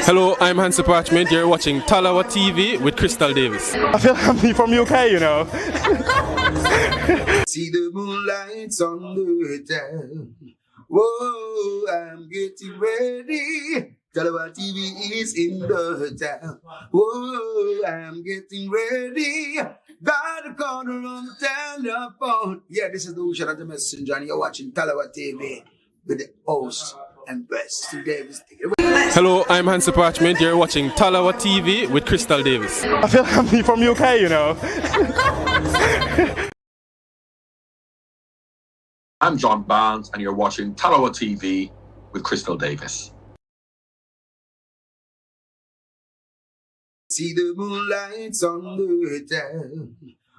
Hello, I'm Hansi Parchment. You're watching Talawa TV with Crystal Davis. I feel happy from UK, you know. See the moonlights on the town. Whoa, I'm getting ready. Talawa TV is in the town. Whoa, I'm getting ready. Got a corner on the telephone. Yeah, this is the Ocean of the Messenger, and you're watching Talawa TV with the host and best Davis. Hello, I'm Hansi Parchment. You're watching Talawa TV with Crystal Davis. I feel happy from UK, you know. I'm John Barnes, and you're watching Talawa TV with Crystal Davis. See the moonlights on the town.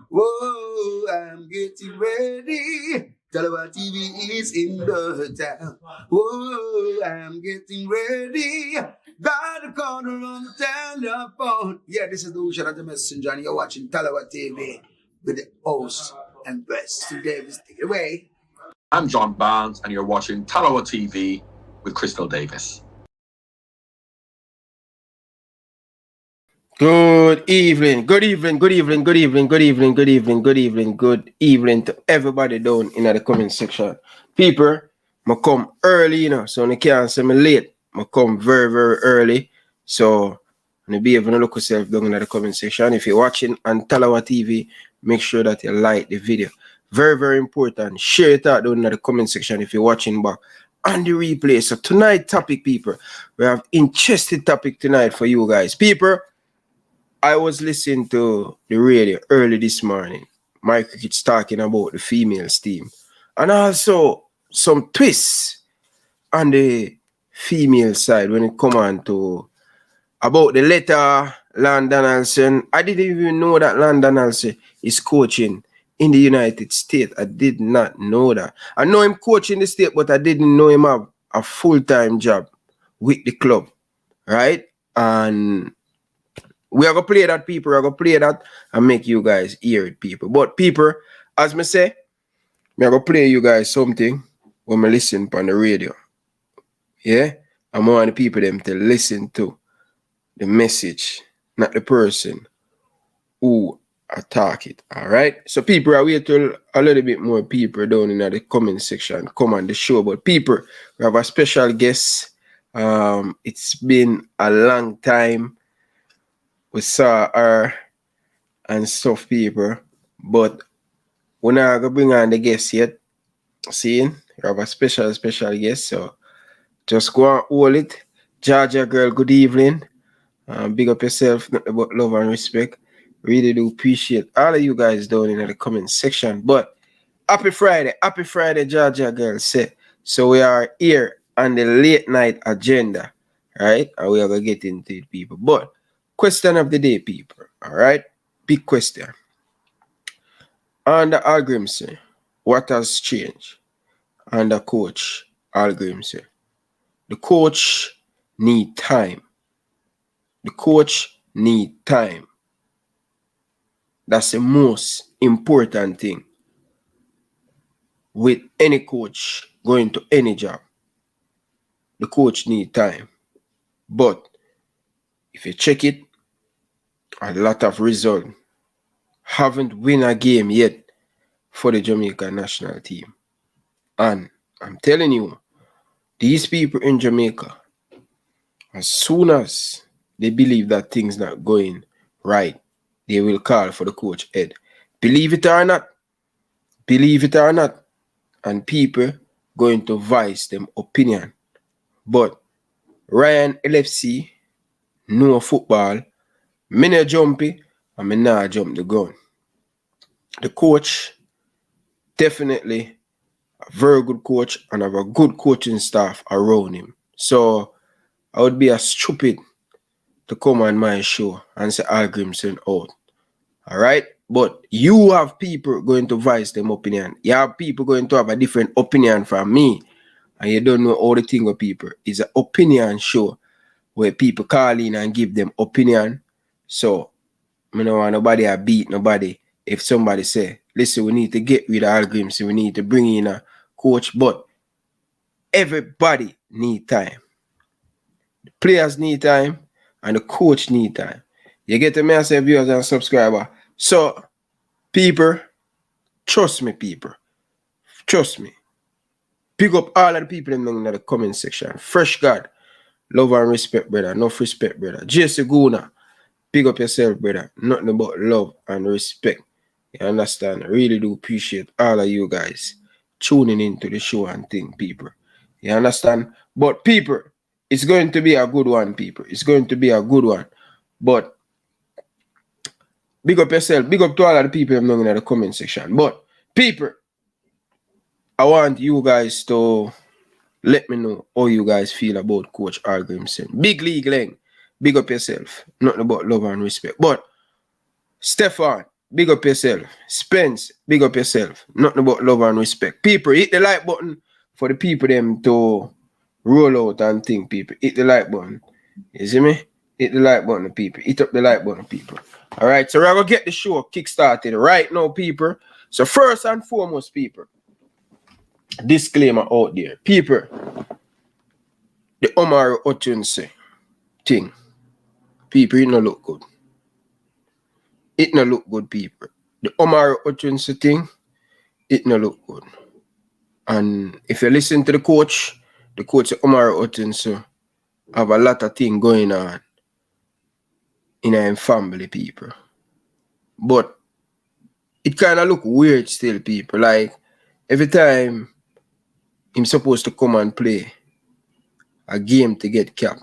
Whoa, I'm getting ready. Talawa TV is in the town. Whoa, I'm getting ready. Got a corner on the telephone. Yeah, this is the Ocean of the Messenger, and you're watching Talawa TV with the host and best Davis. Take it away. I'm John Barnes, and you're watching Talawa TV with Crystal Davis. Good evening to everybody down in the comment section. People, I come early, you know, so you can't say me late. I come very, very early. So you be able to look yourself down in the comment section. If you're watching on Talawa TV, make sure that you like the video. Very, very important. Share it out down in the comment section if you're watching back on the replay. So tonight topic, people, we have interesting topic tonight for you guys. People, I was listening to the radio early this morning. Mike Ricketts talking about the females team. And also some twists on the female side when it come on to about the letter Land Donaldson. I didn't even know that Land Donaldson is coaching in the United States. I did not know that. I know him coaching the state, but I didn't know him have a full-time job with the club. Right? And we are going to play that, people. We are going to play that and make you guys hear it, people. But, people, as me say, we are going to play you guys something when we listen on the radio. Yeah? I want the people them to listen to the message, not the person who attack it. All right? So, people, I wait till a little bit more people down in the comment section come on the show. But, people, we have a special guest. It's been a long time. We saw her and stuff, people, but we're not going to bring on the guest yet. See, we have a special guest, so just go and hold it. Georgia girl, good evening. Big up yourself, nothing but love and respect. Really do appreciate all of you guys down in the comment section. But happy Friday, Georgia girl. Say. So we are here on the late night agenda, right? And we are going to get into it, people. But question of the day, people. All right? Big question. Under Hallgrímsson, what has changed? Under coach Hallgrímsson. The coach need time. The coach need time. That's the most important thing with any coach going to any job. The coach need time. But if you check it, a lot of result haven't win a game yet for the Jamaica national team. And I'm telling you, these people in Jamaica, as soon as they believe that things not going right, they will call for the coach head. Believe it or not, and people going to voice them opinion. But Ryan LFC, no football, me not jumpy, and me not jump the gun. The coach, definitely a very good coach and have a good coaching staff around him. So I would be a stupid to come on my show and say Hallgrímsson out. All right? But you have people going to voice them opinion. You have people going to have a different opinion from me. And you don't know all the thing of people. It's an opinion show where people call in and give them opinion. So I don't want nobody to beat nobody. If somebody say, listen, we need to get rid of Hallgrímsson, we need to bring in a coach, but everybody need time. The players need time and the coach need time. You get the message, viewers and subscribers. So, people, trust me, people. Trust me. Pick up all of the people in the comment section. Fresh God, love and respect, brother. Enough respect, brother. JC Guna, pick up yourself, brother. Nothing but love and respect. You understand? I really do appreciate all of you guys tuning into the show and thing, people. You understand? But people, it's going to be a good one, people. It's going to be a good one. But big up yourself. Big up to all of the people in the comment section. But people, I want you guys to let me know how you guys feel about Coach Hallgrímsson. Big league length. Big up yourself. Nothing about love and respect. But Stefan, big up yourself. Spence, big up yourself. Nothing about love and respect. People, hit the like button for the people them to roll out and think, people. Hit the like button. You see me? Hit the like button, people. Hit up the like button, people. Alright, so we're going to get the show kick-started right now, people. So first and foremost, people, disclaimer out there. People, the Omar Hutchinson thing. People, it no look good. It no look good, people. The Omar Hutchinson thing, it no look good. And if you listen to the coach Omar Hutchinson have a lot of things going on in our family, people. But it kind of look weird still, people. Like, every time I'm supposed to come and play a game to get cap.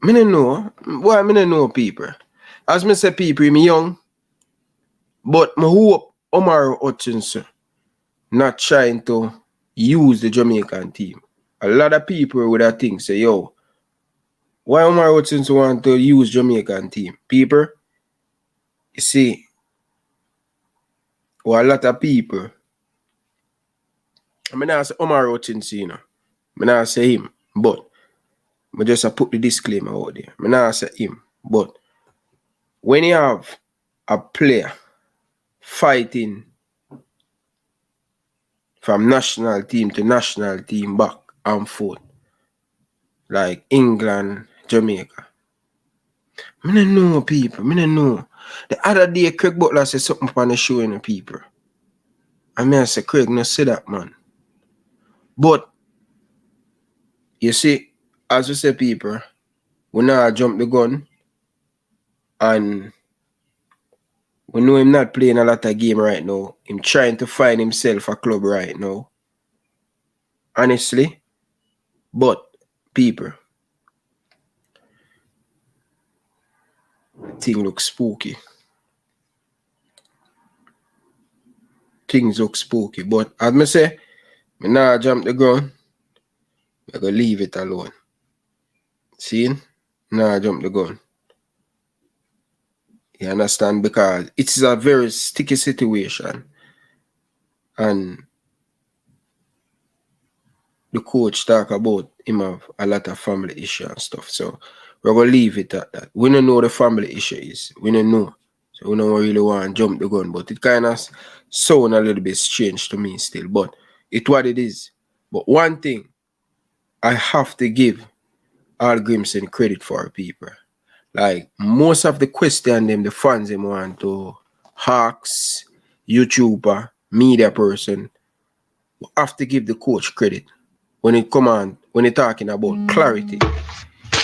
I don't know. Why I don't know, people. As me say, people, I'm young. But I hope Omar Hutchinson not trying to use the Jamaican team. A lot of people with that thing say, yo, why Omar Hutchinson want to use Jamaican team? People, you see, well, a lot of people, I mean, I say Omar Hutchinson, you know. I not say him, but I just put the disclaimer out there. I not say him, but when you have a player fighting from national team to national team back and forth, like England, Jamaica, I don't know, people. I don't know. The other day, Craig Butler said something on the show, in the people. I say, Craig, no say that, man. But, you see, as we say, people, we now jump the gun, and we know him not playing a lot of game right now. Him trying to find himself a club right now. Honestly. But, people, thing looks spooky. Things look spooky. But, as I say, I now jump the gun. I'm going to leave it alone. See? Now jump the gun. You understand? Because it's a very sticky situation. And the coach talk about him have a lot of family issue and stuff. So we're going to leave it at that. We don't know the family issue is. We don't know. So we don't really want to jump the gun. But it kind of sound a little bit strange to me still. But it's what it is. But one thing I have to give Hallgrímsson credit for, people. Like, most of the question them, the fans them want to hawks, YouTuber, media person, we have to give the coach credit when it come on, when they're talking about clarity.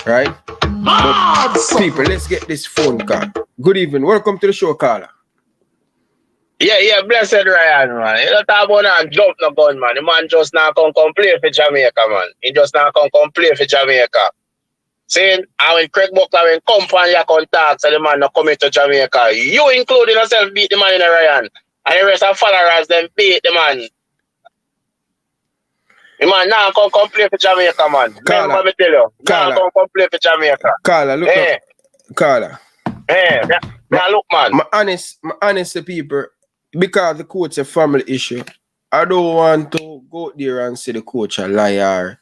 Right? But people, let's get this phone call. Good evening. Welcome to the show, caller. Yeah, blessed Ryan, man. You don't talk about that jump no gun, man. The man just now come play for Jamaica, man. He just now come play for Jamaica. Saying, and when Craig Butler, when company contacts and the man not coming to Jamaica, you including yourself beat the man in the Ryan. And the rest of followers then beat the man. The man now come play for Jamaica, man. Remember me tell you. Now come play for Jamaica. Caller, look up. Caller. Now look, man. My honest people, because the coach a family issue, I don't want to go there and say the coach a liar.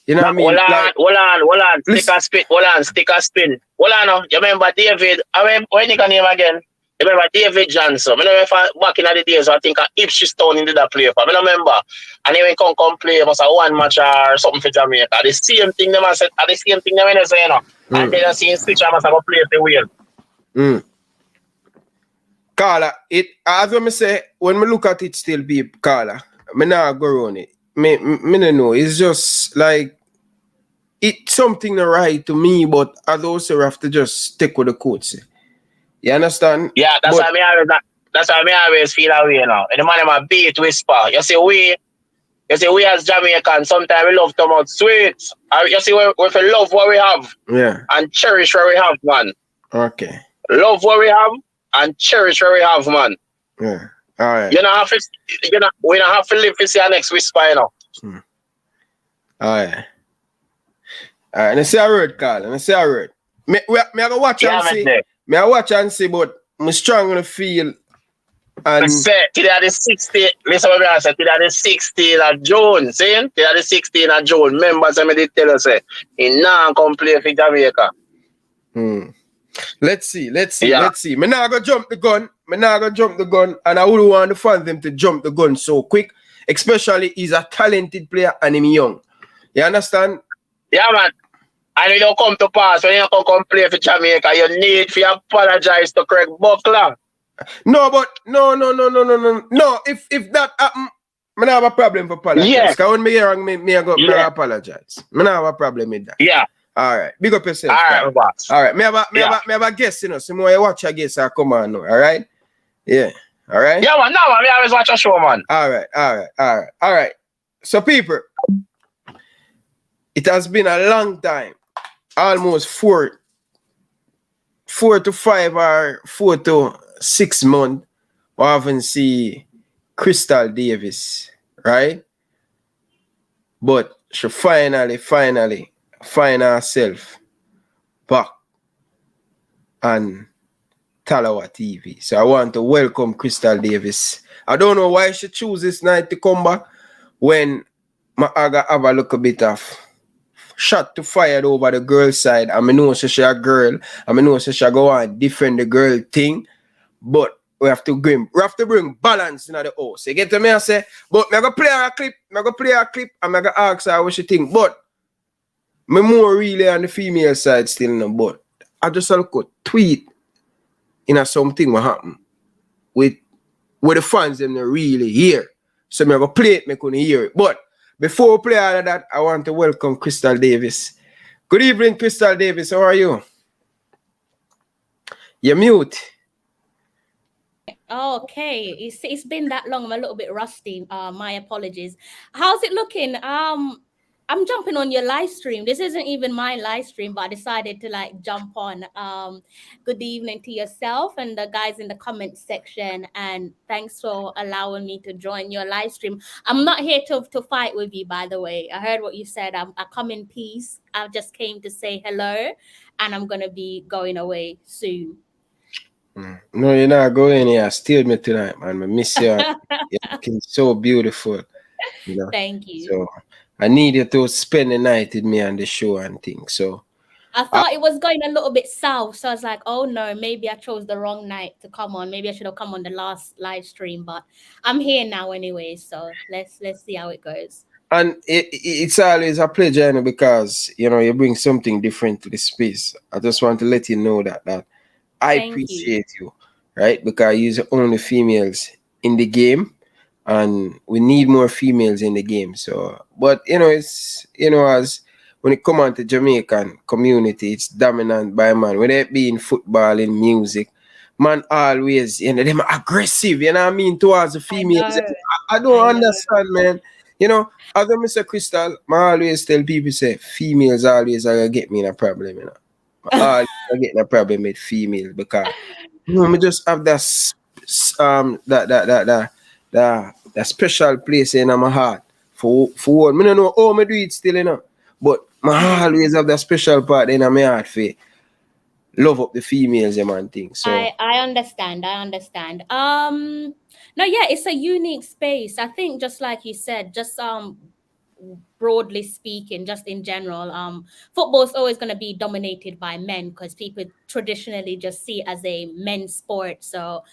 You know what I mean? Hold on. Stick a spin. Hold on. Hold on. You remember David? When you can name again? remember David Johnson? I remember back in the days, I think Ipswich Town did that play for. I remember. And he went come play, must have one match or something for Jamaica. The same thing they must say, the same thing they say, you know. And then I see him switch, I must have a play for Wales. Carla, it as I say, when me look at it still, people, Carla, me nah go around it. Me don't know. It's just like it's something that right to me, but I also have to just stick with the coach. You understand? Yeah, that's why I always feel that way, you know. And the man in my beat whisper. You see, we as Jamaicans, sometimes we love to much sweet. You see, we love what we have. Yeah. And cherish what we have, man. Okay. Love what we have and cherish what we have, man. Yeah. All right. We don't have to live to see our next whisper, you know. All right. All right. And I say a word, Carl. And I say a word. Me I go watch and see. Me I watch and see, but I'm strong gonna feel. And say today the 16th. Listen what I said. Today the 16th of June. See? Today the 16th of June. Members, I did tell us, he now come play for Jamaica. Let's see. Me now go jump the gun. And I wouldn't want the fans them to jump the gun so quick. Especially he's a talented player and he's young. You understand? Yeah, man. And you don't come to pass when you come play for Jamaica. You need to apologize to Craig Buckler. No, but no. If that happen, I have a problem for apologize. Yeah. Because when me hear me apologize. I have a problem with that. Yeah. All right. Big up yourself. All right, boss. All right. Me have a guess, you know. So more you watch a guess, I come on now. All right? Yeah. All right? Yeah, man. No, man. Me always watch a show, man. All right. So people, it has been a long time. Almost 4 to 5 or 4 to 6 months. We haven't seen Crystal Davis, right? But she finally find herself back on Talawa TV. So I want to welcome Crystal Davis. I don't know why she choose this night to come back when I have a little bit of shot to fired over the girl side. I know she a girl. I know she go on defend the girl thing. But we have to bring balance in the house. You get to me? I say, but I'm going to play a clip. And I'm going to ask her what she think. But me more really on the female side still, no. But I just look at tweet in something what happen with the fans them really hear. So I'm going to play it, I couldn't hear it. But before we play all of that, I want to welcome Crystal Davis. Good evening, Crystal Davis. How are you? You're mute. Okay, it's been that long. I'm a little bit rusty. My apologies. How's it looking? I'm jumping on your live stream. This isn't even my live stream, but I decided to jump on. Good evening to yourself and the guys in the comment section, and thanks for allowing me to join your live stream. I'm not here to fight with you, by the way. I heard what you said. I come in peace. I just came to say hello, and I'm gonna be going away soon. No, you're not going here. Steal me tonight, man. I miss you. You're looking so beautiful. You know? Thank you. So I need you to spend the night with me on the show and things. So I thought it was going a little bit south. So I was like, oh no, maybe I chose the wrong night to come on. Maybe I should have come on the last live stream, but I'm here now anyway. So let's see how it goes. And it's always a pleasure, you know, because you bring something different to the space. I just want to let you know that I appreciate you, right? Because you're the only females in the game, and we need more females in the game. So, but it's as when it comes on to Jamaican community, it's dominant by man. Whether it be in football, in music, man always, them aggressive. You know what I mean towards the females. I don't understand, man. As I say, Crystal, I always tell people say females always are gonna get me in a problem. I get a problem with females because I just have that special place in my heart for one. I don't know how I do it still, but I always have that special part in my heart for love up the females and things. So I understand. No, yeah, it's a unique space. I think just like you said, just broadly speaking, just in general, football is always going to be dominated by men because people traditionally just see it as a men's sport. So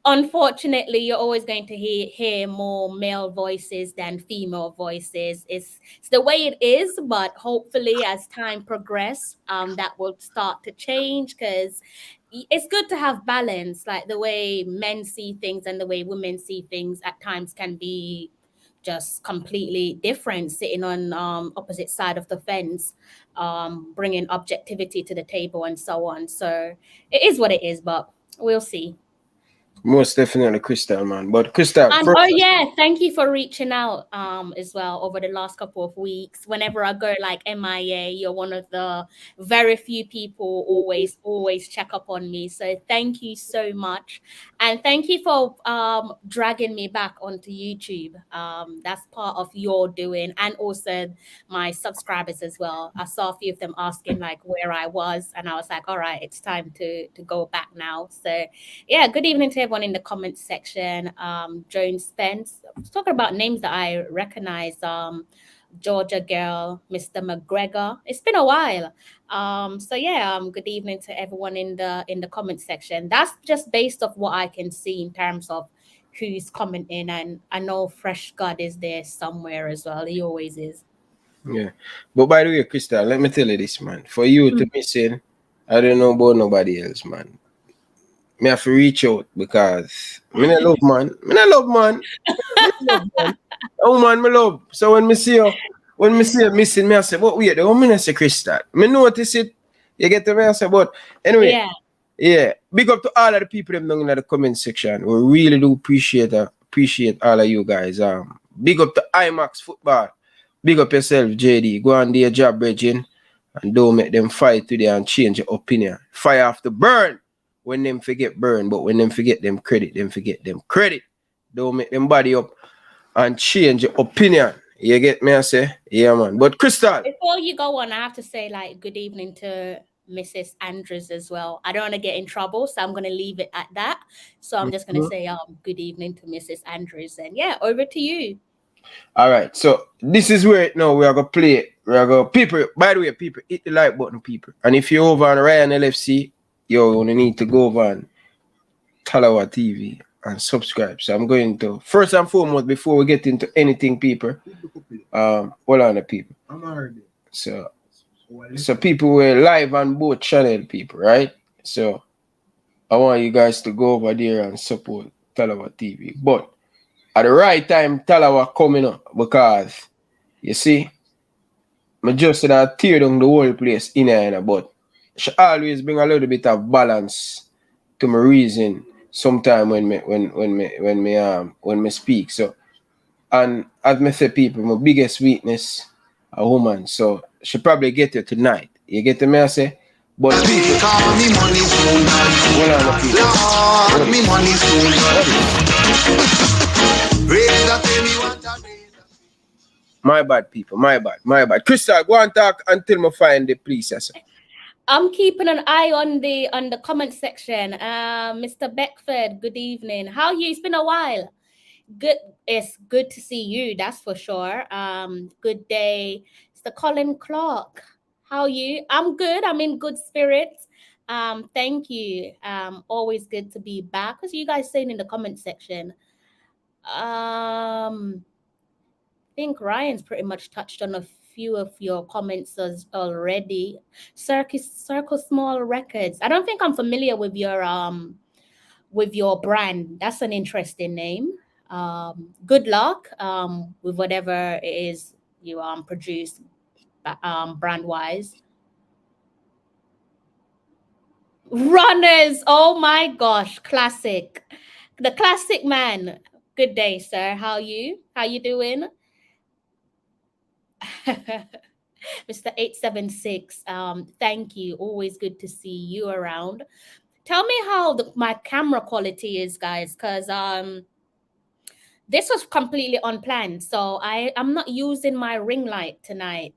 unfortunately, you're always going to hear more male voices than female voices. It's the way it is, but hopefully as time progresses, that will start to change because it's good to have balance. Like the way men see things and the way women see things at times can be just completely different, sitting on opposite side of the fence, bringing objectivity to the table and so on. So it is what it is, but we'll see. Most definitely Crystal, man. But Crystal, And first, oh yeah, thank you for reaching out as well over the last couple of weeks. Whenever I go like MIA, you're one of the very few people always check up on me. So thank you so much. And thank you for dragging me back onto YouTube. That's part of your doing, and also my subscribers as well. I saw a few of them asking like where I was, and I was like, all right, it's time to go back now. So yeah, good evening to everyone in the comments section. Joan Spence, talking about names that I recognize. Georgia Girl, Mr. McGregor. It's been a while. So yeah, good evening to everyone in the comment section. That's just based off what I can see in terms of who's commenting, and I know Fresh God is there somewhere as well. He always is. yeah. But by the way, Crystal, let me tell you this, man. For you to miss in, I don't know about nobody else, man. Me have to reach out because me not love man. Me not love man. Me not love man. Oh man, me love. So when me see you missing, me I say, but wait, the one minute say Crystal. Me notice it. You get the me I say, but anyway, yeah. Big up to all of the people them down in the comment section. We really do appreciate all of you guys. Big up to IMAX football. Big up yourself, JD. Go on do your job, Regin, and don't make them fight today and change your opinion. Fire after burn. When them forget burn, but when them forget them credit, Don't make them body up and change your opinion. You get me, I say? Yeah, man. But Crystal. Before you go on, I have to say like good evening to Mrs. Andrews as well. I don't want to get in trouble, so I'm going to leave it at that. So I'm just going to say good evening to Mrs. Andrews. And yeah, over to you. All right. So this is where now we are going to play it. We are going to, people, by the way, people, hit the like button, people. And if you're over on Ryan LFC, you only need to go over on Talawa TV and subscribe. So I'm going to, first and foremost, before we get into anything, people, hold on the people. So people were live on both channel, people, right? So I want you guys to go over there and support Talawa TV. But at the right time, Talawa coming up because, you see, I just said I tear down the whole place in here, but she always bring a little bit of balance to my reason sometime when me speak. So, and as me say, people, my biggest weakness a woman. So she probably get it tonight. You get the me I say? But people, Call me money soon. Lord, me money soon. My bad, people. My bad. Crystal, go and talk until me find the police. I'm keeping an eye on the comment section. Mr. Beckford, good evening. How are you? It's been a while. Good. It's good to see you. That's for sure. Good day. Mr. Colin Clark. How are you? I'm good. I'm in good spirits. Thank you. Always good to be back. What are you guys saying in the comment section? I think Ryan's pretty much touched on a few of your comments already. Circle Small Records. I don't think I'm familiar with your brand. That's an interesting name. Good luck with whatever it is you produce brand wise. Runners, oh my gosh, classic. The classic man. Good day, sir. How you doing? Mr. 876, thank you. Always good to see you around. Tell me how my camera quality is, guys, because this was completely unplanned. So I'm not using my ring light tonight,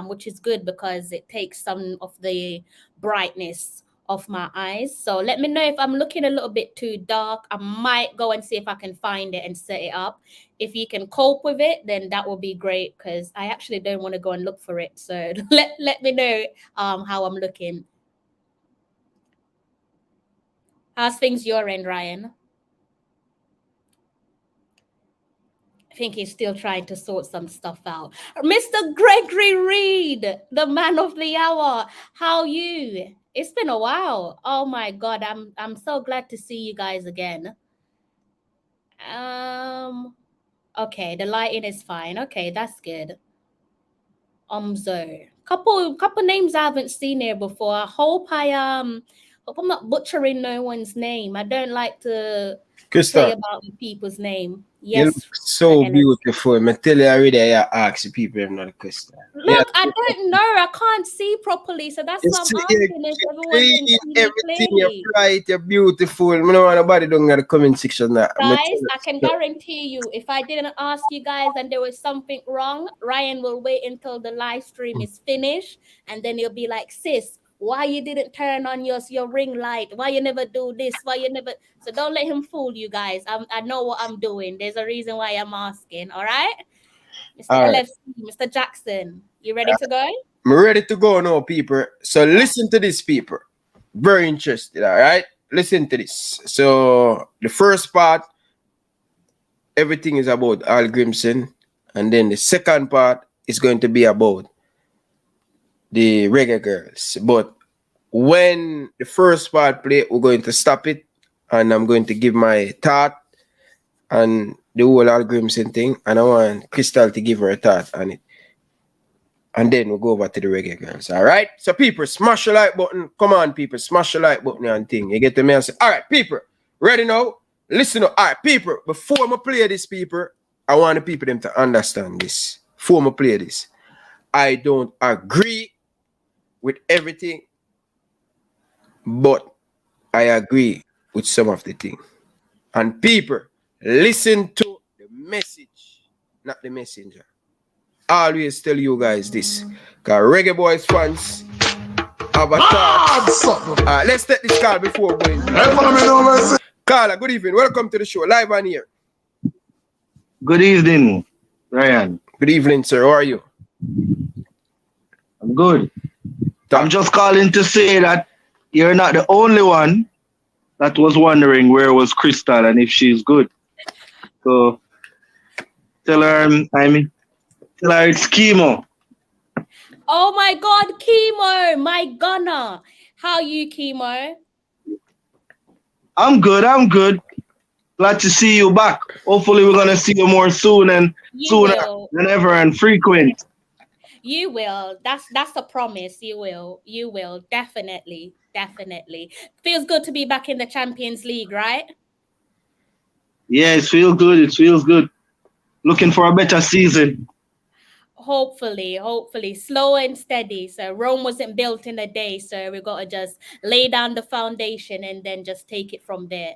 which is good because it takes some of the brightness of my eyes. So let me know if I'm looking a little bit too dark. I might go and see if I can find it and set it up. If you can cope with it, then that will be great, because I actually don't want to go and look for it. So let me know how I'm looking. How's things your end, Ryan? I think he's still trying to sort some stuff out. Mr. Gregory Reed, the man of the hour. How you? It's been a while. Oh my God, I'm so glad to see you guys again. Okay, the lighting is fine. Okay, that's good. Umzo. Couple names I haven't seen here before. I hope hope I'm not butchering no one's name. I don't like to Crystal, say about people's name. you Yes. look so Ellis. beautiful. I tell you already, I ask people if not a question. Look, I don't know. I can't see properly, so that's why I'm asking if everyone can see me everything, you're clearly. bright, you're beautiful. I don't want nobody down in the comment section now. Guys, I can guarantee you, if I didn't ask you guys and there was something wrong, Ryan will wait until the live stream is finished, and then he'll be like, sis, why you didn't turn on your ring light? Why you never do this? Why you never... So don't let him fool you guys. I know what I'm doing. There's a reason why I'm asking, all right? Mr. LFC, Mr. Jackson, you ready to go? I'm ready to go now, people. So listen to this, people. Very interested, all right? Listen to this. So the first part, everything is about Hallgrímsson. And then the second part is going to be about the Reggae Girlz. But when the first part play, we're going to stop it. And I'm going to give my thought on the whole Hallgrímsson thing. And I want Crystal to give her a thought on it. And then we'll go over to the Reggae Girlz. All right? So people, smash the like button. Come on, people. Smash the like button and thing. You get the me and say, all right, people. Ready now? Listen up. All right, people. Before I play this, people, I want the people them to understand this. Before I play this, I don't agree with everything, but I agree with some of the things. And people, listen to the message, not the messenger. I always tell you guys this, because Reggae Boyz fans have a thought. Let's take this call before going. Carla, good evening. Welcome to the show. Live on here. Good evening, Ryan. Good evening, sir. How are you? I'm good. I'm just calling to say that you're not the only one that was wondering where was Crystal and if she's good. So tell her it's chemo. Oh my God, chemo, my gunner. How you, chemo? I'm good. Glad to see you back. Hopefully we're gonna see you more soon and sooner than ever and frequent. You will. That's a promise. You will. Definitely. Feels good to be back in the Champions League, right? Yeah, it feels good. Looking for a better season. Hopefully. Slow and steady. So Rome wasn't built in a day. So we got to just lay down the foundation and then just take it from there.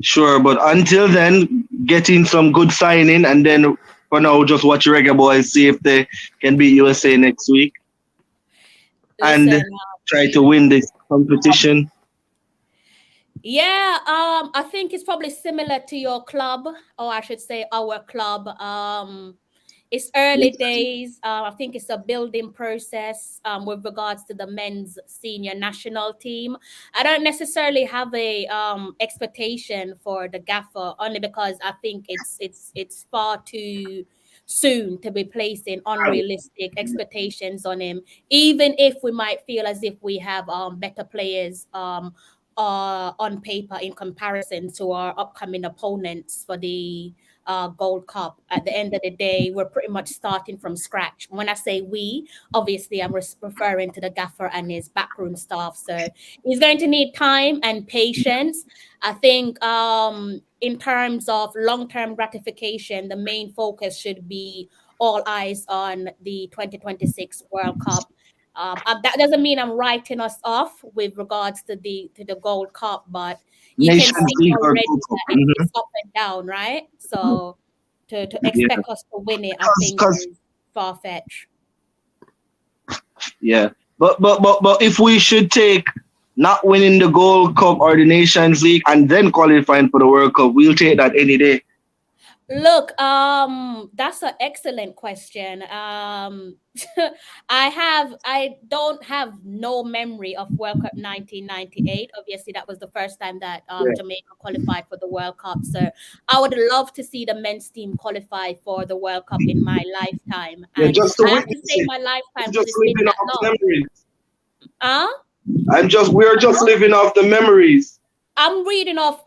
Sure, but until then, getting some good signing, and then for now, just watch Reggae Boyz, see if they can beat USA next week. Listen, and try to win this competition. Yeah, I think it's probably similar to your club, or I should say our club. It's early days. I think it's a building process with regards to the men's senior national team. I don't necessarily have a expectation for the gaffer, only because I think it's far too soon to be placing unrealistic expectations on him, even if we might feel as if we have better players on paper in comparison to our upcoming opponents for the Gold Cup. At the end of the day, we're pretty much starting from scratch. When I say we, obviously I'm referring to the gaffer and his backroom staff. So he's going to need time and patience. I think in terms of long-term gratification, the main focus should be all eyes on the 2026 World Cup. That doesn't mean I'm writing us off with regards to the Gold Cup, but you can see already that it's up and down, right? So to expect us to win it, I think is far-fetched. Yeah, But if we should take not winning the Gold Cup or the Nations League and then qualifying for the World Cup, we'll take that any day. Look, that's an excellent question. I don't have no memory of World Cup 1998. Obviously, that was the first time that Jamaica qualified for the World Cup. So I would love to see the men's team qualify for the World Cup in my lifetime. And just I have to say my lifetime because it's been that long. We're just living off the memories. I'm living off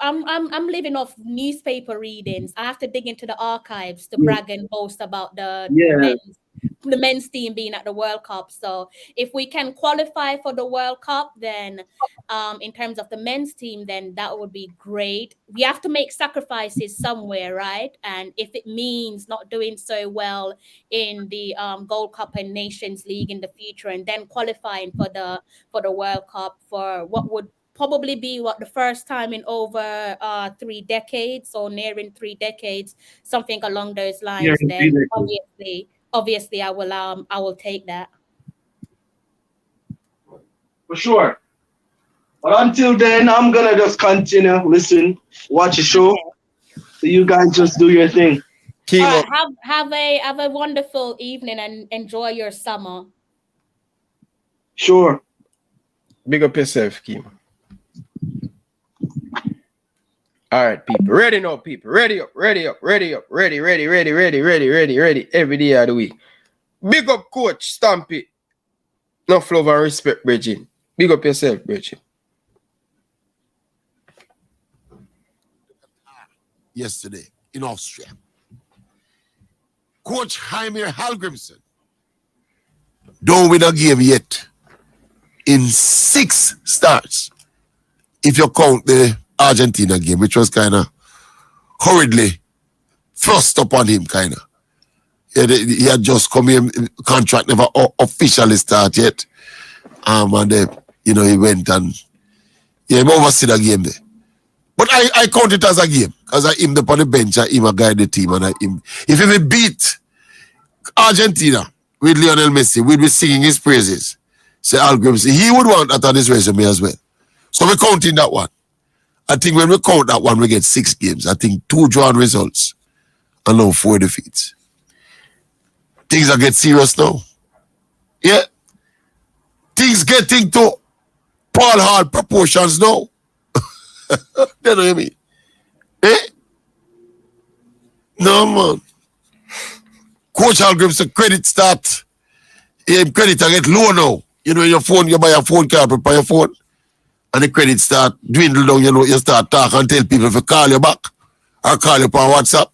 newspaper readings. I have to dig into the archives to brag and boast about the men's team being at the World Cup. So if we can qualify for the World Cup, then in terms of the men's team, then that would be great. We have to make sacrifices somewhere, right? And if it means not doing so well in the Gold Cup and Nations League in the future, and then qualifying for the World Cup for what would probably be the first time in over 3 decades or nearing 3 decades, something along those lines. Then obviously I will take that. For sure. But until then, I'm gonna just continue, listen, watch a show. So you guys just do your thing. Have a wonderful evening and enjoy your summer. Sure. Big up yourself, Kimo. All right, people. Ready now, people. Ready up. Ready. Every day of the week. Big up, Coach Stampy. Enough love and respect, Bridget. Big up yourself, Bridget. Yesterday in Austria, Coach Hallgrímsson don't win a game yet in 6 starts. If you count the Argentina game, which was kind of hurriedly thrust upon him, kind of. He had just come in, contract never officially started yet. And he went and he oversee the game there. But I count it as a game, because I him on the bench, I him a guide the team, and if he beat Argentina with Lionel Messi, we'd be singing his praises. Say Hallgrímsson, he would want that on his resume as well. So we're counting that one. I think when we count that one, we get 6 games. I think 2 drawn results and now 4 defeats. Things are getting serious now. Yeah. Things getting to Paul Hall proportions now. You know what I mean? Eh? No, man. Coach Hallgrímsson credit start. Credit I get low now. You know, your phone, you buy a phone card, prepare your phone. And the credit start dwindle down, you start talking and tell people if you call you back or call you on WhatsApp.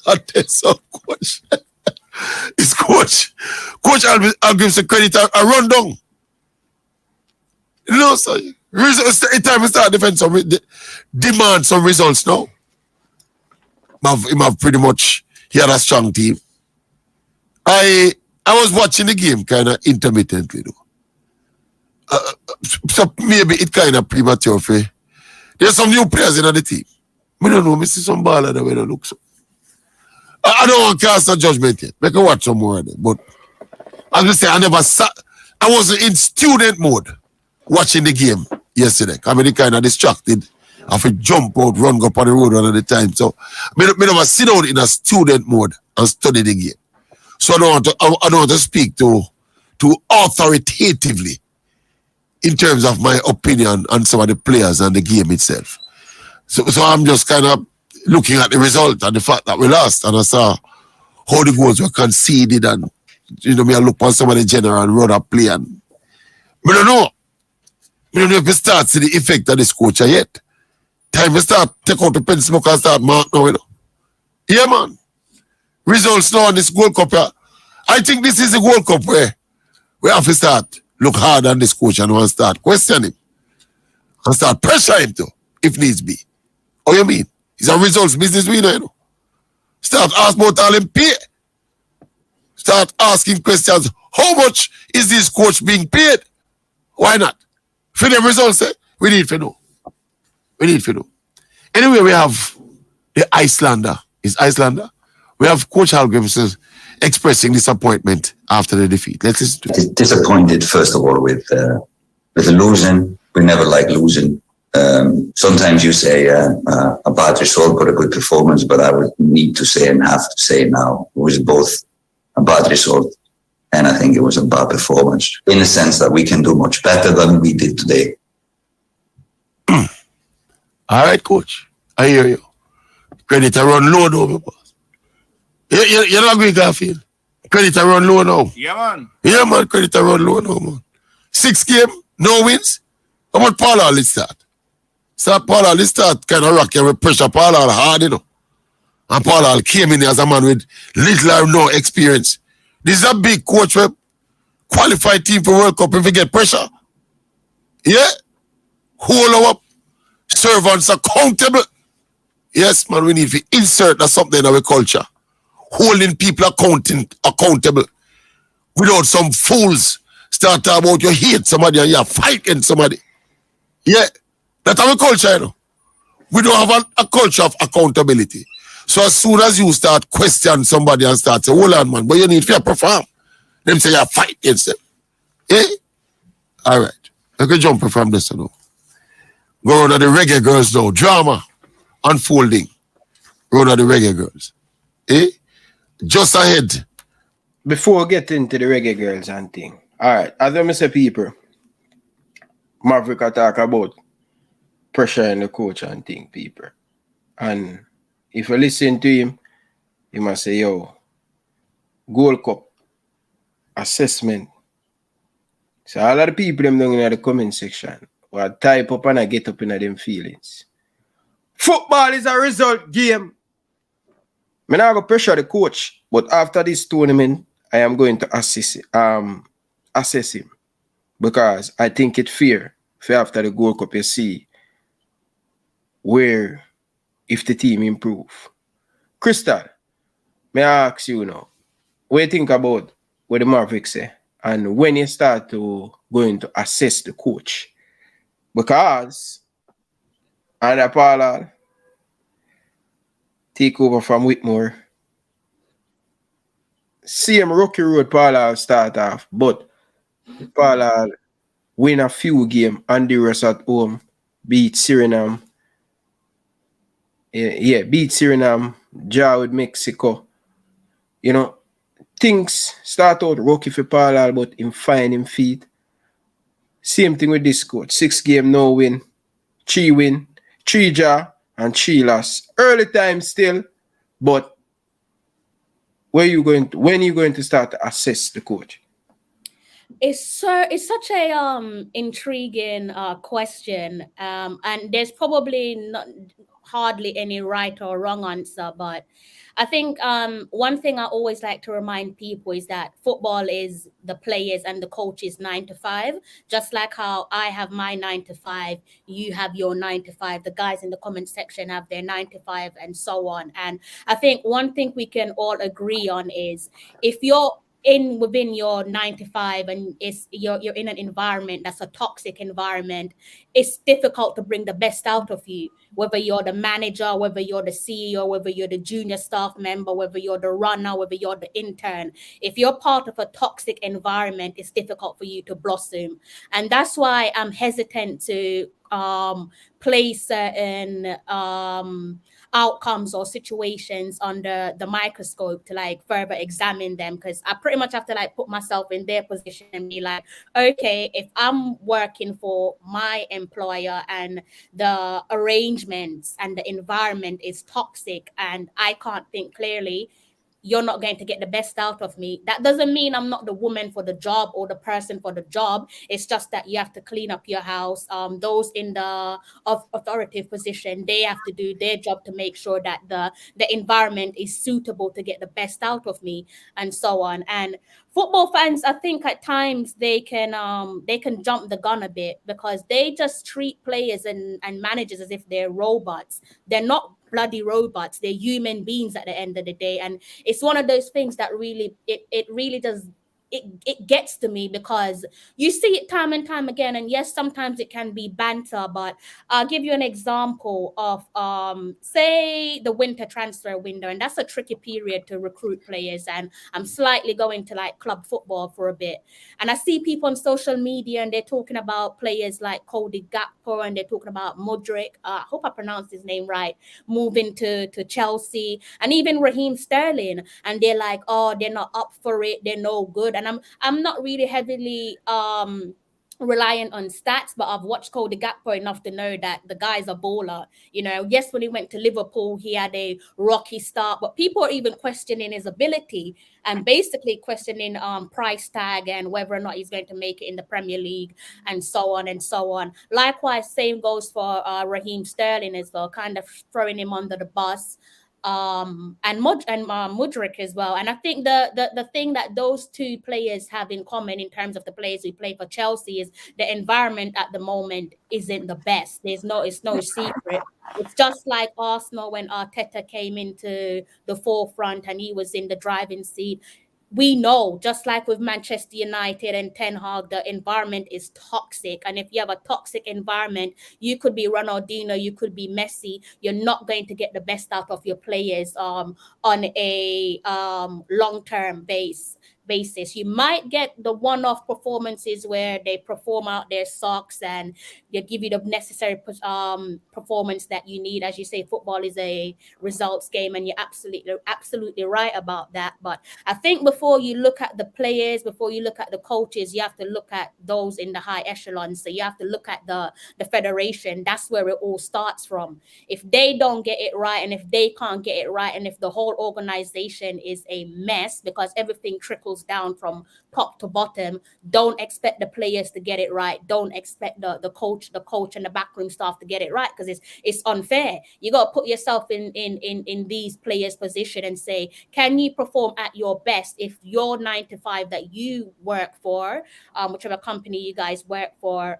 And then so Coach. It's Coach Hallgrímsson credit a run down. You know, so it's time to start defending demand some results now. He have pretty much, he had a strong team. I was watching the game kind of intermittently though. So maybe it kind of premature for there's some new players in the team. I don't know, I see some baller that way that look so. I don't want to cast a judgment yet. I can watch some more of them. But I'm just saying, I was in student mode watching the game yesterday. I mean, kind of distracted. I have to jump out, run up on the road one at the time. So I never sit down in a student mode and study the game. So I don't want to speak to authoritatively in terms of my opinion on some of the players and the game itself. So I'm just kind of looking at the result and the fact that we lost, and I saw how the goals were conceded, and me I look on some of the general and run a play, and I don't know if we start to see the effect of this coach yet. Time we start take out the pen smoke and start mark now, Yeah, man. Results now on this Gold Cup. I think this is the Gold Cup where we have to start look hard on this coach and want to start question him and start pressure him too, if needs be. How you mean? He's a results business winner, Start asking about all him pay. Start asking questions. How much is this coach being paid? Why not? For the results, we need to know. Anyway, we have the Icelander. Is Icelander? We have Coach Hallgrímsson. expressing disappointment after the defeat. Let's listen to it. Disappointed, first of all, with the losing. We never like losing. Sometimes you say a bad result but a good performance, but I would need to say and have to say now it was both a bad result and I think it was a bad performance in the sense that we can do much better than we did today. All right, coach. I hear you. Credit to run low now, boss. You don't agree, Garfield? Credit to run low now. Yeah, man. Yeah, man. Credit to run low now, man. 6 games, no wins. How about Paul Hall start? So Paul Hall start kind of rocky with pressure. Paul Hall hard, you know. And Paul Hall came in as a man with little or no experience. This is a big coach for qualified team for World Cup if we get pressure. Yeah? Hold up. Servants accountable. Yes, man, we need to insert that something in our culture. Holding people accountable. Without some fools start talking about you hate somebody and you're fighting somebody. Yeah, that's our culture, you know. We don't have a culture of accountability. So as soon as you start questioning somebody and start saying, hold on, man, but you need to perform. Them say you fight against them. Yeah? All right. I can jump from this now. Go on to the Reggae Girlz now. Drama unfolding. Go on to the Reggae Girlz. Eh? Just ahead. Before we get into the Reggae Girlz and thing. All right. As I say, people, Maverick talk about pressure in the coach and thing, people. And if you listen to him, he must say, yo, Gold Cup assessment. So all of the people them down in the comment section will type up and I get up in them feelings. Football is a result game. I'm not going to pressure the coach, but after this tournament, I am going to assess him. Because I think it's fair for after the Gold Cup you see where if the team improve. Crystal, may I ask you now, what do you think about what the Mavericks say? And when you start to going to assess the coach? Because under Paul take over from Whitmore. Same rocky road Paul start off, but Paul win a few games and the rest at home, beat Suriname. Yeah, beat Suriname, draw with Mexico. You know, things start out rocky for Paul, but him find him feet. Same thing with this coach. 6 games, no win. 3 win, 3 draw, and 3 loss. Early time still, but when you going to start to assess the coach? It's such a intriguing question, and there's probably hardly any right or wrong answer, but I think one thing I always like to remind people is that football is the players and the coaches 9 to 5, just like how I have my 9 to 5, you have your 9 to 5, the guys in the comment section have their 9 to 5, and so on. And I think one thing we can all agree on is if you're within your 9 to 5 and you're in an environment that's a toxic environment, it's difficult to bring the best out of you, whether you're the manager, whether you're the CEO, whether you're the junior staff member, whether you're the runner, whether you're the intern. If you're part of a toxic environment, it's difficult for you to blossom. And that's why I'm hesitant to place certain outcomes or situations under the microscope to like further examine them, because I pretty much have to like put myself in their position and be like, okay, if I'm working for my employer and the arrangements and the environment is toxic and I can't think clearly, you're not going to get the best out of me. That doesn't mean I'm not the woman for the job or the person for the job. It's just that you have to clean up your house. Those in the authoritative position, they have to do their job to make sure that the environment is suitable to get the best out of me, and so on. And football fans, I think at times they can jump the gun a bit because they just treat players and managers as if they're robots. They're not bloody robots. They're human beings at the end of the day. And it's one of those things that really, it really does it gets to me because you see it time and time again. And yes, sometimes it can be banter, but I'll give you an example of say the winter transfer window, and that's a tricky period to recruit players. And I'm slightly going to like club football for a bit, and I see people on social media and they're talking about players like Cody Gakpo, and they're talking about Mudryk. I hope I pronounced his name right, moving to Chelsea, and even Raheem Sterling, and they're like, oh, they're not up for it, they're no good. And I'm not really heavily reliant on stats, but I've watched Cody Gakpo enough to know that the guy's a baller. You know, yes, when he went to Liverpool, he had a rocky start, but people are even questioning his ability and basically questioning price tag and whether or not he's going to make it in the Premier League and so on and so on. Likewise, same goes for Raheem Sterling as well, kind of throwing him under the bus. And Mudryk as well. And I think the thing that those two players have in common in terms of the players who play for Chelsea is the environment at the moment isn't the best. It's no secret. It's just like Arsenal when Arteta came into the forefront and he was in the driving seat. We know, just like with Manchester United and Ten Hag, the environment is toxic. And if you have a toxic environment, you could be Ronaldinho, you could be Messi. You're not going to get the best out of your players on a long-term basis. You might get the one-off performances where they perform out their socks and they give you the necessary performance that you need. As you say, football is a results game, and you're absolutely right about that. But I think before you look at the players, before you look at the coaches, you have to look at those in the high echelons. So you have to look at the federation. That's where it all starts from. If they don't get it right, and if they can't get it right, and if the whole organization is a mess because everything trickles down from top to bottom, don't expect the players to get it right. Don't expect the coach and the backroom staff to get it right, because it's unfair. You got to put yourself in these players' position and say, can you perform at your best if your 9 to 5 that you work for, whichever company you guys work for,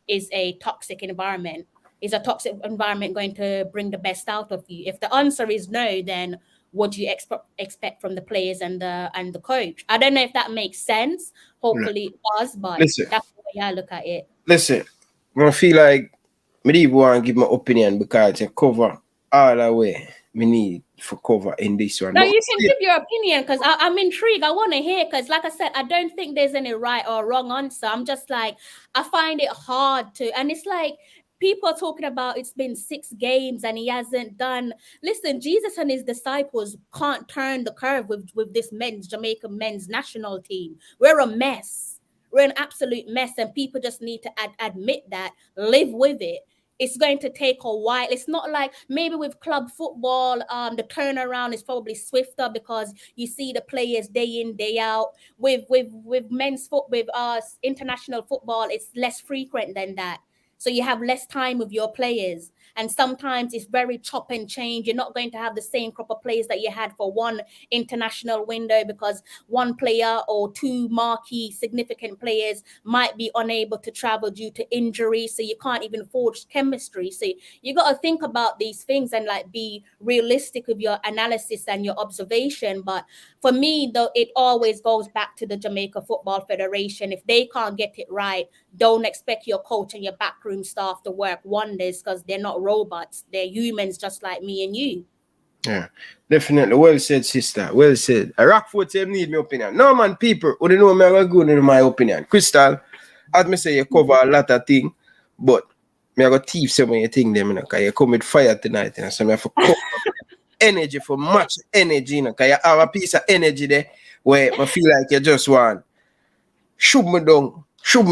is a toxic environment? Is a toxic environment going to bring the best out of you? If the answer is no, then what do you expect from the players and the coach? I don't know if that makes sense. Hopefully it does, but that's the way I look at it. Listen, I feel like I don't even want to give my opinion because I cover all the way we need for cover in this one. No, you can give your opinion because I'm intrigued. I want to hear, because like I said, I don't think there's any right or wrong answer. I'm just like, I find it hard to, and it's like, people are talking about it's been 6 games and he hasn't done. Listen, Jesus and his disciples can't turn the curve with this Jamaican men's national team. We're a mess. We're an absolute mess, and people just need to admit that, live with it. It's going to take a while. It's not like maybe with club football, the turnaround is probably swifter because you see the players day in, day out. With men's foot, with international football, it's less frequent than that. So you have less time with your players. And sometimes it's very chop and change. You're not going to have the same crop of players that you had for one international window because one player or 2 marquee significant players might be unable to travel due to injury. So you can't even forge chemistry. So you got to think about these things and like be realistic with your analysis and your observation. But for me, though, it always goes back to the Jamaica Football Federation. If they can't get it right, don't expect your coach and your backroom staff to work wonders, because they're not robots. They're humans just like me and you. Yeah, definitely. Well said, sister. Well said. A Rockford say need my opinion. No, man, people who don't know me, I'm going to my opinion. Crystal, as me say, you cover a lot of things, but me I got teeth some of your things them, because you come with fire tonight, so me have to cover energy for much energy, because you have a piece of energy there where I feel like you just want shoot me down. So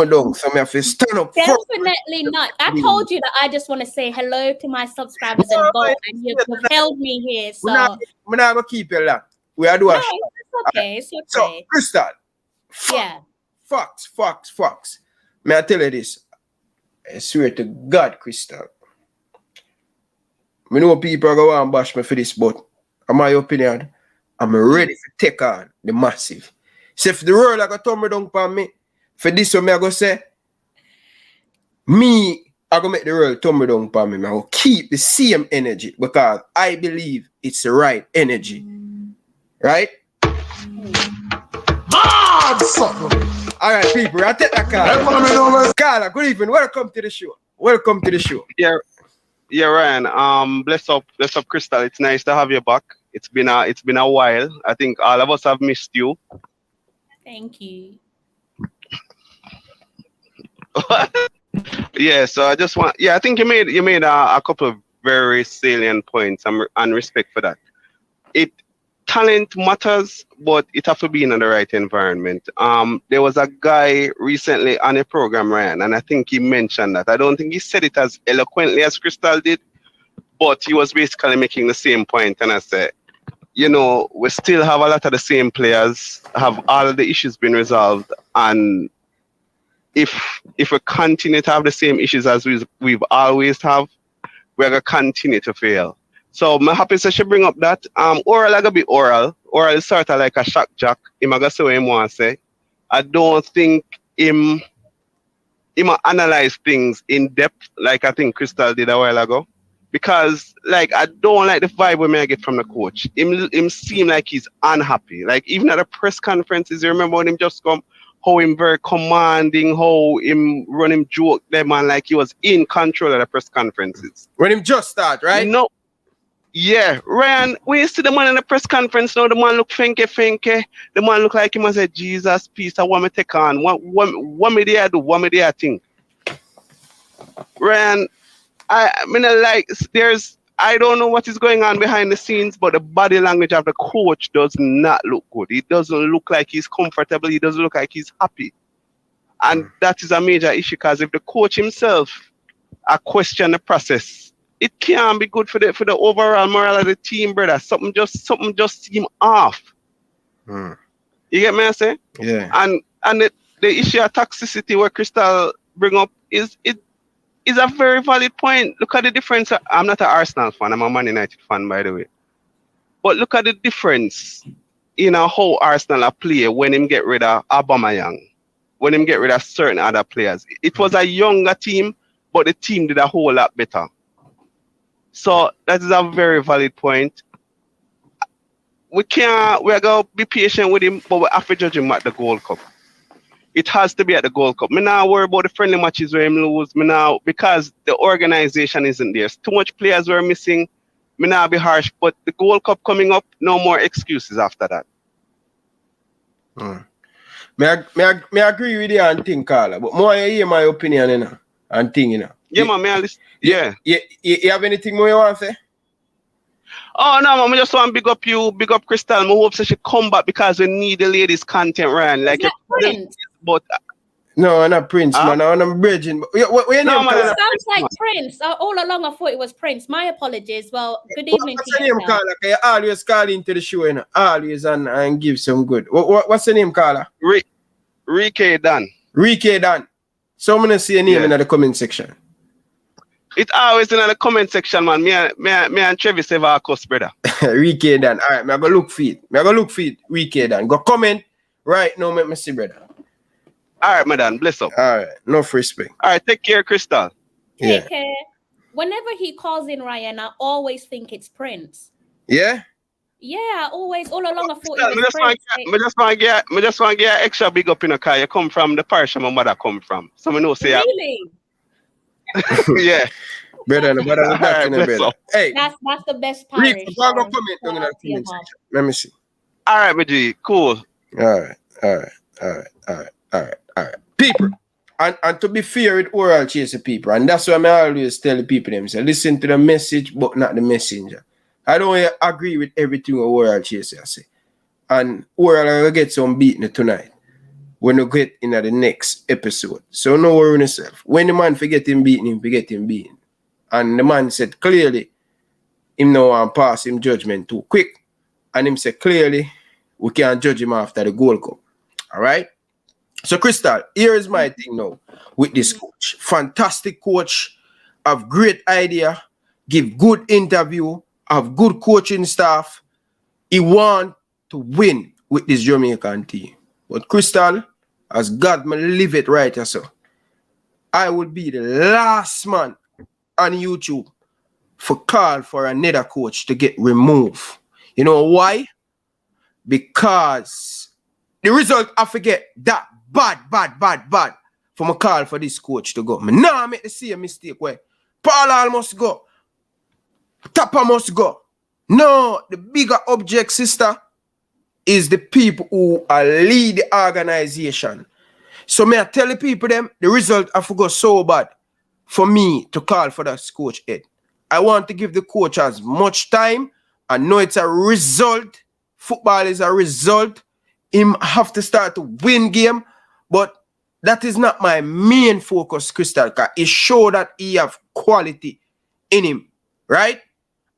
me have to stand up. Definitely not. I told you that I just want to say hello to my subscribers and go, and you've held me here. So we're not gonna keep you long. We are doing. It's okay. It's okay. So Crystal, facts. May I tell you this? I swear to God, Crystal. I know people are going to bash me for this, but in my opinion, I'm ready to take on the massive. So if the world are going to turn me down upon me, for this one, I go say, me, I go make the world turn me down upon me. I will keep the same energy because I believe it's the right energy. Right? Hard something. All right, people, I take that call. Carla, good evening. Welcome to the show. Welcome to the show. Yeah, Ryan. Bless up, Crystal. It's nice to have you back. It's been a while. I think all of us have missed you. Thank you. Yeah, so I just want. Yeah, I think you made a couple of very salient points, and respect for that. Talent matters, but it have to be in the right environment. There was a guy recently on a program, Ryan, and I think he mentioned that. I don't think he said it as eloquently as Crystal did, but he was basically making the same point. And I said, you know, we still have a lot of the same players, have all of the issues been resolved, and if we continue to have the same issues as we've always have, we're gonna continue to fail. So I'm happy to she bring up that. Oral I gotta be oral. Oral is sort of like a shock jock. Him I gotta say what him want to say. I don't think him analyze things in depth like I think Crystal did a while ago. Because like I don't like the vibe we may get from the coach. Him seem like he's unhappy. Like even at the press conferences, you remember when him just come, how him very commanding, how him run him joke them man like he was in control of the press conferences. When him just start, right? No. Yeah, Ryan, when you see the man in the press conference now, the man look finky. The man look like him and say, Jesus, peace, I want me to take on. What me there do? What me there think? Ryan, I don't know what is going on behind the scenes, but the body language of the coach does not look good. It doesn't look like he's comfortable. He doesn't look like he's happy. And that is a major issue because if the coach himself question the process, it can't be good for the overall morale of the team, brother. Something just seem off. You get me I say? Yeah. And the issue of toxicity where Crystal bring up is a very valid point. Look at the difference. I'm not an Arsenal fan, I'm a Man United fan, by the way. But look at the difference in how Arsenal play when him get rid of Aubameyang, when him get rid of certain other players. It was a younger team, but the team did a whole lot better. So that is a very valid point. We're going to be patient with him, but we have to judge him at the Gold Cup. It has to be at the Gold Cup. Me not worry about the friendly matches where him lose. Me now, because the organization isn't there. Too much players were missing. Me not be harsh, but the Gold Cup coming up, no more excuses after that. Me agree with you and think, Carla, but more I hear my opinion, you know, and think, you know. Yeah, man, I listen. Yeah. You have anything more you want to say? Oh, no, man, I just want to big up you, big up Crystal. I hope she come back because we need the ladies' content, Ryan. Like, but no, not Prince, man. I'm bridging. What name? No, man, it sounds like Prince. All along, I thought it was Prince. My apologies. Well, good evening what's to the you. name, Carla? You always call into the show, you know? Always and give some good. What's the name, Carla? Ricketts Dan. Ricketts Dan. So I'm going to see a name in the comment section. It's always in the comment section, man. Me and Travis have our cuss, brother. Ricketts Dan. All right, I'm going to look for it. Ricketts Dan. Go comment right now, make me see, brother. All right, madam. Bless up. All right. No respect. All right. Take care, Crystal. Take care. Whenever he calls in Ryan, I always think it's Prince. Yeah? Yeah, always. All along, I thought it was Prince. I just want to get extra big up in a car. You come from the parish my mother come from. So I know say really? Yeah. Brother, brother. Hey. That's the best parish. Rick, go comment on the comment section. Let me see. All right, my G. Cool. All right. People, and to be fair with oral chaser people, and that's why I always tell the people them, say, listen to the message, but not the messenger. I don't agree with everything oral chaser say. And oral will get some beating tonight when you get in the next episode. So no worry yourself. When the man forget him beating. And the man said clearly, him no want pass him judgment too quick. And him said clearly, we can't judge him after the Gold Cup. All right? So, Crystal, here is my thing now with this coach. Fantastic coach, have great idea, give good interview, have good coaching staff. He want to win with this Jamaican team. But Crystal, as God may live it right here, so I will be the last man on YouTube for call for another coach to get removed. You know why? Because the result I forget that bad for my call for this coach to go. Me nah make the same mistake where Paul must go. Tapper must go. No, the bigger object, sister, is the people who are lead the organization. So may I tell the people them the result I forgot so bad for me to call for that coach head. I want to give the coach as much time. I know it's a result. Football is a result. Him have to start to win game, but that is not my main focus, Crystal, because it show that he have quality in him, right?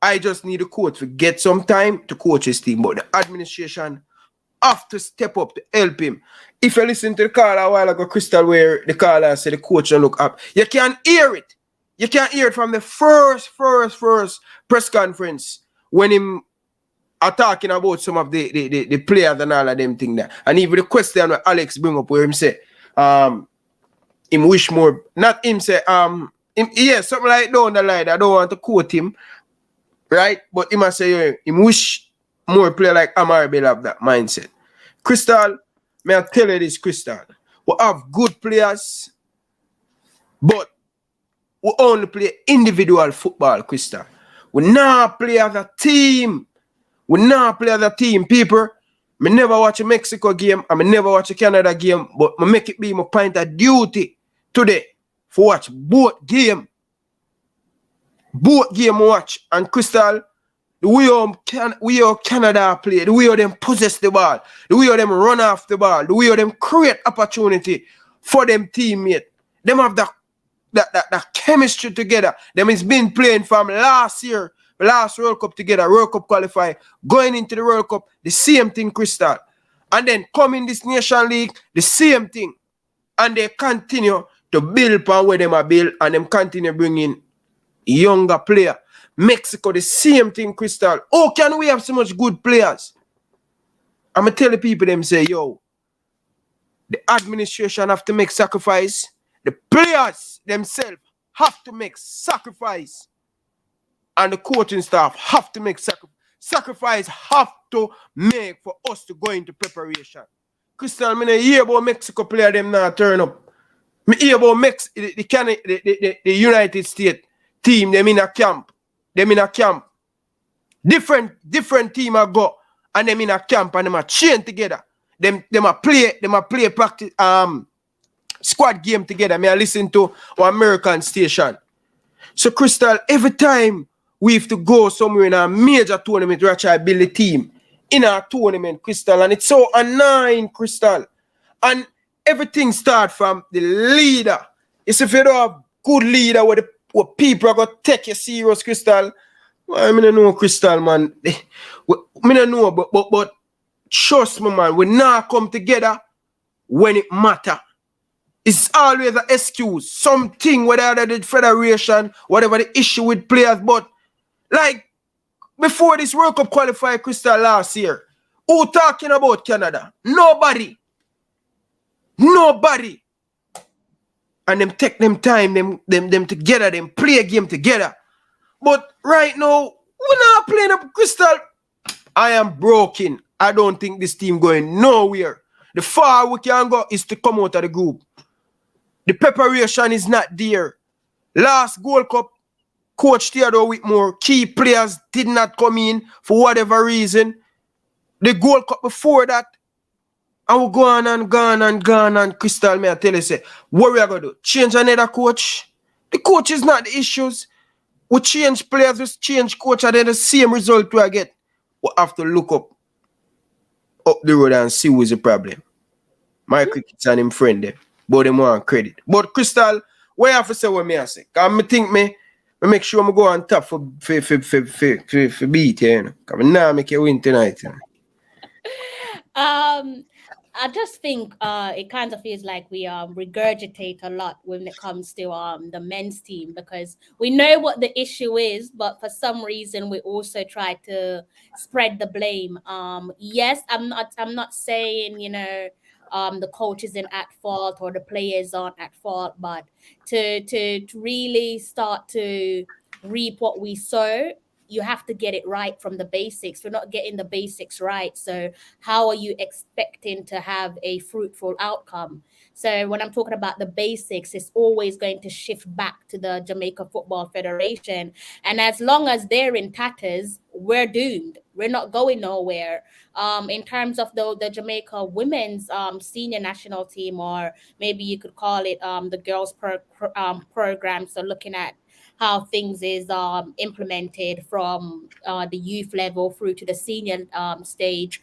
I just need the coach to get some time to coach his team, but the administration have to step up to help him. If you listen to the call a while ago, Crystal, where the caller said the coach don't look up, you can hear it. You can hear it from the first press conference when him are talking about some of the players and all of them thing there. And even the question that Alex bring up where him say, him wish more, not him say, something like down the line. I don't want to quote him, right? But he must say, him wish more player like Amarbel have that mindset. Crystal, may I tell you this, Crystal, we have good players, but we only play individual football, Crystal. We not play as a team. We not play as a team, people. I never watch a Mexico game and I never watch a Canada game, but I make it be my point of duty today for watch both game. Both game watch. And Crystal, the way how Canada play, the way how them possess the ball, the way how them run off the ball, the way how them create opportunity for them teammates. Them have that chemistry together. Them has been playing from last year, last World Cup together, World Cup qualify, going into the World Cup, the same thing, Crystal. And then come in this Nation League, the same thing. And they continue to build upon where them are built, and them continue bringing younger player. Mexico, the same thing, Crystal. Oh, can we have so much good players? I'm going to tell the people, them say, yo, the administration have to make sacrifice. The players themselves have to make sacrifice. And the coaching staff have to make sacrifice have to make for us to go into preparation. Crystal, I mean, hear about Mexico player them now turn up. I hear about the United States team, them in a camp. Them in a camp. Different team are go and them in a camp and them are chain together. Them are play practice squad game together. Me I listen to our American station. So Crystal, every time we have to go somewhere in a major tournament to actually build a team in our tournament, Crystal, and it's so annoying, Crystal. And everything starts from the leader. It's if you don't have good leader where people are going to take you serious, Crystal. I mean, I know, Crystal, man. I mean, I know, but trust me, man, we now come together when it matters. It's always an excuse. Something, whether the federation, whatever the issue with players, but like before this World Cup qualified, Crystal, last year, who talking about Canada? Nobody. And them take them time, them together, them play a game together. But right now, we're not playing up, Crystal. I am broken. I don't think this team going nowhere. The far we can go is to come out of the group. The preparation is not there. Last Gold Cup, Coach Theodore Whitmore, key players did not come in for whatever reason. The Gold Cup before that, and we go on and Crystal, may I tell you, say, what we are going to do? Change another coach? The coach is not the issues. We change players, we change coach, and then the same result we get. We have to look up the road and see who is the problem. My Ricketts and him friend there. But them want credit. But Crystal, what you have to say what me I say? Because I think me make sure I go on top for beat here. You know? Because I now make you win tonight. You know? I just think it kind of feels like we regurgitate a lot when it comes to the men's team, because we know what the issue is, but for some reason we also try to spread the blame. Yes, I'm not saying, you know, the coach isn't at fault or the players aren't at fault, but to really start to reap what we sow, you have to get it right from the basics. We're not getting the basics right. So how are you expecting to have a fruitful outcome? So when I'm talking about the basics, it's always going to shift back to the Jamaica Football Federation. And as long as they're in tatters, we're doomed. We're not going nowhere. In terms of the Jamaica women's senior national team, or maybe you could call it the Girlz program. So looking at how things is implemented from the youth level through to the senior stage.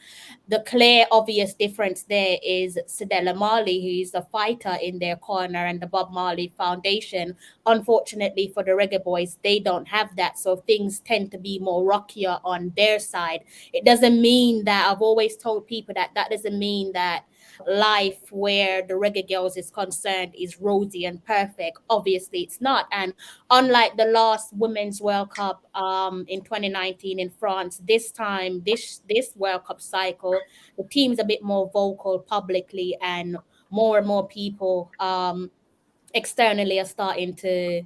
The clear, obvious difference there is Cedella Marley, who is the fighter in their corner, and the Bob Marley Foundation. Unfortunately for the Reggae Boyz, they don't have that. So things tend to be more rockier on their side. It doesn't mean that, I've always told people that doesn't mean that life where the Reggae Girlz is concerned is rosy and perfect. Obviously it's not. And unlike the last Women's World Cup in 2019 in France, this time, this World Cup cycle, the team's a bit more vocal publicly, and more people externally are starting to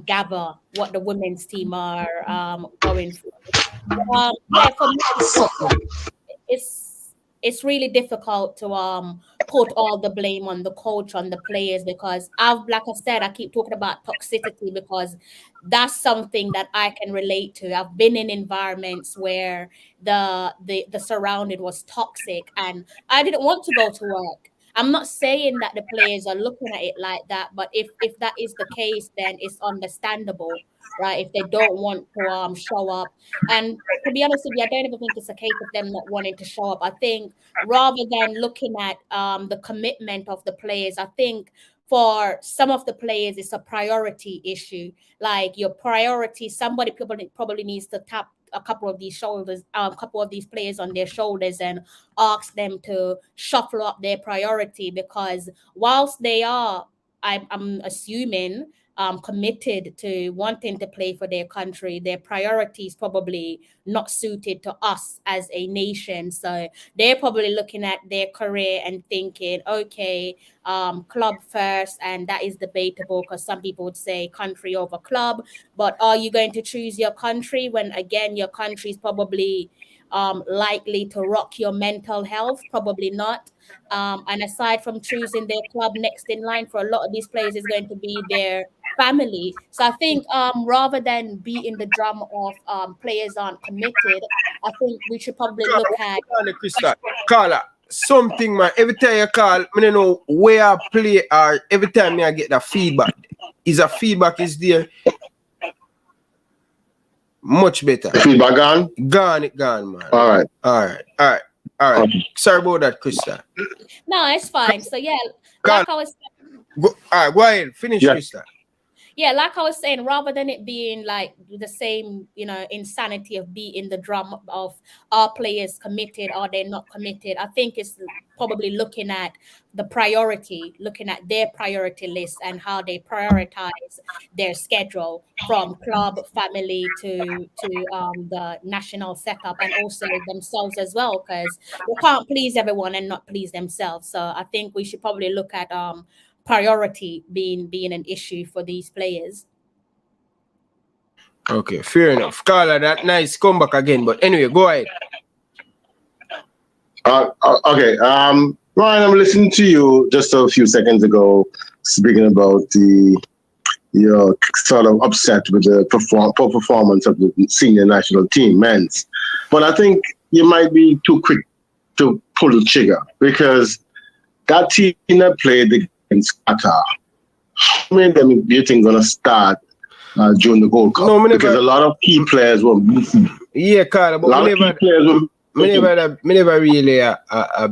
gather what the women's team are going through. Yeah, for me, it's really difficult to put all the blame on the coach, on the players, because like I said, I keep talking about toxicity because that's something that I can relate to. I've been in environments where the surrounding was toxic and I didn't want to go to work. I'm not saying that the players are looking at it like that, but if that is the case, then it's understandable, right? If they don't want to show up. And to be honest with you, I don't even think it's a case of them not wanting to show up. I think rather than looking at the commitment of the players, I think for some of the players, it's a priority issue. Like your priority, somebody probably needs to tap a couple of these players on their shoulders and ask them to shuffle up their priority, because whilst they are, I'm assuming, committed to wanting to play for their country, their priorities probably not suited to us as a nation. So they're probably looking at their career and thinking, okay, club first, and that is debatable because some people would say country over club. But are you going to choose your country when, again, your country is probably likely to rock your mental health? Probably not. And aside from choosing their club, next in line for a lot of these players is going to be their family. So I think rather than be in the drum of players aren't committed, I think we should probably look at Carla, something, man. Every time you call, I don't know where I play, or every time I get that feedback. Is a feedback is there? Much better. The feedback gone? Gone, man. All right. Okay. Sorry about that, Krista. No, it's fine. So yeah, like I was saying, go ahead. Finish, Krista. Yeah, like I was saying, rather than it being like the same, insanity of beating the drum of are players committed, are they not committed? I think it's probably looking at the priority, looking at their priority list and how they prioritize their schedule from club, family to the national setup, and also themselves as well, because they can't please everyone and not please themselves. So I think we should probably look at priority being an issue for these players. Okay, fair enough. Carla, that nice comeback again. But anyway, go ahead. Okay. Ryan, I'm listening to you just a few seconds ago speaking about you're sort of upset with the poor performance of the senior national team, men's. But I think you might be too quick to pull the trigger, because that team that played against Qatar, how many of them do you think going to start during the Gold Cup? Because a lot of key players were missing. Yeah, Carla, but I never really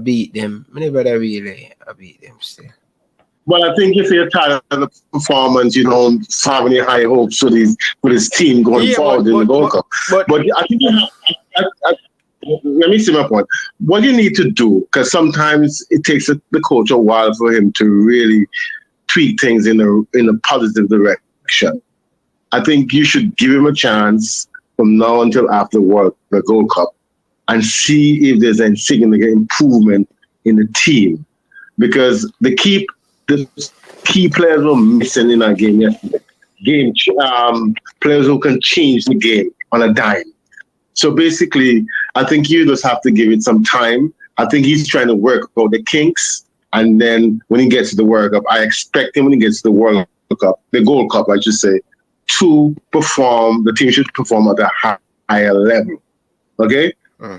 beat them. I never really beat them still. But I think if you're tired of the performance, you don't have any high hopes for this team going forward in the Gold Cup. But I think you have. Let me see my point. What you need to do, because sometimes it takes the coach a while for him to really tweak things in a positive direction. I think you should give him a chance from now until after the Gold Cup, and see if there's any significant improvement in the team, because the key players were missing in our game yesterday. Players who can change the game. on a dime. So basically, I think you just have to give it some time. I think he's trying to work out the kinks. And then when he gets to the World Cup, I expect him when he gets to the World Cup, the Gold Cup, I should say, to perform, the team should perform at a higher level. Okay?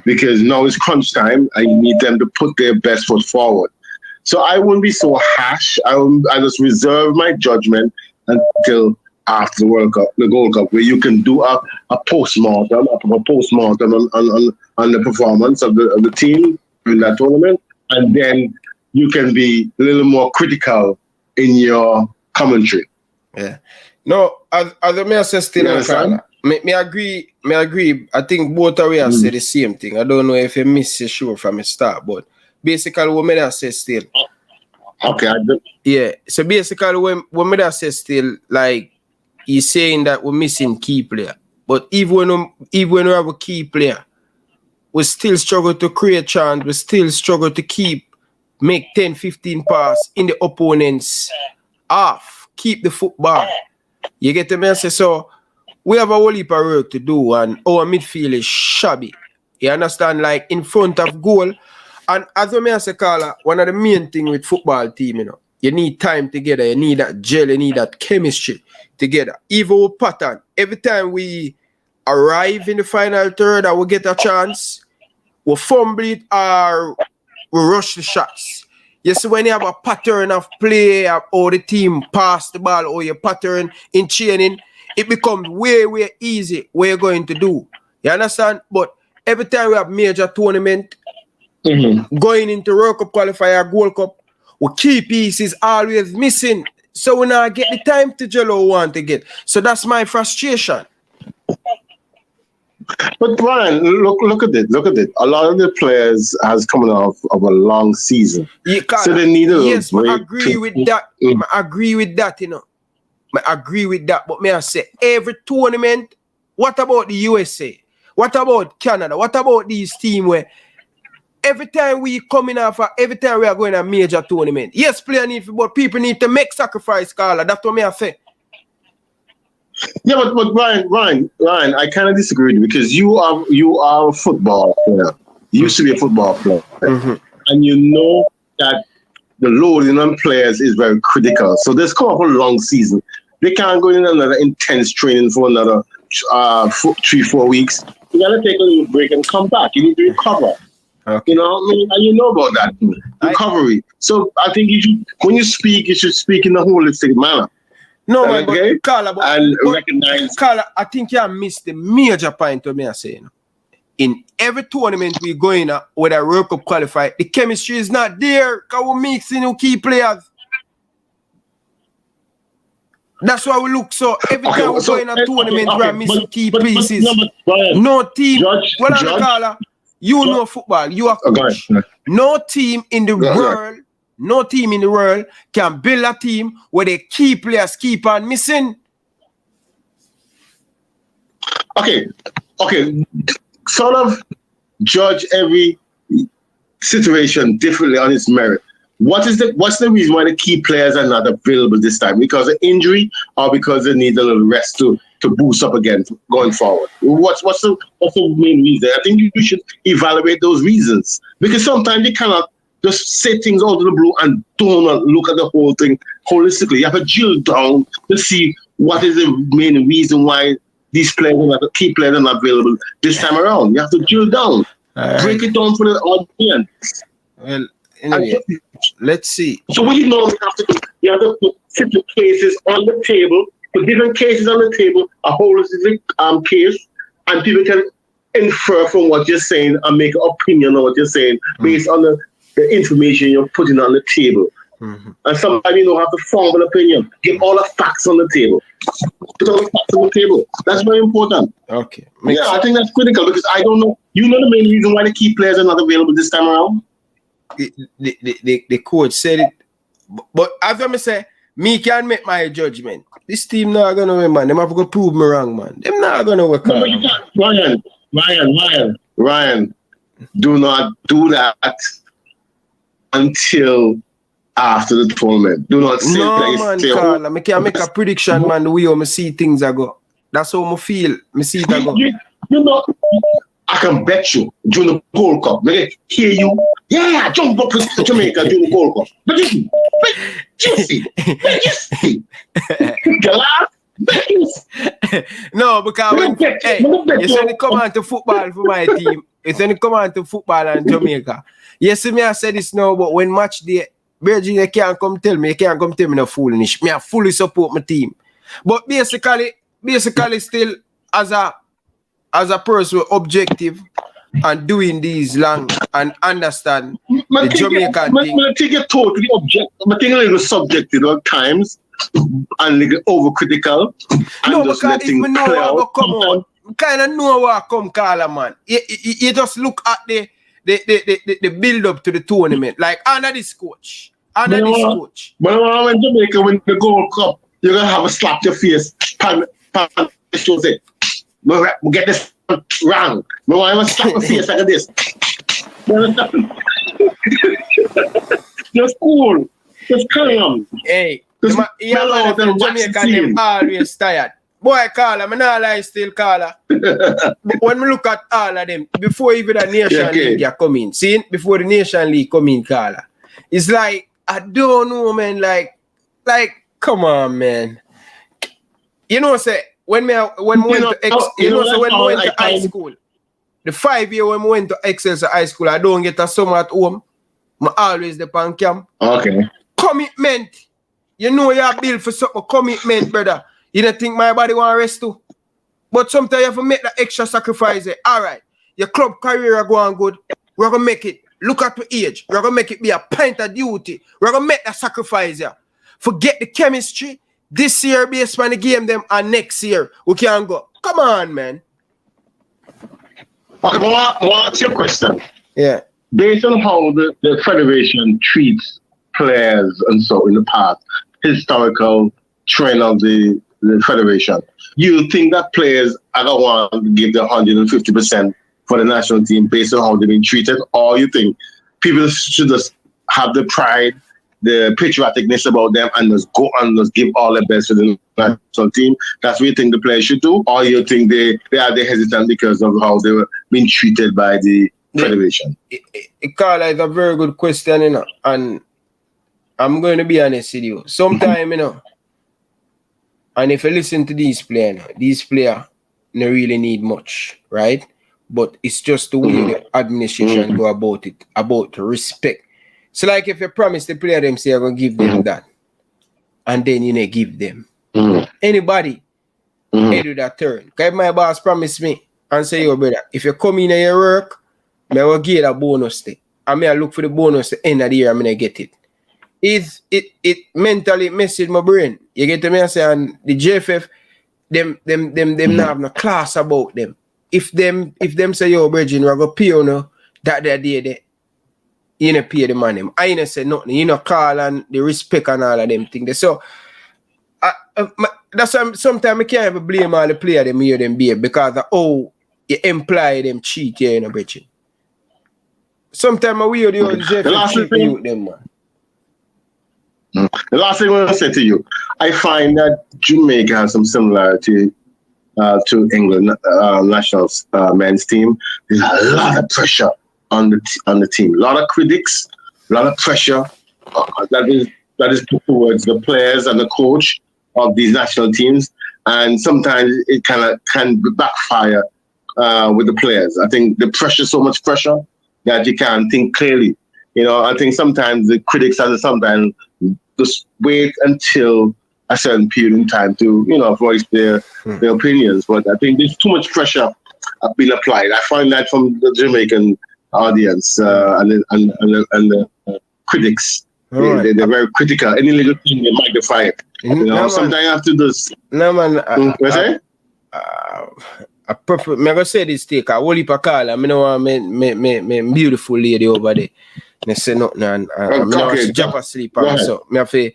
Because now it's crunch time and you need them to put their best foot forward. So I wouldn't be so harsh. I just reserve my judgment until after the World Cup, the Gold Cup, where you can do a post-mortem on the performance of the team in that tournament, and then you can be a little more critical in your commentary. Yeah. No, as I may say still, me agree. I think both of you say the same thing. I don't know if you miss the show from the start, but basically what me say still. Okay, yeah. So basically what me say still, like, he's saying that we're missing key player. But even when we have a key player, we still struggle to create chance. We still struggle to make 10, 15 passes in the opponent's half. Keep the football. You get the message? So we have a whole heap of work to do, and our midfield is shabby. You understand? Like, in front of goal. And as I say, Carla, one of the main things with football team, you need time together. You need that gel. You need that chemistry together. Even with pattern, every time we arrive in the final third and we get a chance, we fumble it or we rush the shots. You see, when you have a pattern of play or the team pass the ball or your pattern in training, it becomes way, way easy what you're going to do. You understand? But every time we have major tournament, going into World Cup qualifier, Gold Cup, we key pieces always missing. So we not get the time to gel we want to get. So that's my frustration. But Brian, look at it. Look at it. A lot of the players has coming off of a long season. So they need a yes, I agree with that. I agree with that, I agree with that. But may I say, every tournament, what about the USA? What about Canada? What about these teams where every time we come in every time we are going to a major tournament, yes, player need, but people need to make sacrifice, Carla. That's what I say. Yeah, but Ryan, I kind of disagree with you because you are a football player. You used to be a football player, and you know that the loading on players is very critical. So this come up a long season. They can't go in another intense training for another 3-4 weeks. You gotta take a little break and come back. You need to recover. Okay. You know what I mean? And you know about that recovery. So I think when you speak, you should speak in a holistic manner. No, man, okay? but Carla, recognize. Carla, I think you missed the major point of me saying. In every tournament we go in with a World Cup qualifier, the chemistry is not there because we're mixing key players. That's why we look so every time we go in a tournament we're missing key pieces. No team, Carla, you know football, you are coach. No team in the world. No team in the world can build a team where the key players keep on missing. Okay. Sort of judge every situation differently on its merit. What's the reason why the key players are not available this time? Because of injury or because they need a little rest to boost up again going forward? What's the main reason? I think you should evaluate those reasons because sometimes you cannot just say things out of the blue and don't look at the whole thing holistically. You have to drill down to see what is the main reason why these players key players are not available this time around. You have to drill down, break it down for the audience. Well, anyway, let's see. So what you normally have to do, you have to put different cases on the table, put different cases on the table, a holistic case, and people can infer from what you're saying and make an opinion on what you're saying based on the information you're putting on the table. And sometimes you don't have to form an opinion. Give all the facts on the table. Put all the facts on the table. That's very important. Okay. I think that's critical because I don't know. You know the main reason why the key players are not available this time around? The coach said it. But as I say, me can make my judgment. This team not gonna win, man. Them have to prove me wrong, man. Them not gonna work out. Ryan, do not do that until after the tournament. Do not say no, man, Carla. I can make a prediction, man, the way I see things I go. That's how I feel. Me see that go. You know, I can bet you during the Gold Cup, they hear you. Yeah, jump up to Jamaica during the Gold Cup. But you see, no, because when, you said they come on to football for my team. You said they come on to football in Jamaica. Yes, me I said this now, but when match day, Virgin, you can't come tell me no foolish. Me I fully support my team. But basically still as a person objective and doing these long and understand the Jamaican thing. I think you're totally objective. I think a little subjective at times and a little overcritical. No, because if we know what come on, kind of know what come call, man. You just look at the build up to the tournament. Like under this coach. But when Jamaica win the Gold Cup, you're gonna have a slap your face. Pan shows it. We get this wrong. We want to slap my face like this. Just cool. Just calm. Hey, Jamaica them always tired. Boy, call her, I not lie, still call her. But when we look at all of them, before even the Nation League come in, see, before the Nation League come in, call her. It's like, I don't know, man, like, come on, man. You know, say, when we went to high school, the 5 year when we went to Excelsior High School, I don't get a summer at home. I always the pan camp. Okay. Commitment. You know you are built for something. Commitment, brother. You don't think my body want to rest too? But sometimes you have to make that extra sacrifice. All right, your club career going good. We're going to make it. Look at the age. We're going to make it be a point of duty. We're going to make that sacrifice here. Forget the chemistry. This year, based on the game, them, and next year, we can go. Come on, man. Okay, what's your question? Yeah. Based on how the Federation treats players and so in the past, historical trend of the Federation, you think that players are going to want to give the 150% for the national team based on how they've been treated? Or you think people should just have the pride, the patrioticness about them and just go and just give all their best for the national team? That's what you think the players should do? Or you think they are hesitant because of how they were being treated by the Federation? Carla, it's a very good question, you know, and I'm going to be honest with you. Sometimes, you know, and if you listen to these players don't really need much, right? But it's just the way the administration go about it, about respect. So like if you promise the player them say you're going to give them that, and then you give them. Anybody do that turn. Because if my boss promise me and say, yo brother, if you come in and you work, I will give a bonus thing. I may look for the bonus at the end of the year, I'm going to get it. It mentally messes my brain. You get to me? I say, and the JFF, them not have no class about them. If them say, yo, Virgin, we're going to pay you now, that day, you know pay the money. I ain't say nothing. You know call and the respect and all of them things. So, that's sometimes I can't even blame all the players them hear them be because of how you imply them cheat here, you know, Virgin. Sometimes we hear the old JFF cheat them, man. The last thing I want to say to you, I find that Jamaica has some similarity to England national men's team. There's a lot of pressure on the team, a lot of critics, a lot of pressure that is put towards the players and the coach of these national teams, and sometimes it can backfire with the players. I think the pressure, so much pressure that you can't think clearly. You know, I think sometimes the critics sometimes just wait until a certain period in time to, you know, voice their opinions. But I think there's too much pressure being applied. I find that from the Jamaican audience and the critics. They're very critical. Any little thing they magnify it. You know, sometimes you have to just. No man. What's that? I prefer. I'm gonna say this take. I will leave a call. I know my beautiful lady over there. I say nothing and I'm not jump asleep. So I have to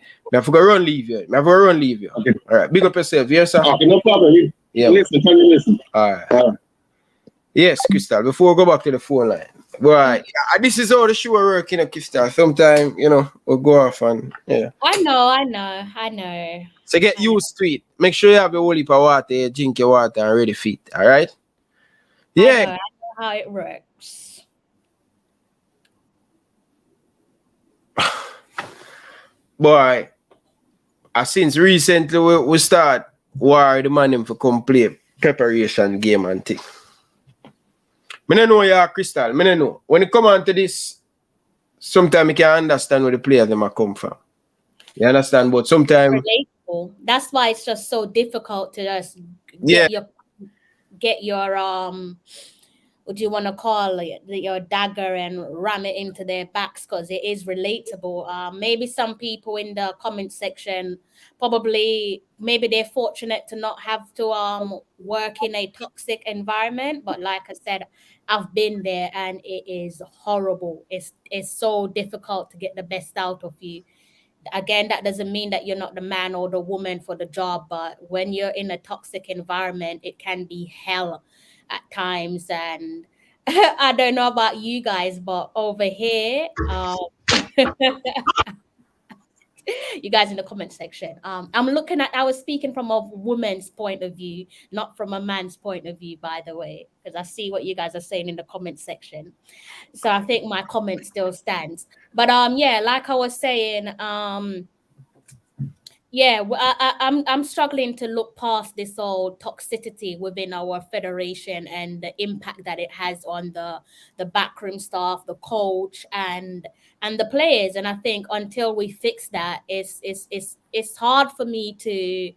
go run leave you. Okay. All right. Big up yourself. Yes, sir. Okay, no problem. Yeah. Listen. All right. Yes, Crystal. Before we go back to the phone line, Right. This is how the show work, you know, Kista. Sometimes, you know, we'll go off and yeah. I know. So get used to it. Make sure you have your whole heap of water, you drink your water and ready fit. All right? Yeah. I know how it works. Boy, since recently we start war the man him for come play preparation game and thing. I don't know ya, Crystal. I don't know. When it come on to this, sometimes you can understand where the players them are come from. You understand? But sometimes Relatable. That's why it's just so difficult to just get your what do you want to call it, your dagger and ram it into their backs, because it is relatable. Maybe some people in the comment section maybe they're fortunate to not have to work in a toxic environment, but like I said, I've been there and it is horrible. It's so difficult to get the best out of you. Again, that doesn't mean that you're not the man or the woman for the job, but when you're in a toxic environment, it can be hell at times. And I don't know about you guys, but over here, you guys in the comment section, I was speaking from a woman's point of view, not from a man's point of view, by the way, because I see what you guys are saying in the comment section. So I think my comment still stands. But yeah, like I was saying, I'm struggling to look past this whole toxicity within our federation and the impact that it has on the backroom staff, the coach, and the players. And I think until we fix that, it's hard for me to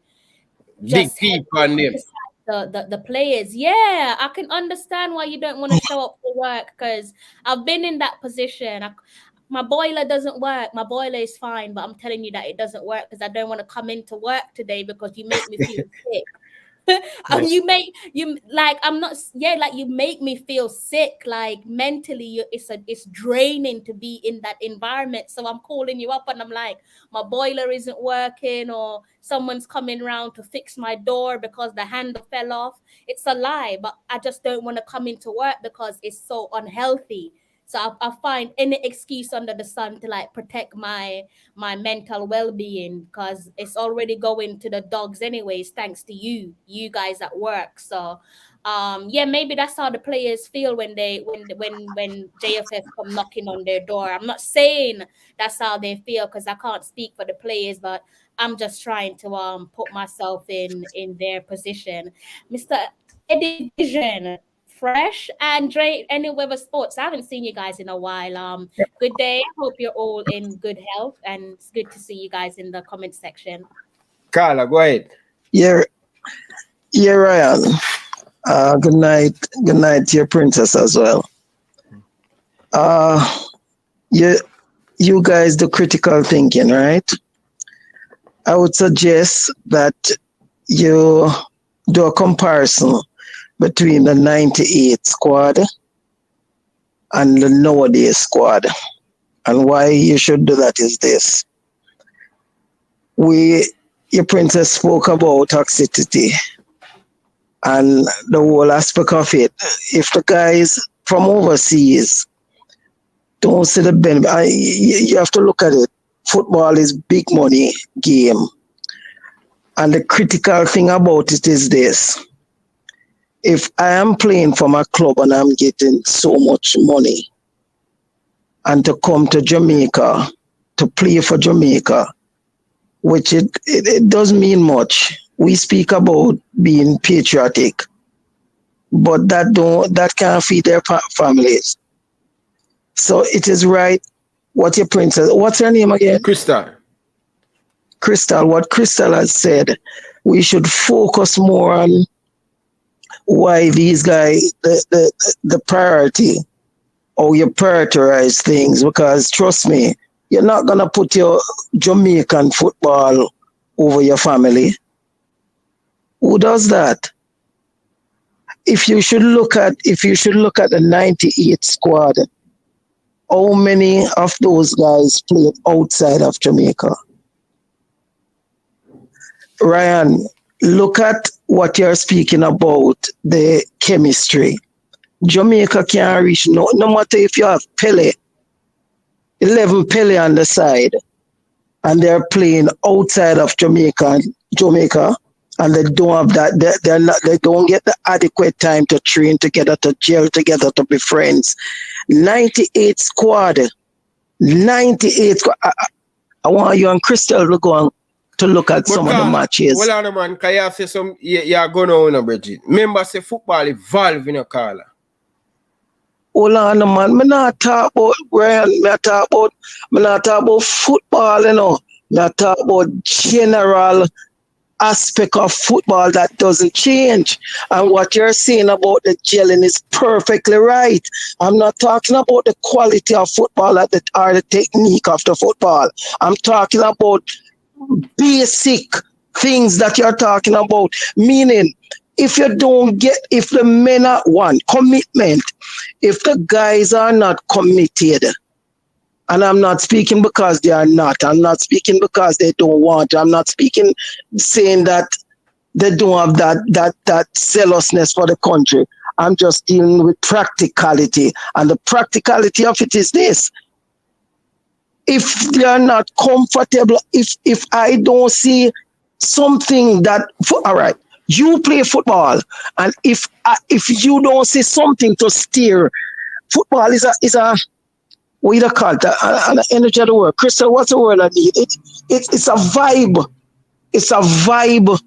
just the players. Yeah, I can understand why you don't want to show up for work, because I've been in that position. My boiler doesn't work. My boiler is fine, but I'm telling you that it doesn't work because I don't want to come into work today because you make me feel sick. You make me feel sick, like mentally. It's draining to be in that environment. So I'm calling you up and I'm like, my boiler isn't working, or someone's coming around to fix my door because the handle fell off. It's a lie, but I just don't want to come into work because it's so unhealthy. So I find any excuse under the sun to like protect my mental well-being, because it's already going to the dogs anyways, thanks to you guys at work. So maybe that's how the players feel when JFF come knocking on their door. I'm not saying that's how they feel because I can't speak for the players, but I'm just trying to put myself in their position. Mr. Eddie Vision, Fresh and Dre, Any Weather Sports. I haven't seen you guys in a while. Good day. Hope you're all in good health, and it's good to see you guys in the comment section. Carla, go ahead. Yeah, Ryan. Good night to your princess as well. You guys do critical thinking, right? I would suggest that you do a comparison between the 98 squad and the nowadays squad. And why you should do that is this. Your princess spoke about toxicity and the whole aspect of it. If the guys from overseas don't see the benefit, you have to look at it. Football is big money game. And the critical thing about it is this. If I am playing for my club and I'm getting so much money, and to come to Jamaica, to play for Jamaica, which it doesn't mean much. We speak about being patriotic, but that can't feed their families. So it is right. What's her name again? Crystal. What Crystal has said, we should focus more on why these guys, the priority, or you prioritize things, because trust me, you're not going to put your Jamaican football over your family. Who does that? If you should look at the 98 squad, how many of those guys played outside of Jamaica? Ryan, look at what you're speaking about, the chemistry. Jamaica can't reach no matter if you have Pele, 11 Pele on the side, and they're playing outside of Jamaica, and they don't have that. They don't get the adequate time to train together, to gel together, to be friends. 98 squad, 98 squad. I want you and Crystal to go on to look at some of the matches. Well, on man, can you say some? You're going on, no, Bridget. Remember, say football evolve in your caller. Hold on, man. Me not talk about Brian. Me not talk about football, you know. Me not talk about general aspect of football that doesn't change. And what you're saying about the gelling is perfectly right. I'm not talking about the quality of football or the technique of the football. I'm talking about basic things that you're talking about. Meaning, if the men are one, commitment, if the guys are not committed, and I'm not speaking because they are not, I'm not speaking because they don't want, I'm not speaking saying that they don't have that zealousness for the country. I'm just dealing with practicality. And the practicality of it is this. If they are not comfortable, if I don't see something that, all right, you play football, and if you don't see something to steer, football is a what you call it, an energy of the word. Crystal, what's the word I need? It's a vibe. It's a vibe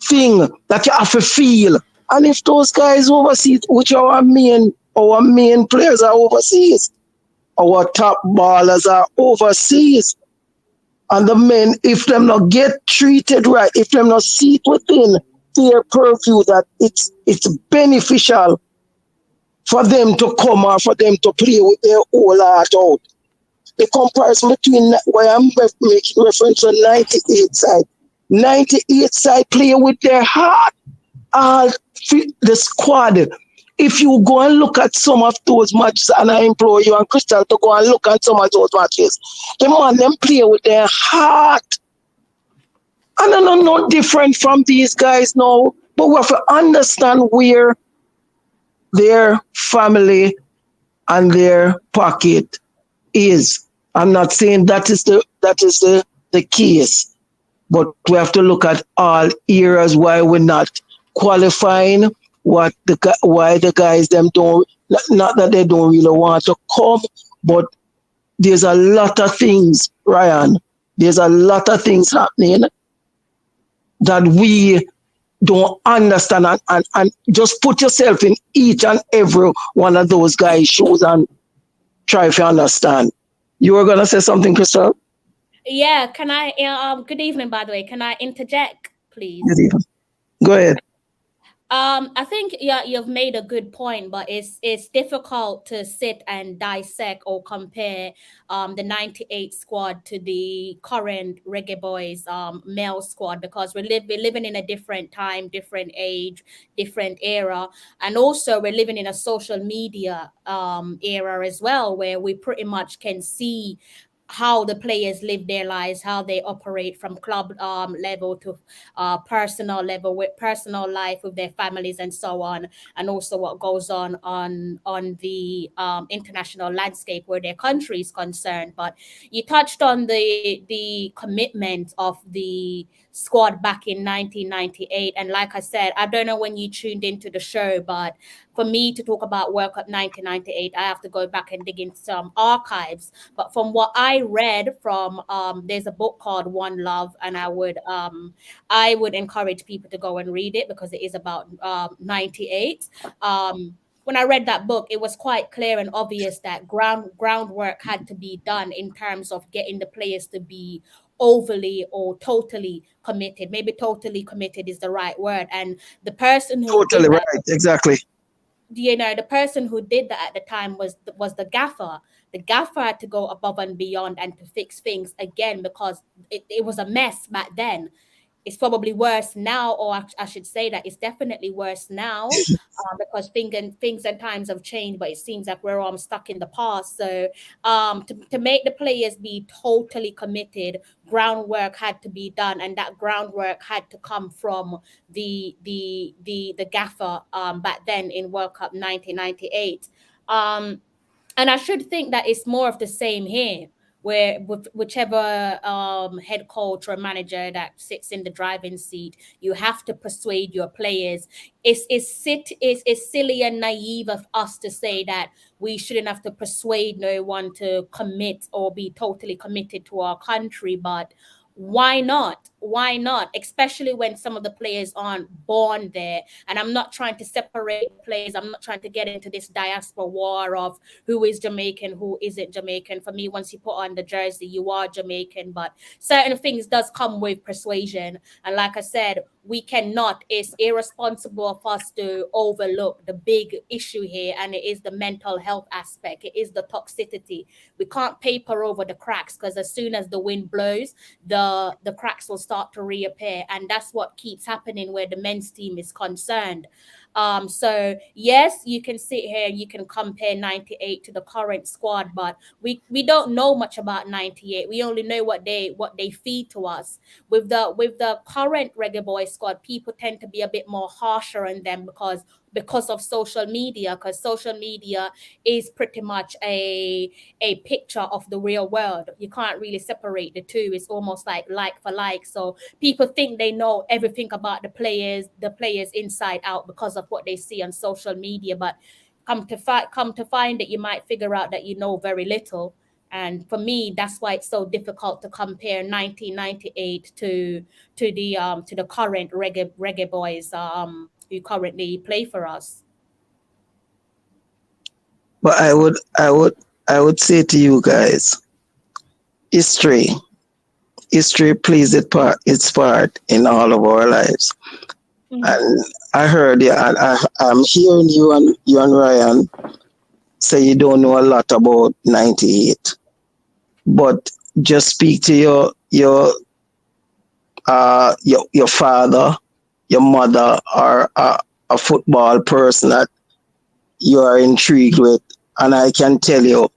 thing that you have to feel. And if those guys overseas, which our main players are overseas, our top ballers are overseas, and the men, if them not get treated right, if them not see it within their purview that it's beneficial for them to come or for them to play with their whole heart out. The comparison between where I'm making reference to 98 side. 98 side play with their heart. All the squad. If you go and look at some of those matches, and I implore you and Crystal to go and look at some of those matches, the man them play with their heart. And I know no different from these guys now, but we have to understand where their family and their pocket is. I'm not saying that is the case, but we have to look at all areas why we're not qualifying, why the guys them don't, not that they don't really want to come, but there's a lot of things, Ryan. There's a lot of things happening that we don't understand, and just put yourself in each and every one of those guys' shoes and try to understand. You were gonna say something, Crystal? Yeah, can I good evening, by the way. Can I interject, please? Good evening. Go ahead. I think you've made a good point, but it's difficult to sit and dissect or compare the 98 squad to the current Reggae Boyz male squad, because we're living in a different time, different age, different era, and also we're living in a social media era as well, where we pretty much can see how the players live their lives, how they operate from club level to personal level, with personal life with their families and so on, and also what goes on the international landscape where their country is concerned. But you touched on the commitment of the squad back in 1998, and like I said, I don't know when you tuned into the show, but for me to talk about World Cup 1998, I have to go back and dig into some archives. But from what I read from, there's a book called One Love, and I would encourage people to go and read it because it is about 98. When I read that book, it was quite clear and obvious that groundwork had to be done in terms of getting the players to be overly or totally committed. Maybe totally committed is the right word. And the person who totally right, exactly. The person who did that at the time was the gaffer. The gaffer had to go above and beyond and to fix things again, because it was a mess back then. it's probably worse now, or I should say that it's definitely worse now because things and times have changed, but it seems like we're all stuck in the past. So to make the players be totally committed, groundwork had to be done, and that groundwork had to come from the gaffer back then in World Cup 1998. And I should think that it's more of the same here, where whichever head coach or manager that sits in the driving seat, you have to persuade your players. It's silly and naive of us to say that we shouldn't have to persuade no one to commit or be totally committed to our country, but why not? Why not? Especially when some of the players aren't born there. And I'm not trying to separate players. I'm not trying to get into this diaspora war of who is Jamaican, who isn't Jamaican. For me, once you put on the jersey, you are Jamaican. But certain things does come with persuasion. And like I said, we cannot, it's irresponsible of us to overlook the big issue here, and it is the mental health aspect. It is the toxicity. We can't paper over the cracks, because as soon as the wind blows, the cracks will start to reappear, and that's what keeps happening where the men's team is concerned. So yes, you can sit here, you can compare 98 to the current squad, but we don't know much about 98. We only know what they feed to us. With the current Reggae Boyz squad, people tend to be a bit more harsher on them because of social media, because social media is pretty much a picture of the real world. You can't really separate the two. It's almost like for like. So people think they know everything about the players inside out because of what they see on social media, but come to find that you might figure out that you know very little. And for me, that's why it's so difficult to compare 1998 to the current Reggae Boyz who currently play for us. But I would say to you guys, history plays its part in all of our lives. Mm-hmm. And I heard you, and I'm hearing you and Ryan say you don't know a lot about 98, but just speak to your father, your mother, or a football person that you are intrigued with, and I can tell you,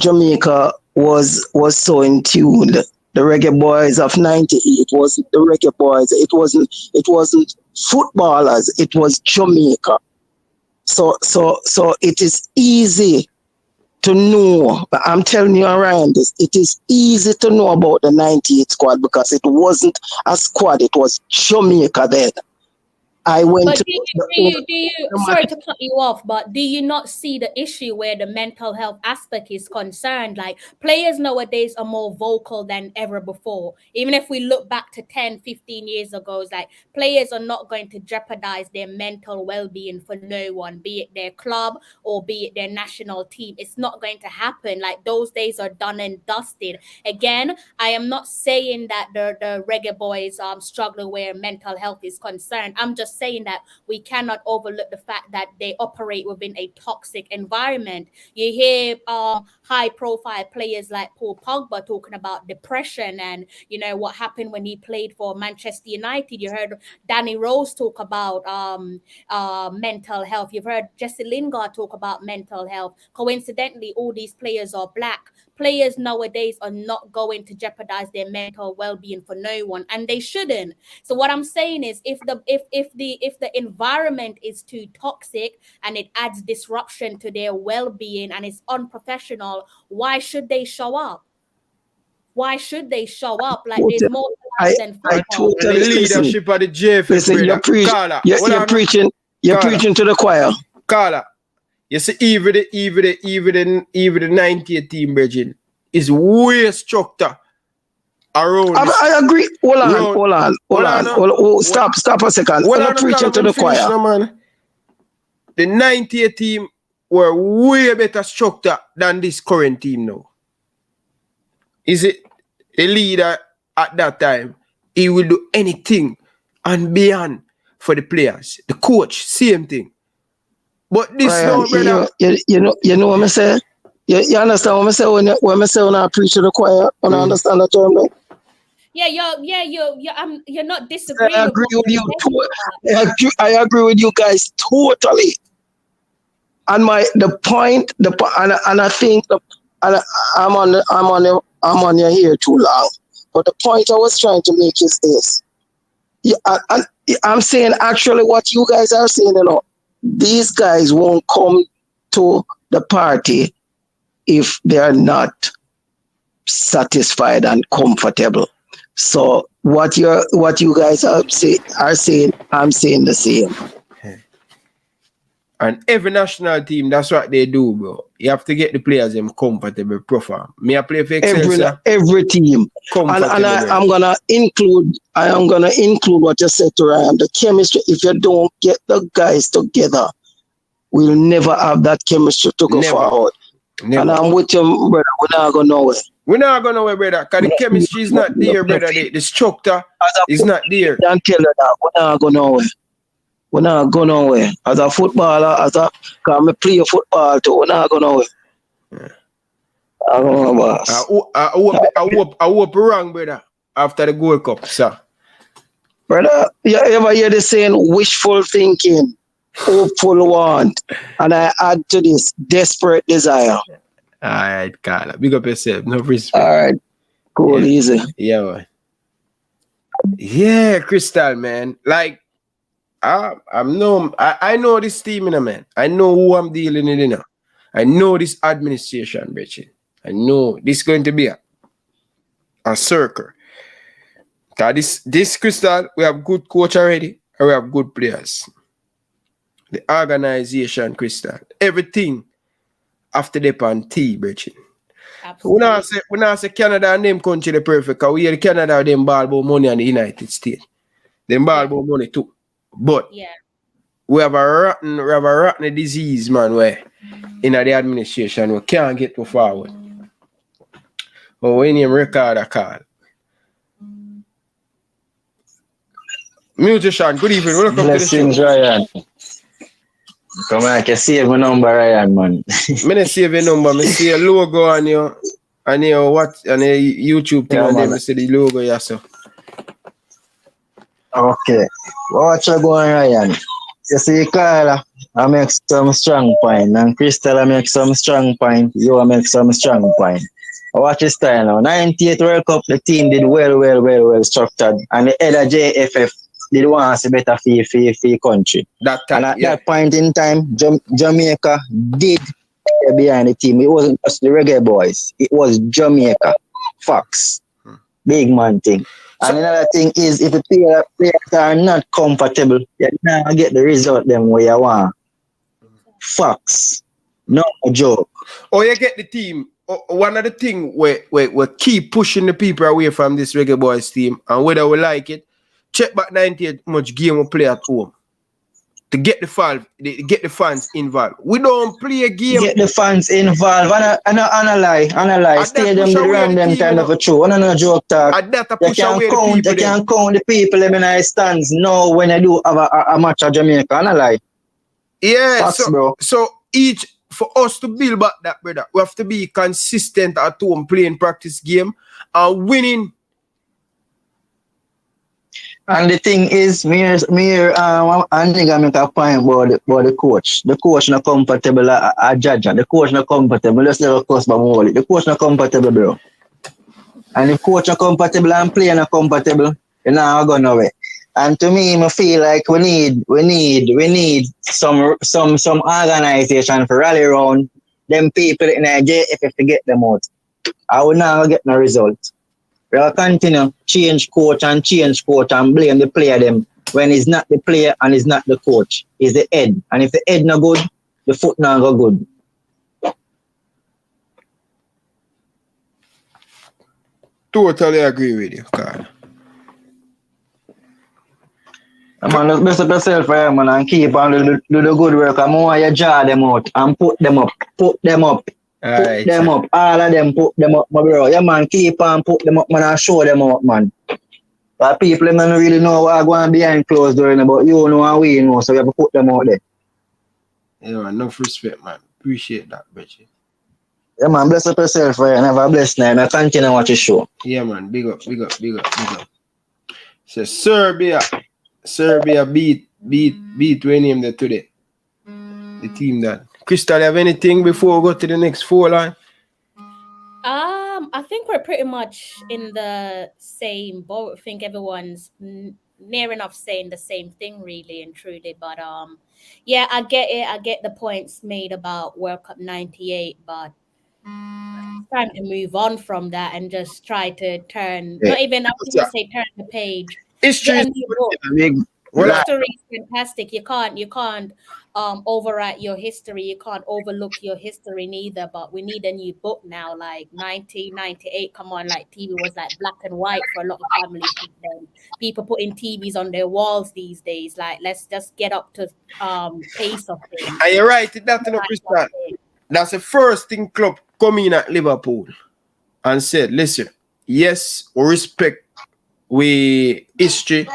Jamaica was so in tune. The Reggae Boyz of 98 wasn't the Reggae Boyz. It wasn't footballers. It was Jamaica. So it is easy to know. But I'm telling you around this, it is easy to know about the 98 squad because it wasn't a squad. It was Jamaica then. I went but to sorry to cut you off, but do you not see the issue where the mental health aspect is concerned? Like, players nowadays are more vocal than ever before. Even if we look back to 10, 15 years ago, it's like players are not going to jeopardize their mental well-being for no one, be it their club or be it their national team. It's not going to happen. Like, those days are done and dusted. Again, I am not saying that the Reggae Boyz struggle where mental health is concerned. I'm just saying that we cannot overlook the fact that they operate within a toxic environment. You hear high profile players like Paul Pogba talking about depression and what happened when he played for Manchester United. You heard Danny Rose talk about mental health. You've heard Jesse Lingard talk about mental health. Coincidentally, all these players are black. Players nowadays are not going to jeopardize their mental well-being for no one, and they shouldn't. So what I'm saying is, if the environment is too toxic and it adds disruption to their well-being and it's unprofessional, why should they show up? Why should they show up? Like, there's more than football. The leadership of the JFF. Listen, you're preaching to the choir. Carla, you see, even the 98 team, Bridget, is way structured around. I agree. Hold on. Stop a second. You're preaching to the choir. Man. The 98 team were way better structured than this current team now. Is it the leader at that time? He will do anything and beyond for the players. The coach, same thing. But this Ryan, now, brother. You know what I say? You understand what I say when I preach to the choir? I understand the term, right? you're not disagreeing. I agree with you. I agree with you guys totally. And the point, and I think I'm on your here too long. But the point I was trying to make is this. I'm saying actually what you guys are saying, these guys won't come to the party if they are not satisfied and comfortable. So what you guys are saying, I'm saying the same. And every national team, that's what they do, bro. You have to get the players them comfortable, perform. Me I play for Excelsior. Every team. And I'm gonna include what you said to Ryan. The chemistry, if you don't get the guys together, we'll never have that chemistry to go forward. Never. And I'm with you, brother. We're not going nowhere. We're not going nowhere, brother. Because the chemistry is not there, brother. The structure is not there. Don't tell you that. We're not going nowhere. We're not going nowhere. As a footballer, because I play football too, we're not going nowhere. Yeah. I don't know, boss. I hope you're wrong, brother, after the Gold Cup, sir. Brother, you ever hear the saying, wishful thinking, hopeful want, and I add to this, desperate desire. All right, Carla. Big up yourself. No respect. All right. Cool, easy. Yeah, man. Yeah, Crystal, man. Like, I know this team, man. I know who I'm dealing with, I know this administration, Richard. I know this is going to be a circle. Because this Crystal, we have good coach already, and we have good players. The organization, Crystal, everything after the pan T, Richard. We not say Canada and them country the perfect, because we hear Canada them ball about money and the United States. Them ball about money too. But we have a rotten disease, man, where in the administration we can't get too forward. But when you record a call. Musician, good evening. Welcome Blessings, to the show. Ryan. Come on, I can save my number, Ryan, man. I don't save your number. I see a logo on your YouTube thing, and then I see the logo, yeah, so. Okay. What you going, Ryan? You see, Carla, I make some strong point, and Crystal, I make some strong point. You make some strong point. Watch this style now. 98 World Cup, the team did well structured, and the head of JFF did want to better for country. That point in time, Jamaica did behind the team. It wasn't just the Reggae Boyz. It was Jamaica. Facts. Big man thing. And another thing is, if the players are not comfortable, you're not going to get the result them where you want. Facts. No joke. Or you get the team. One of the things we keep pushing the people away from this Reggae Boyz team, and whether we like it, check back 98 much game we play at home. To get the fans involved. We don't play a game. Get the fans involved. And lie. Stadium the random kind of a show. And no joke talk. You can count the people in the stands now when I do have a match at Jamaica. And lie. Yeah, Facts, bro. So for us to build back that, brother, we have to be consistent at home, playing practice game and winning. And the thing is, I think I make a point about the coach. The coach not comfortable at judge. The coach not comfortable. Let's never cost by more. The coach not comfortable, bro. And if coach not comfortable and player not comfortable, you're not going nowhere. And to me, I feel like we need some organization for rally around them people in Nigeria if to get them out. I will not get no result. We'll continue change coach and blame the player them when it's not the player and it's not the coach. It's the head. And if the head not good, the foot not go good. Totally agree with you, Carl. Man, just best up yourself, man, and keep on do the good work. I'm want you draw them out and put them up. All of them, put them up, my bro. Yeah, man, keep on put them up, man, and show them out, man. But people don't really know what going on behind closed doors, but you know and we know, so you have to put them out there. Yeah, man, enough respect, man. Appreciate that, Richie. Yeah, man, bless up yourself, right? And have a blessed night. And continue to watch the show. Yeah, man. Big up. So Serbia beat we named it today. The team that. Crystal, have anything before we go to the next 4 line? I think we're pretty much in the same boat. I think everyone's near enough saying the same thing, really and truly. But yeah, I get it. I get the points made about World Cup '98, but it's time to move on from that and just try to turn. Not even I wouldn't say turn the page. History Get a new book. History is fantastic. You can't overwrite your history. You can't overlook your history neither. But we need a new book now. Like 1998, come on, like TV was like black and white for a lot of families. Then people putting TVs on their walls these days. Like, let's just get up to pace of things. And you're right, that's no Crystal. That's the first thing club come in at Liverpool and said, listen, yes, we respect we history,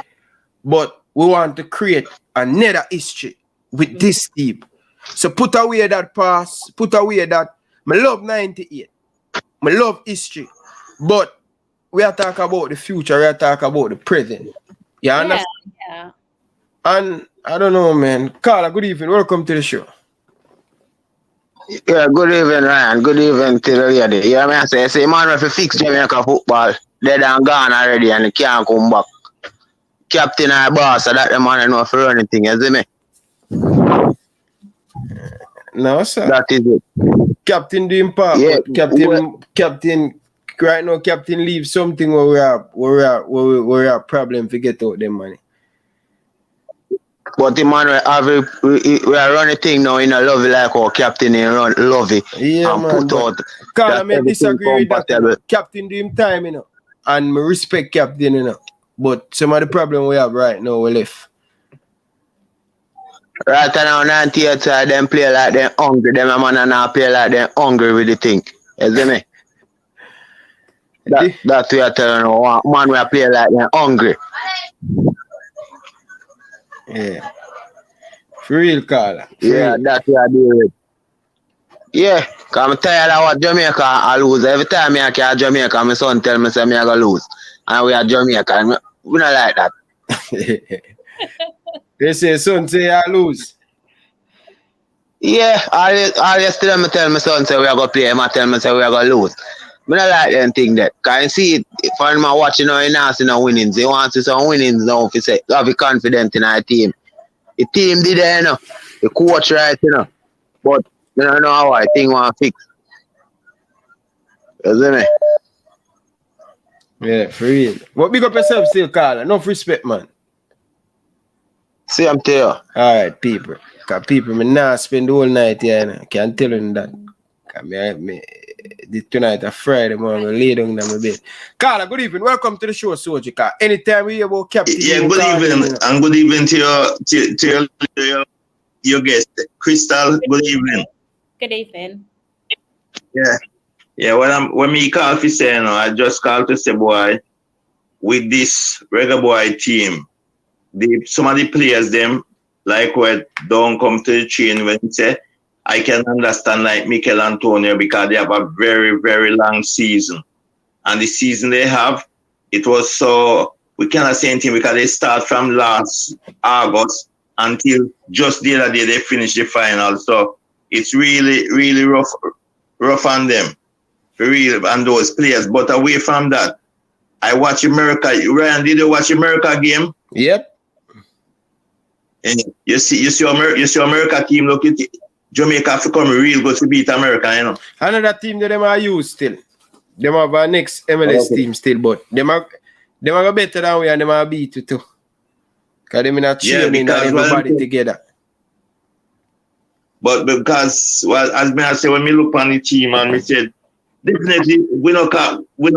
but we want to create another history with this team. So put away that past, put away that. I love 98. I love history. But we are talking about the future, we are talking about the present. You understand? Yeah. And I don't know, man. Carla, good evening. Welcome to the show. Yeah, good evening, Ryan. Good evening to the lady. You know what I say, man, if you fix Jamaica football, they done gone already and they can't come back. Captain or boss, so that the man know for anything, you see me? No, sir. That is it. Captain doing part, yeah, but Captain right now, Captain leave something where we have problem to get out them money. But the man we are running thing now in a lovely like our Captain in run lovely. Yeah, and man. Put out Carl, I may disagree with that. You know. Captain do him time, you know. And me respect Captain, you know. But some of the problem we have right now, we left. Right now, 98 side, them play like they're hungry. Them man and now play like they're hungry with the thing. You see me? That's what I tell you now. Man, we play like they're hungry. Yeah. For real, Carla. Yeah, that's what I do with. Yeah, because I'm tired of what Jamaica I lose. Every time I can Jamaica, my son tell me say me I go lose. And we are Jamaica. And we not like that. They say son say I lose. Yeah, all yesterday I tell my son say we are going to play. I tell me say we are going to lose. I don't like them thing that. Can you see it? If I'm watching now, you not see no winnings. They want to see some winnings now if you say, have be confident in our team. The team did it, you know. The coach right, you know. But you don't know how I think want to fix. You see me? Yeah, for real. But big up yourself still, Carla. Enough respect, man. See, I'm tell you. Alright, people. Because people, me not spend the whole night here, you know. Can't tell you that. Because tonight a Friday morning, I lay down in my bed. Carla, good evening. Welcome to the show, Soldier. Anytime we hear about Captain. Yeah, good evening. You know. And good evening to your guest, Crystal. Good evening. Good evening. Yeah. Yeah, when me call to say, you know, I just called to say, boy, with this Reggae Boy team, some of the players, them, like what don't come to the train when you say, I can understand like Mikel Antonio because they have a very, very long season. And the season they have, it was so, we cannot say anything because they start from last August until just the other day they finish the final. So it's really, really rough on them. For real, and those players. But away from that, I watch America. Ryan, did you watch America game? Yep. And you see America team look at Jamaica have to come real good to beat America, you know. Another team that them are used still. Them have our next MLS team still, but them are better than we and them are beat you too. Because them in a training and everybody together. But because, well, as I say, when we look on the team and we said, definitely we know we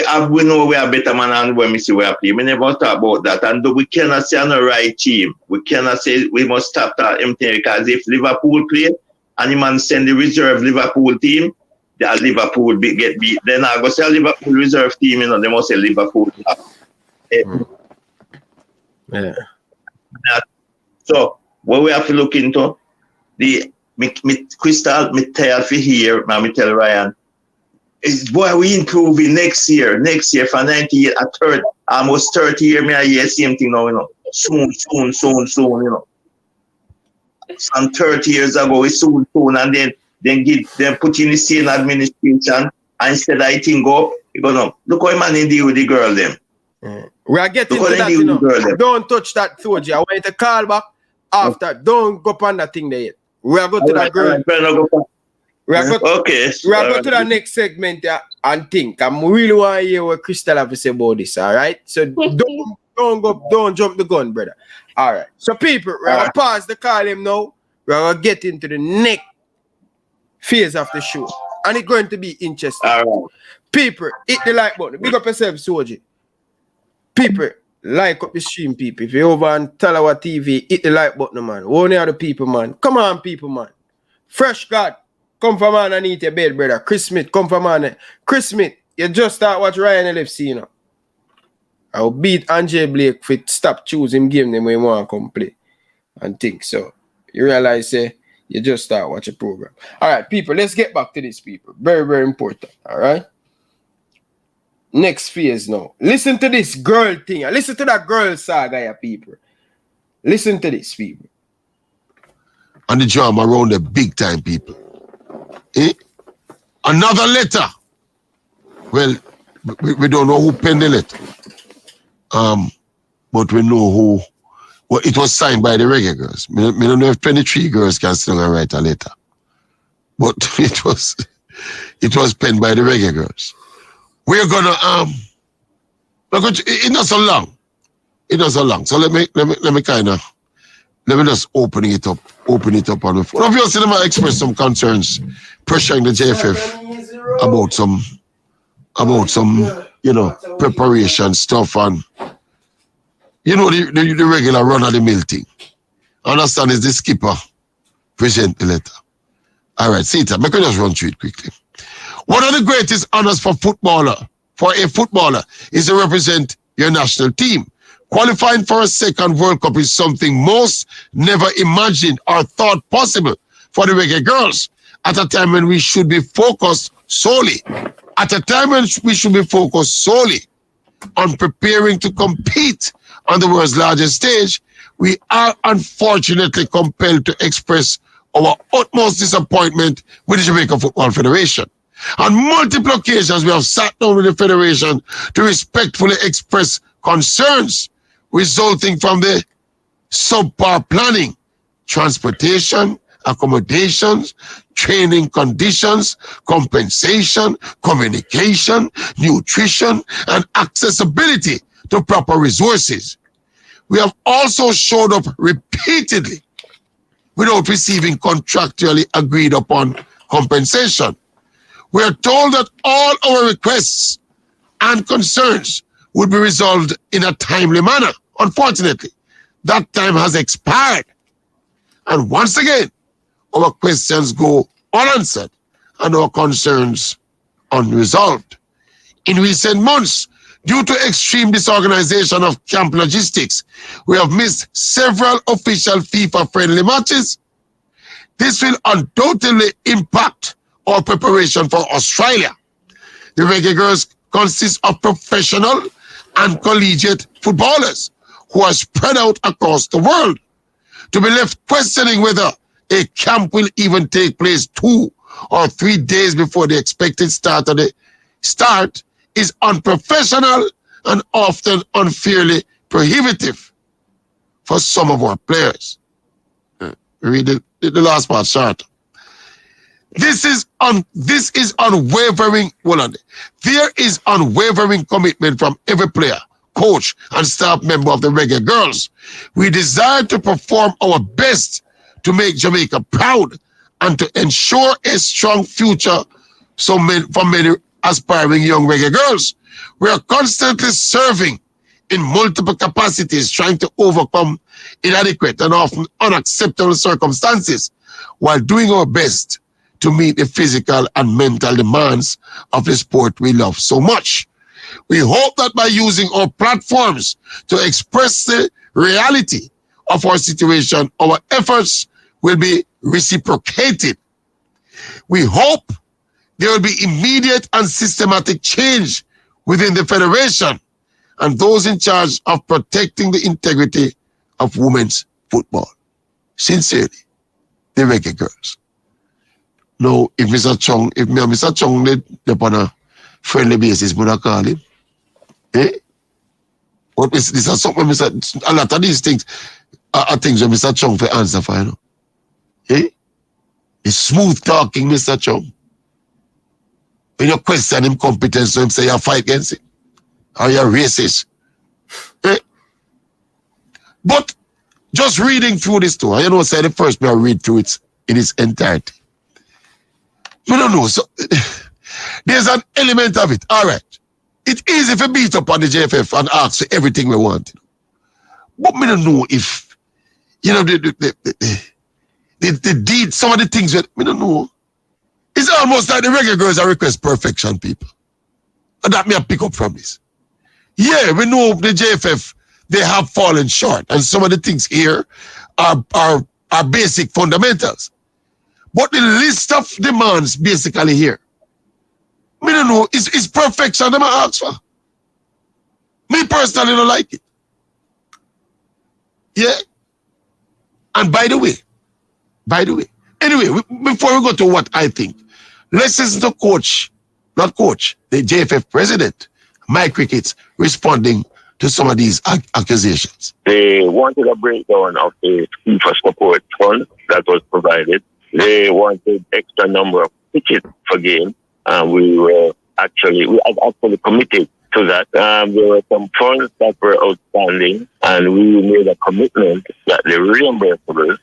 are better man than when we see we are playing. We never talk about that. And we cannot say on the right team. We cannot say we must stop that empty because if Liverpool play and the man send the reserve Liverpool team, that Liverpool get beat. Then I go say Liverpool reserve team, you know, they must say Liverpool. Yeah. So what we have to look into, Crystal, me tell for here, me tell Ryan, is boy we improving next year for 98 at 30, almost 30 years, me I hear same thing now, you know. Soon, you know. Some 30 years ago, it's soon, and then put in the same administration, and instead I think go, you know, look how man deal with the girl them. We are getting to that, you know. Don't touch that, Soji. I want you to call back after. Don't go on that thing there yet. We are going to that girl. We are going to the next segment and think. I really want to hear what Crystal have to say about this, all right? So don't jump the gun, brother. All right. So people, we're going to pause the call him now. We're going to get into the next phase of the show. And it's going to be interesting. All right. People, hit the like button. Big up yourself, Soji. People, like up the stream, people. If you're over on Talawa TV, hit the like button, man. Only other people, man. Come on, people, man. Fresh God, come from underneath your bed, brother. Chris Smith, come from underneath. Chris Smith, you just start watch Ryan LFC, you know. I'll beat Andre Blake if it stop choosing game them when you want to come play. And think so. You realize, you just start watch a program. All right, people, let's get back to this, people. Very, very important, all right? Next phase now. Listen to this girl thing. Listen to that girl saga, yeah, people. Listen to this, people. And the drama around the big time, people. Another letter. Well, we don't know who penned the letter. But we know who. Well, it was signed by the Reggae Girls. We don't know if 23 girls can still write a letter. But it was penned by the Reggae Girls. We're gonna it's not so long. It's not so long. So let me just open it up on the phone. Obviously, let me express some concerns, pressuring the JFF about some you know, preparation stuff and you know the regular run of the mill thing. I understand is the skipper present the letter. All right, see it. I can just run through it quickly. One of the greatest honors for a footballer is to represent your national team. Qualifying for a second World Cup is something most never imagined or thought possible for the Reggae Girls at a time when we should be focused solely on preparing to compete on the world's largest stage. We are unfortunately compelled to express our utmost disappointment with the Jamaica Football Federation. On multiple occasions, we have sat down with the Federation to respectfully express concerns resulting from the subpar planning, transportation, accommodations, training conditions, compensation, communication, nutrition, and accessibility to proper resources. We have also showed up repeatedly without receiving contractually agreed upon compensation. We are told that all our requests and concerns would be resolved in a timely manner. Unfortunately, that time has expired. And once again, our questions go unanswered and our concerns unresolved. In recent months, due to extreme disorganization of camp logistics, we have missed several official FIFA-friendly matches. This will undoubtedly impact our preparation for Australia. The Reggae Girls consist of professional and collegiate footballers who are spread out across the world. To be left questioning whether a camp will even take place 2 or 3 days before the expected start is unprofessional and often unfairly prohibitive for some of our players. Read the last part short. This is unwavering. There is unwavering commitment from every player, coach, and staff member of the Reggae Girls. We desire to perform our best to make Jamaica proud and to ensure a strong future for many aspiring young Reggae Girls. We are constantly serving in multiple capacities, trying to overcome inadequate and often unacceptable circumstances while doing our best to meet the physical and mental demands of the sport we love so much. We hope that by using our platforms to express the reality of our situation, our efforts will be reciprocated. We hope there will be immediate and systematic change within the federation and those in charge of protecting the integrity of women's football. Sincerely, the Reggae Girlz. Now, if Mr. Chung did on a friendly basis, would I call him? Eh? But this is something, a lot of these things are things that Mr. Chung for answer for, you know. Eh? He's smooth talking, Mr. Chung. When you question him competence, so him say you fight against him. Or you're racist. Eh? But just reading through this too, you know, say the first me I read through it in its entirety. I don't know. So there's an element of it. All right. It's easy to beat up on the JFF and ask for everything we want. But I don't know if, you know, the deed, some of the things that I don't know. It's almost like the Reggae Girlz are request perfection people. And that may I pick up from this. Yeah, we know the JFF, they have fallen short. And some of the things here are basic fundamentals. But the list of demands basically here, I don't know, it's perfection that I ask for. Me personally don't like it. Yeah? And by the way, anyway, before we go to what I think, let's listen to the JFF president, Mike Ricketts, responding to some of these accusations. They wanted a breakdown of the FIFA support fund that was provided. They wanted extra number of tickets for games. We had actually committed to that. There were some funds that were outstanding, and we made a commitment that the reimbursables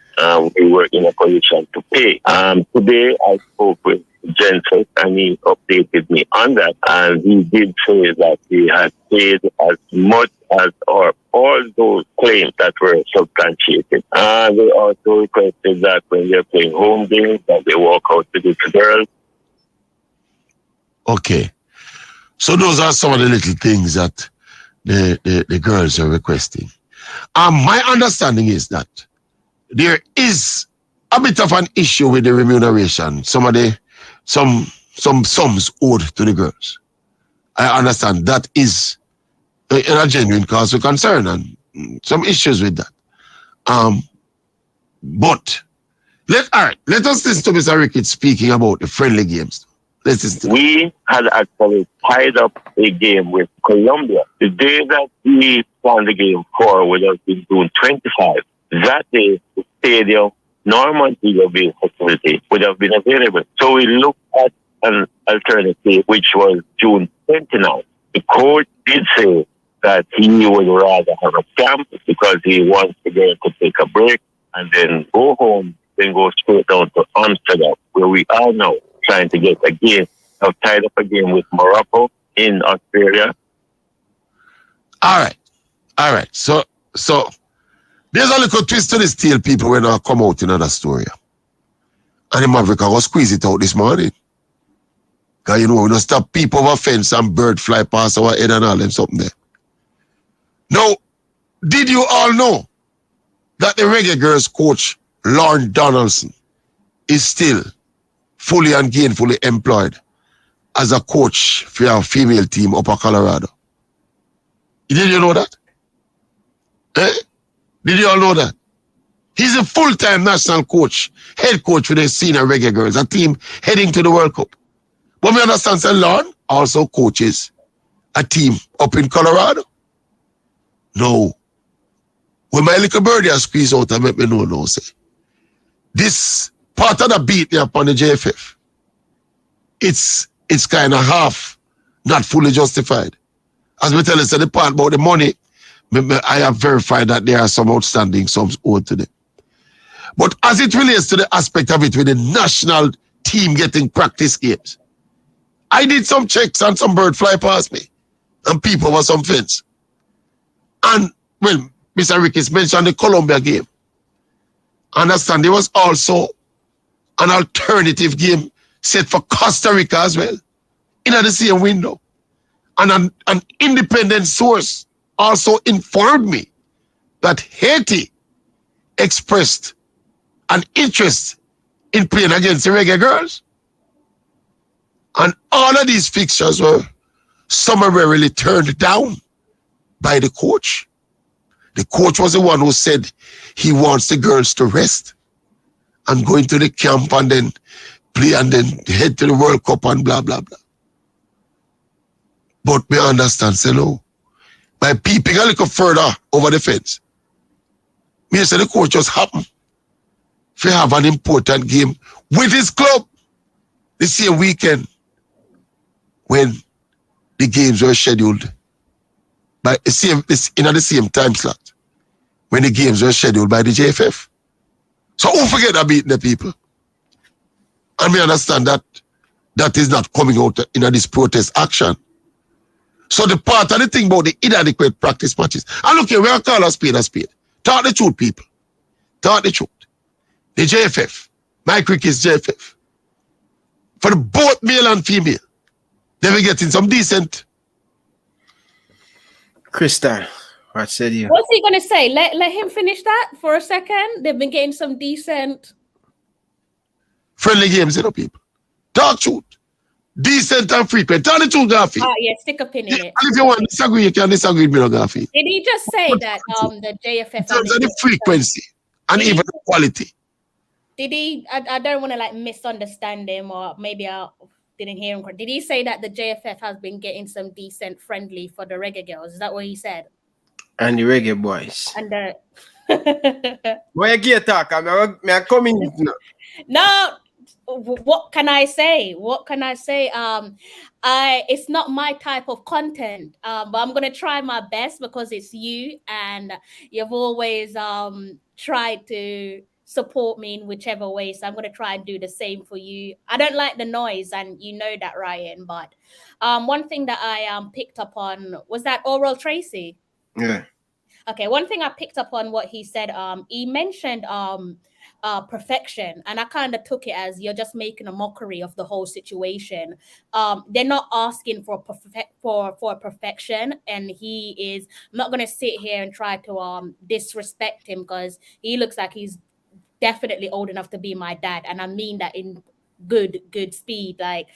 we were in a position to pay. Today, I spoke with Jensen, and he updated me on that, and he did say that he had paid as much as or all those claims that were substantiated. They also requested that when they're playing home games, that they walk out to the girls. Okay. So those are some of the little things that the girls are requesting. My understanding is that there is a bit of an issue with the remuneration. Some sums owed to the girls. I understand that is a genuine cause of concern and some issues with that. But let us listen to Mr. Ricketts speaking about the friendly games. We had actually tied up a game with Colombia. The day that we won the game for would have been June 25. That day, the stadium, normal TV facility would have been available. So we looked at an alternative, which was June 29. The coach did say that he would rather have a camp because he wants the girl to take a break and then go home, then go straight down to Amsterdam, where we are now trying to get a game. I've tied up a game with Morocco in Australia. All right. So there's a little twist to this deal, people, when I come out in another story. And the Maverick, I will squeeze it out this morning. Because, you know, we don't stop people over fence and bird fly past our head and all them something there. Now, did you all know that the Reggae Girlz coach, Lauren Donaldson, is still fully and gainfully employed as a coach for our female team up in Colorado? Did you know that? Eh? Did you all know that? He's a full-time national coach, head coach for the senior Reggae Girlz, a team heading to the World Cup. But we understand that Lauren also coaches a team up in Colorado. No. When my little birdie has squeezed out and make me know no say. This part of the beat there upon the JFF, it's kind of half, not fully justified. As we tell us, the part about the money, I have verified that there are some outstanding sums owed to them. But as it relates to the aspect of it with the national team getting practice games, I did some checks and some bird fly past me and people were some fence. And, well, Mr. Ricketts mentioned the Colombia game. I understand there was also an alternative game set for Costa Rica as well, in the same window. And an independent source also informed me that Haiti expressed an interest in playing against the Reggae Girls. And all of these fixtures were summarily turned down by the coach. The coach was the one who said he wants the girls to rest and go into the camp and then play and then head to the World Cup and blah, blah, blah. But me understand, say no. By peeping a little further over the fence, me say the coach just happened to have an important game with his club the same weekend when the games were scheduled by the same time slot when the games were scheduled by the JFF. So who forget that beating the people? And we understand that that is not coming out in this protest action. So the part of the thing about the inadequate practice matches, and look here, we are call a spade a spade. Talk the truth, people. Talk the truth. The JFF, Mike Ricketts JFF, for the both male and female, they were getting some decent. Crystal, what said you? What's he gonna say? Let him finish that for a second. They've been getting some decent friendly games, people. Talk truth. Decent and frequent. Tell the truth, Gaffy. yeah, stick a pin in it. And if you want to disagree, you can disagree with me, Gaffy. Did he just say that the JFF In terms of the frequency and even the quality. Did he? I don't want to like misunderstand him, or maybe I didn't hear him. Did he say that the JFF has been getting some decent friendly for the Reggae Girls? Is that what he said? And the Reggae Boyz. And the why you get talk? I'm coming. No, what can I say? What can I say? It's not my type of content, but I'm gonna try my best because it's you, and you've always tried to support me in whichever way. So I'm gonna try and do the same for you. I don't like the noise, and you know that, Ryan. But one thing that I picked up on was that Oral Tracy. Yeah. Okay, one thing I picked up on what he said, he mentioned perfection, and I kind of took it as you're just making a mockery of the whole situation. They're not asking for perfection, and he is I'm not gonna sit here and try to disrespect him because he looks like he's definitely old enough to be my dad, and I mean that in good speed, like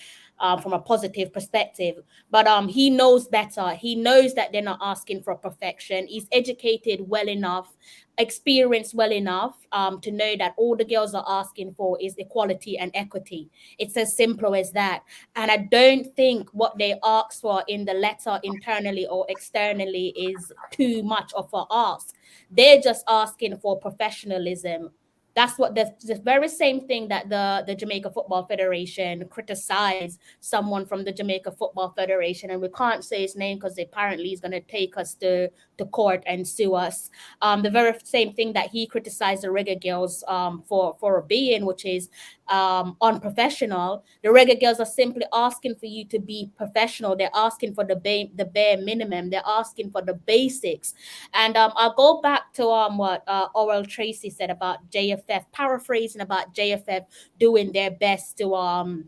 from a positive perspective. But he knows better. He knows that they're not asking for perfection. He's educated well enough, experienced well enough to know that all the girls are asking for is equality and equity. It's as simple as that. And I don't think what they ask for in the letter internally or externally is too much of an ask. They're just asking for professionalism. That's what the very same thing that the Jamaica Football Federation criticized someone from the Jamaica Football Federation, and we can't say his name because apparently he's going to take us to court and sue us. The very same thing that he criticized the Reggae Girls for being, which is unprofessional. The Reggae Girls are simply asking for you to be professional. They're asking for the bare minimum. They're asking for the basics. And I'll go back to what Oral Tracy said about JFF, paraphrasing about JFF doing their best to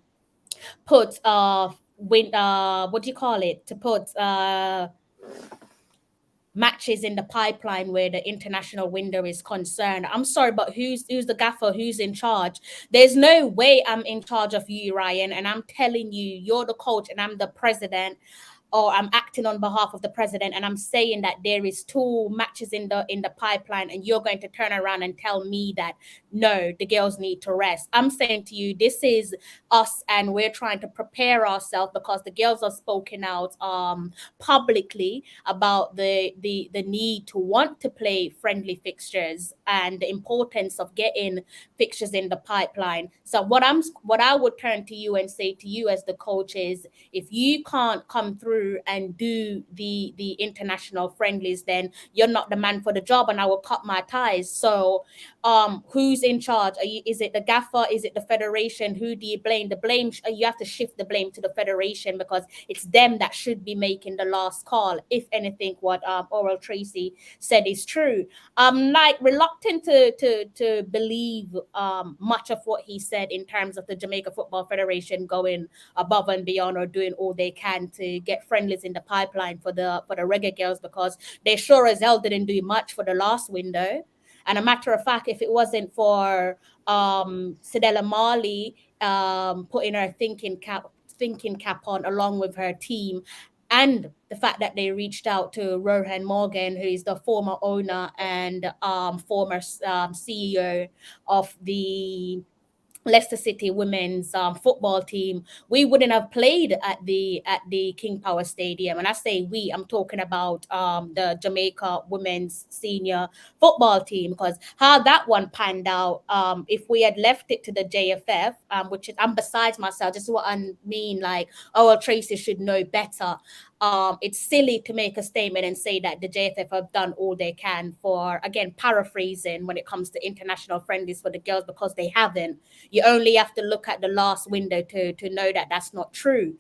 put what do you call it? To put matches in the pipeline where the international window is concerned. I'm sorry, but who's the gaffer? Who's in charge? There's no way I'm in charge of you, Ryan, and I'm telling you, you're the coach and I'm the president, or I'm acting on behalf of the president, and I'm saying that there is 2 matches in the pipeline, and you're going to turn around and tell me that no, the girls need to rest. I'm saying to you, this is us, and we're trying to prepare ourselves because the girls are spoken out publicly about the need to want to play friendly fixtures and the importance of getting fixtures in the pipeline. So what I would turn to you and say to you as the coach is, if you can't come through and do the international friendlies, then you're not the man for the job, and I will cut my ties. So who's in charge? Is it the gaffer? Is it the federation? Who do you blame? The blame, you have to shift the blame to the federation because it's them that should be making the last call. If anything, what Oral Tracy said is true. I'm like reluctant to believe much of what he said in terms of the Jamaica Football Federation going above and beyond or doing all they can to get friendlies in the pipeline for the Reggae Girls, because they sure as hell didn't do much for the last window. And a matter of fact, if it wasn't for Sidella Marley putting her thinking cap on along with her team, and the fact that they reached out to Rohan Morgan, who is the former owner and former CEO of the Leicester City women's football team, we wouldn't have played at the King Power Stadium. And I say we, I'm talking about the Jamaica women's senior football team, because how that one panned out, if we had left it to the JFF, which is, I'm besides myself, just what I mean, like, oh, well, Tracy should know better. It's silly to make a statement and say that the JFF have done all they can for, again, paraphrasing when it comes to international friendlies for the girls, because they haven't. You only have to look at the last window to know that that's not true,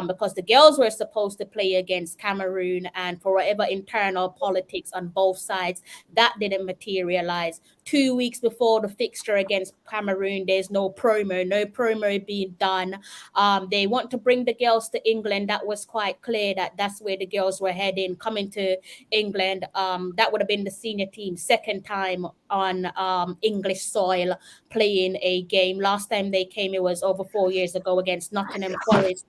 because the girls were supposed to play against Cameroon, and for whatever internal politics on both sides, that didn't materialize. 2 weeks before the fixture against Cameroon, there's no promo being done. They want to bring the girls to England. That was quite clear that that's where the girls were heading, coming to England. That would have been the senior team second time on English soil playing a game. Last time they came, it was over 4 years ago against Nottingham Forest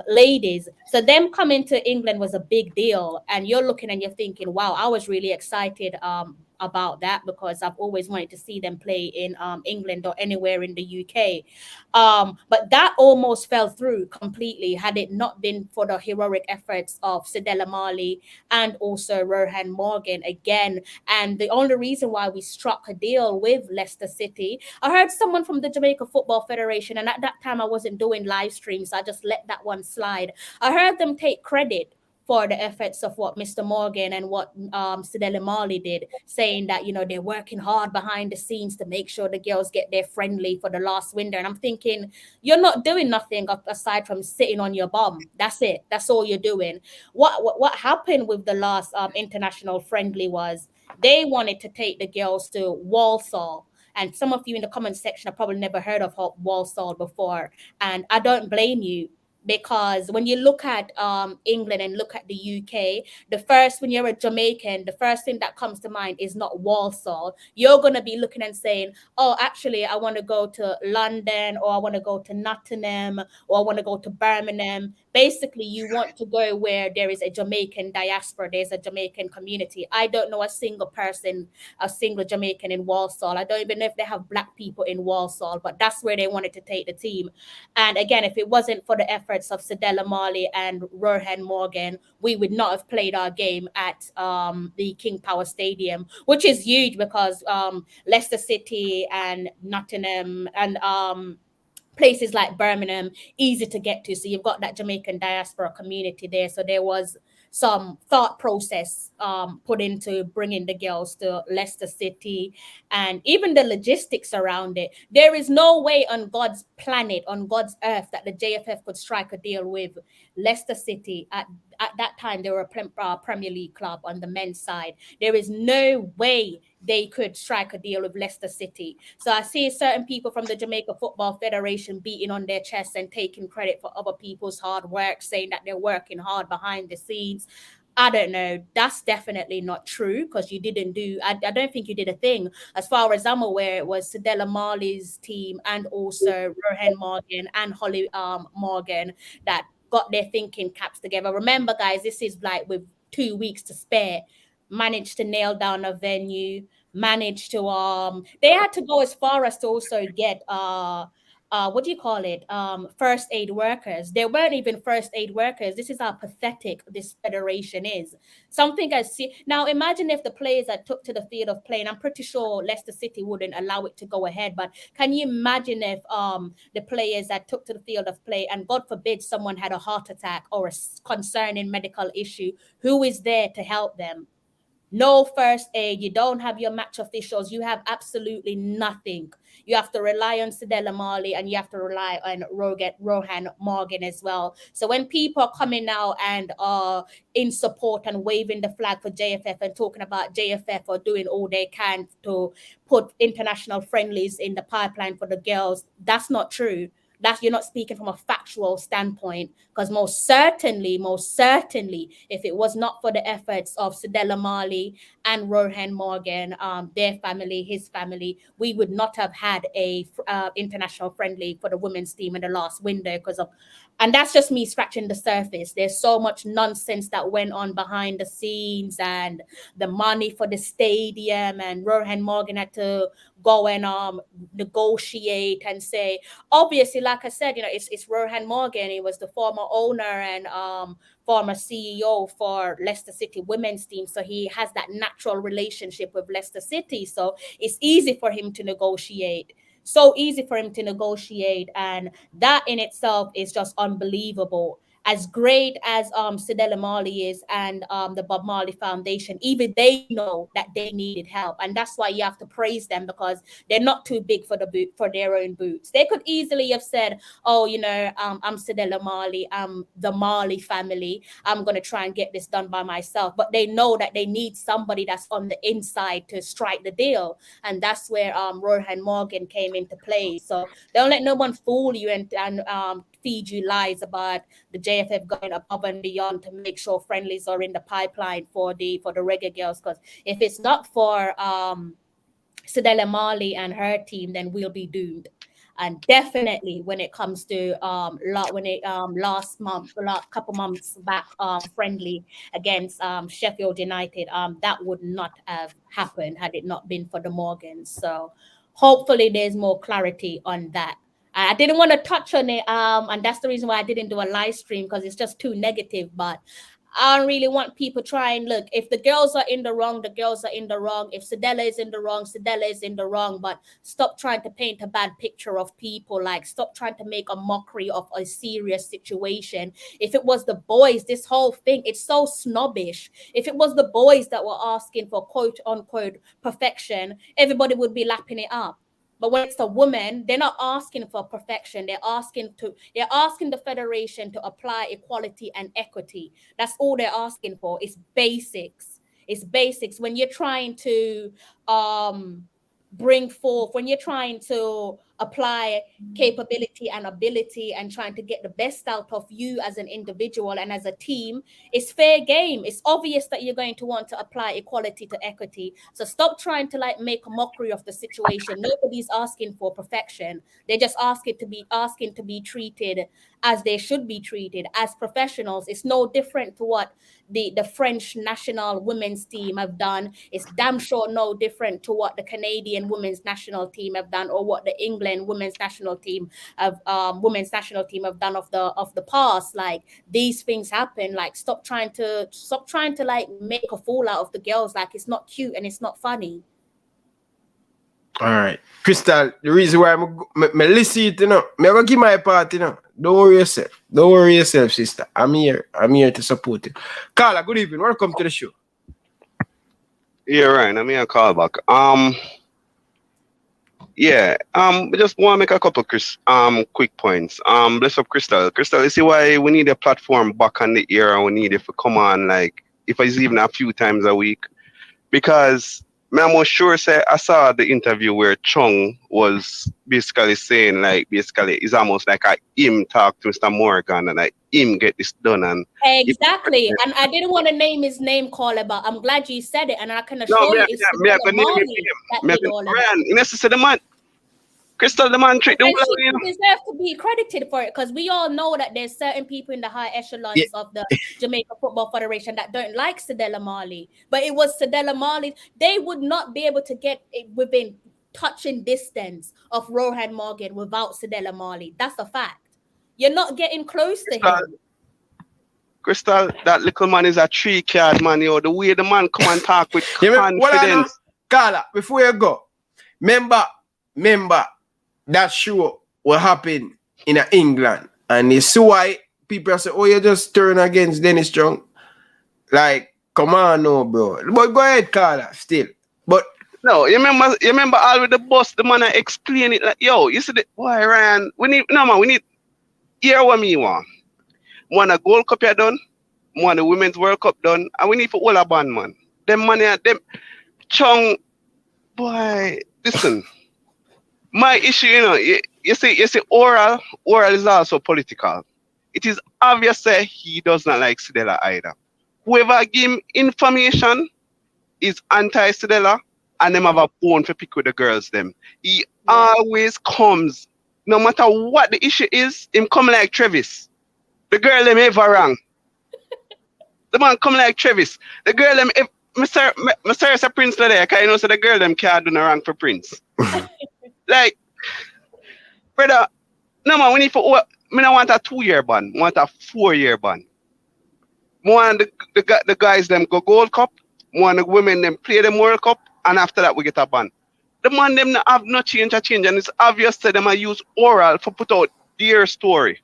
ladies. So them coming to England was a big deal. And you're looking and you're thinking, wow, I was really excited about that, because I've always wanted to see them play in England or anywhere in the UK. But that almost fell through completely had it not been for the heroic efforts of Sidella Marley and also Rohan Morgan again. And the only reason why we struck a deal with Leicester City, I heard someone from the Jamaica Football Federation, and at that time I wasn't doing live streams, so I just let that one slide. I heard them take credit for the efforts of what Mr. Morgan and what Sidella Marley did, saying that, you know, they're working hard behind the scenes to make sure the girls get their friendly for the last window. And I'm thinking, you're not doing nothing aside from sitting on your bum. That's it. That's all you're doing. What happened with the last international friendly was they wanted to take the girls to Walsall. And some of you in the comment section have probably never heard of Walsall before. And I don't blame you, because when you look at England and look at the UK, when you're a Jamaican, the first thing that comes to mind is not Walsall. You're going to be looking and saying, oh, actually, I want to go to London, or I want to go to Nottingham, or I want to go to Birmingham. Basically, you want to go where there is a Jamaican diaspora, there's a Jamaican community. I don't know a single person, a single Jamaican in Walsall. I don't even know if they have black people in Walsall, but that's where they wanted to take the team. And again, if it wasn't for the efforts of Sidella Marley and Rohan Morgan, we would not have played our game at the King Power Stadium, which is huge, because Leicester City and Nottingham and places like Birmingham, easy to get to. So you've got that Jamaican diaspora community there. So there was some thought process put into bringing the girls to Leicester City, and even the logistics around it. There is no way on God's planet, on God's earth, that the JFF could strike a deal with Leicester City. At that time, they were a Premier League club on the men's side. There is no way they could strike a deal with Leicester City. So I see certain people from the Jamaica Football Federation beating on their chests and taking credit for other people's hard work, saying that they're working hard behind the scenes. I don't know. That's definitely not true, because you didn't do, I don't think you did a thing. As far as I'm aware, it was Sidella Marley's team and also Rohan Morgan and Holly Morgan that got their thinking caps together. Remember, guys, this is like with 2 weeks to spare. Managed to nail down a venue, managed to they had to go as far as to also get what do you call it, first aid workers. There weren't even first aid workers. This is how pathetic this federation is. Something I see now. Imagine if the players that took to the field of play, and I'm pretty sure Leicester City wouldn't allow it to go ahead, but can you imagine if the players that took to the field of play, and God forbid someone had a heart attack or a concerning medical issue, who is there to help them? No first aid. You don't have your match officials. You have absolutely nothing. You have to rely on Sidella Marley, and you have to rely on Rohan Morgan as well. So when people are coming now and are in support and waving the flag for JFF and talking about JFF or doing all they can to put international friendlies in the pipeline for the girls, that's not true. That's, you're not speaking from a factual standpoint, because most certainly, if it was not for the efforts of Sidella Marley and Rohan Morgan, their family, his family, we would not have had a international friendly for the women's team in the last window because of, and that's just me scratching the surface. There's so much nonsense that went on behind the scenes, and the money for the stadium, and Rohan Morgan had to go and negotiate and say, obviously, like I said, it's Rohan Morgan. He was the former owner and former CEO for Leicester City women's team, so he has that natural relationship with Leicester City, so it's easy for him to negotiate. So easy for him to negotiate, and that in itself is just unbelievable. As great as Sidella Marley is and the Bob Marley Foundation, even they know that they needed help, and that's why you have to praise them, because they're not too big for for their own boots. They could easily have said, "Oh, I'm Sidella Marley, I'm the Marley family. I'm gonna try and get this done by myself." But they know that they need somebody that's on the inside to strike the deal, and that's where Rohan Morgan came into play. So don't let no one fool you and feed you lies about the JFF going above and beyond to make sure friendlies are in the pipeline for the Reggae Girls. Because if it's not for Sidella Marley and her team, then we'll be doomed. And definitely when it comes to last couple months back friendly against Sheffield United, that would not have happened had it not been for the Morgans. So hopefully there's more clarity on that. I didn't want to touch on it, and that's the reason why I didn't do a live stream, because it's just too negative. But I don't really want people trying. Look, if the girls are in the wrong, the girls are in the wrong. If Sidella is in the wrong, Sidella is in the wrong. But stop trying to paint a bad picture of people. Like, stop trying to make a mockery of a serious situation. If it was the boys, this whole thing, it's so snobbish. If it was the boys that were asking for quote unquote perfection, everybody would be lapping it up. But when it's the woman, they're not asking for perfection. They're asking the federation to apply equality and equity. That's all they're asking for. It's basics. It's basics. When you're trying to bring forth, when you're trying to apply capability and ability and trying to get the best out of you as an individual and as a team, it's fair game. It's obvious that you're going to want to apply equality to equity. So stop trying to make a mockery of the situation. Nobody's asking for perfection. They're just asking to be treated as they should be treated as professionals. It's no different to what the French national women's team have done. It's damn sure no different to what the Canadian women's national team have done, or what the England women's national team have done of the past. Like, these things happen. Like, stop trying to make a fool out of the girls. Like, it's not cute and it's not funny. All right, Crystal, the reason why I'm listen it, I'm gonna give my part, Don't worry yourself, sister. I'm here to support you. Carla, good evening. Welcome to the show. Yeah, right. I'm here to call back. We just want to make a couple quick points. Bless up Crystal. Crystal, you see why we need a platform back on the air, and we need it to come on, like, if it's even a few times a week. Because I'm most sure I saw the interview where Chung was basically saying, it's almost like him talk to Mr. Morgan and like him get this done. And exactly. And I didn't want to name his name, Caller, but I'm glad you said it, and I can assure you it's the man. Crystal, the man trick the she deserves to be credited for it, because we all know that there's certain people in the high echelons of the Jamaica Football Federation that don't like Sidella Marley. But it was Sidella Marley. They would not be able to get it within touching distance of Rohan Morgan without Sidella Marley. That's a fact. You're not getting close to him. Crystal, that little man is a 3-card man. The way the man come and talk with confidence. Carla, before you go, remember that show will happen in England, and you see why people say, "Oh, you just turn against Dennis Strong." Like, come on, no, bro. But go ahead, Carla. Still, but no, you remember all with the boss, the man I explain it like, yo, you see why Ryan? We need hear what me want. Want a Gold Cup here done, want the Women's World Cup done, and we need for all a band, man. Them money at them Chung, boy, listen. My issue, you see, oral is also political. It is obvious that he does not like Sidela either. Whoever give him information is anti-Sidela, and them have a bone to pick with the girls them. He always comes, no matter what the issue is, him come like Travis. The girl them ever wrong. The man come like Travis. The girl them, if Mr. Prince there, because you know, so the girl them can't do no wrong for Prince. Like, brother, no man, we need for, I don't want a 2-year ban, I want a 4-year ban. I want the guys them go Gold Cup, I want the women them play the World Cup, and after that we get a ban. The man them have no change, and it's obvious that them use oral for put out their story.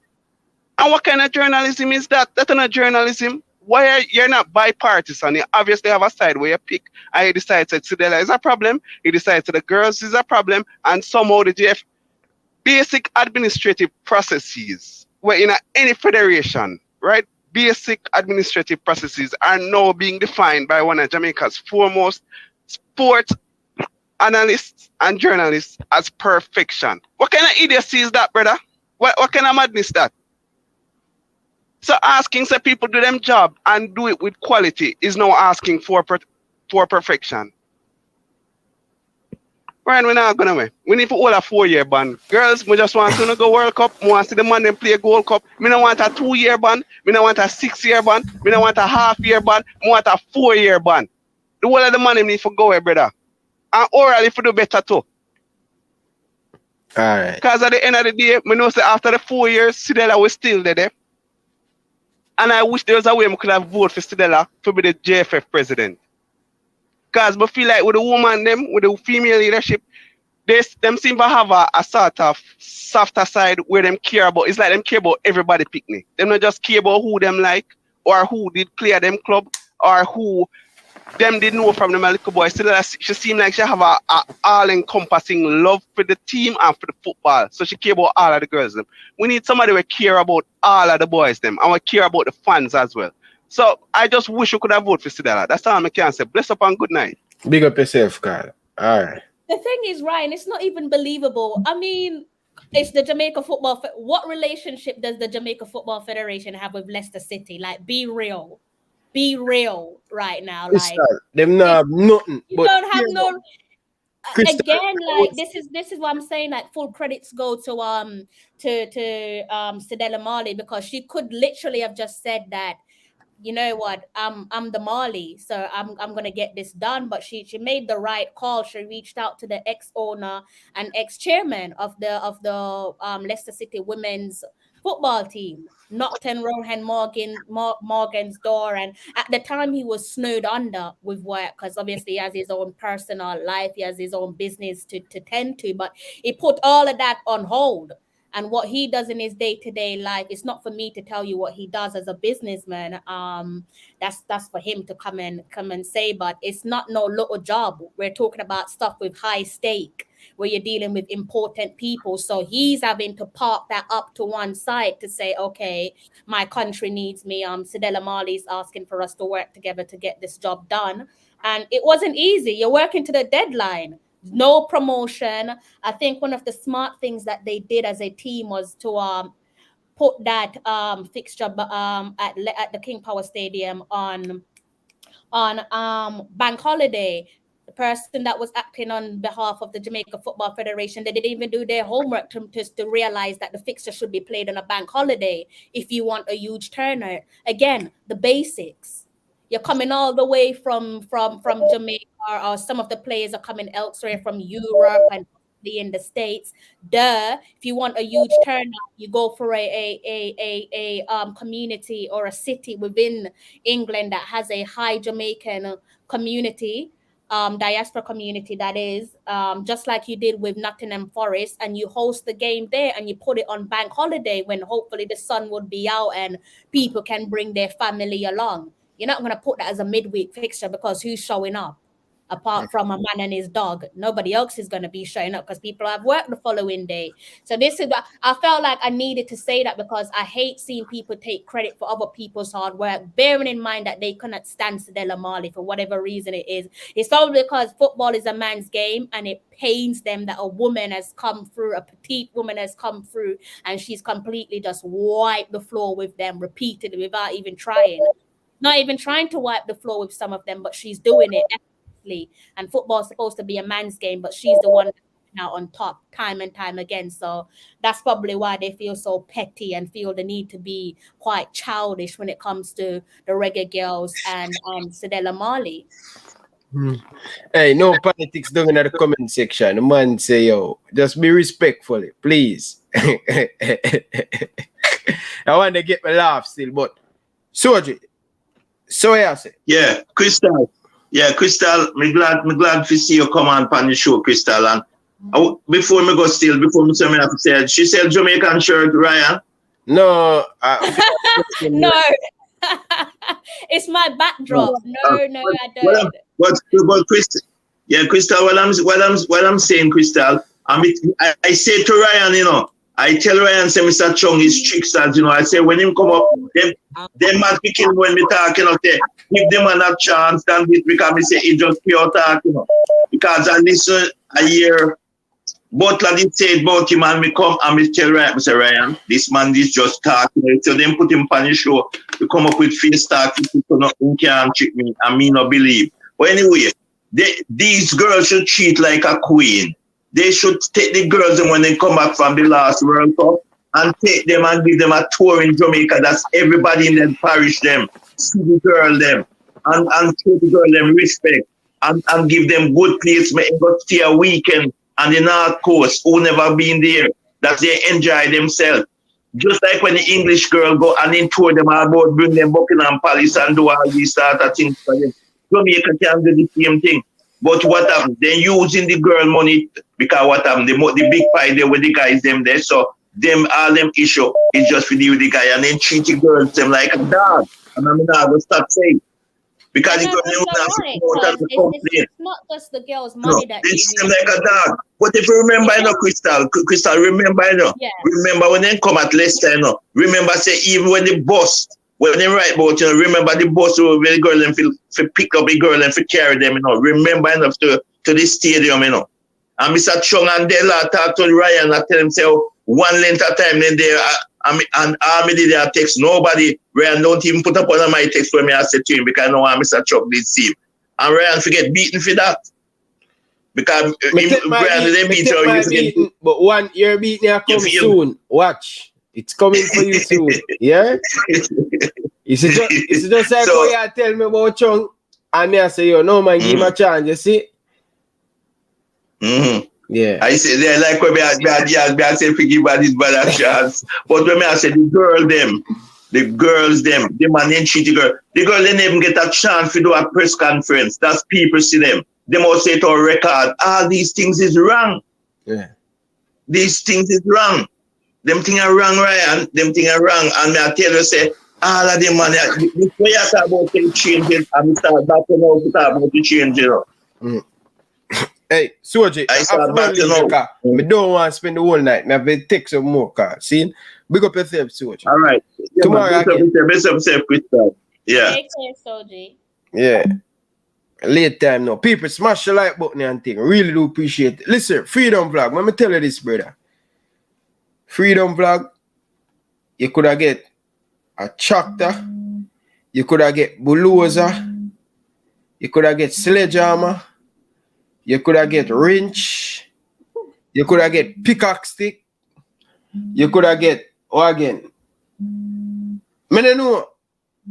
And what kind of journalism is that? That's not journalism. Why are you're not bipartisan? You obviously have a side where you pick, and you decide that Sidela is a problem, you decide that the girls is a problem, and somehow the GF basic administrative processes where in any federation, right? Basic administrative processes are now being defined by one of Jamaica's foremost sports analysts and journalists as perfection. What kind of idiocy is that, brother? What kind of madness is that? So asking so people do them job and do it with quality is now asking for perfection. Right, we're not gonna win. We need to hold a 4-year ban. Girls, we just want to go World Cup. We want to see the man them play Gold Cup. We don't want a 2-year ban. We don't want a 6-year ban. We don't want a half-year ban. We want a 4-year ban. The whole of the money need to go away, brother. And oral if you do better too. Alright. Because at the end of the day, we know say after the 4 years, Sidela was still there. And I wish there was a way we could have voted for Sidela to be the JFF president. Because I feel like with the woman them, with the female leadership, them seem to have a sort of softer side where them care about, it's like them care about everybody picnic. Them not just care about who them like, or who did play at them club, or who them did know from them a little boy. Still, she seemed like she have a all-encompassing love for the team and for the football. So she care about all of the girls them. We need somebody who care about all of the boys them, and we care about the fans as well. So I just wish you could have voted for Sidela. That's all I can say. Bless up and good night. Big up yourself, Carl. All right. The thing is, Ryan, it's not even believable. I mean, it's the Jamaica Football. What relationship does the Jamaica Football Federation have with Leicester City? Like, be real. Be real right now. Like, them not have nothing. You but don't have no. Crystal, Again, like this is what I'm saying. Like, full credits go to Sidela Marley, because she could literally have just said that, you know what, I'm the Marley, so I'm gonna get this done. But she made the right call. She reached out to the ex-owner and ex-chairman of the Leicester City women's football team, knocked on Rohan Morgan's door, and at the time he was snowed under with work because obviously he has his own personal life, he has his own business to tend to, but he put all of that on hold. And what he does in his day-to-day life, it's not for me to tell you what he does as a businessman. That's for him to come and say, but it's not no little job. We're talking about stuff with high stake, where you're dealing with important people. So he's having to park that up to one side to say, okay, my country needs me. Sidela Marley's asking for us to work together to get this job done. And it wasn't easy. You're working to the deadline. No promotion. I think one of the smart things that they did as a team was to put that fixture at the King Power Stadium on bank holiday. The person that was acting on behalf of the Jamaica Football Federation, they didn't even do their homework to realize that the fixture should be played on a bank holiday if you want a huge turnout. Again, the basics. You're coming all the way from Jamaica, or some of the players are coming elsewhere from Europe and in the States. If you want a huge turnout, you go for a community or a city within England that has a high Jamaican community, diaspora community, that is, just like you did with Nottingham Forest, and you host the game there and you put it on bank holiday when hopefully the sun would be out and people can bring their family along. You're not going to put that as a midweek fixture because who's showing up? apart from a man and his dog. Nobody else is going to be showing up because people have work the following day. So this is what I felt like I needed to say that, because I hate seeing people take credit for other people's hard work, bearing in mind that they cannot stand Sadella Marley for whatever reason it is. It's probably because football is a man's game, and it pains them that a woman has come through, a petite woman has come through, and she's completely just wiped the floor with them repeatedly without even trying. Not even trying to wipe the floor with some of them, but she's doing it effortlessly. And football is supposed to be a man's game, but she's the one now on top time and time again. So that's probably why they feel so petty and feel the need to be quite childish when it comes to the Reggae Girlz and Sadella Marley. Hey, no politics down in the comment section. The man say, yo, just be respectful, please. I want to get my laugh still, but Soji, so yeah, say. Yeah, Crystal. Yeah, Crystal, me glad to see you come on the show, Crystal. And before me go still, before me say me have to say, she said Jamaican shirt, Ryan. No, no. It's my backdrop. No, I don't. But Crystal, yeah, Crystal. What I'm saying, Crystal. I say to Ryan, you know, I tell Ryan, say Mr. Chung is tricksters, you know. I say when him come up, them mad picking when me talking out there. Give them a chance, than this, because me say it just pure talk, you know. Because I listen, I hear Butler did say about him, and me come and me tell Ryan, Mr. Ryan, this man is just talking. So then put him on the show. We come up with face talk, you can't trick me, and me not believe. But anyway, these girls should treat like a queen. They should take the girls when they come back from the last World Cup and take them and give them a tour in Jamaica. That's everybody in the parish them. See the girl them and show the girl them respect and give them good place. Make them go stay a weekend on the North Coast who never been there. That they enjoy themselves. Just like when the English girl go and then tour them about, bring them Buckingham Palace and do all these sort of things for them. Jamaica can do the same thing. But what happens? They're using the girl money because what happens? The big pie there with the guys them there. So them all them issue is just with the guy and then treat the girls them like a dog. And I'm not going to stop saying. Because the girls it's not just the girls' money that they treat them like a dog. But if you remember, you know, Crystal, remember, you know, remember when they come at Leicester, you know, remember say even when they bust. When they write about, you know, remember the bus where the girl and for pick up a girl and for carry them, you know. Remember enough to the stadium, you know. And Mr. Chung and Dela talk to Ryan and tell him, say, one length at a time, then they and army did their text. Nobody, Ryan don't even put up on my text when I said to him because I know Mr. Chuck did see him. And Ryan forget beaten for that. Because Ryan they beat you. But one you're beating you come soon. Watch. It's coming for you soon. Yeah? It's just like how you tell me about Chung and me I say, yo, no man, give him a chance, you see? Yeah. I say they like when I say give this bad a chance. But when I say the girls them, the man didn't cheat the girl. The girl didn't even get a chance to do a press conference. That's people see them. They must say to a record, these things is wrong. Yeah. These things is wrong. Them things are wrong, Ryan. Them things are wrong. And I tell you, say, all of them, man, before you talk about the changes, I'm start back to now to talk about the change, you know. Hey, Soji, I don't want to spend the whole night. I have to take some more cards. See? Big up yourself, Soji. All right. Tomorrow best of yourself, Crystal. Yeah. Take care, Soji. Yeah. Late time now. People, smash the like button and thing. Really do appreciate it. Listen, Freedom Vlog. Let me tell you this, brother. Freedom Vlog, you could have get a tractor, you could have get bulldozer, you could have get sledgehammer, you could have get wrench, you could have get pickaxe stick, you could have get again. I don't know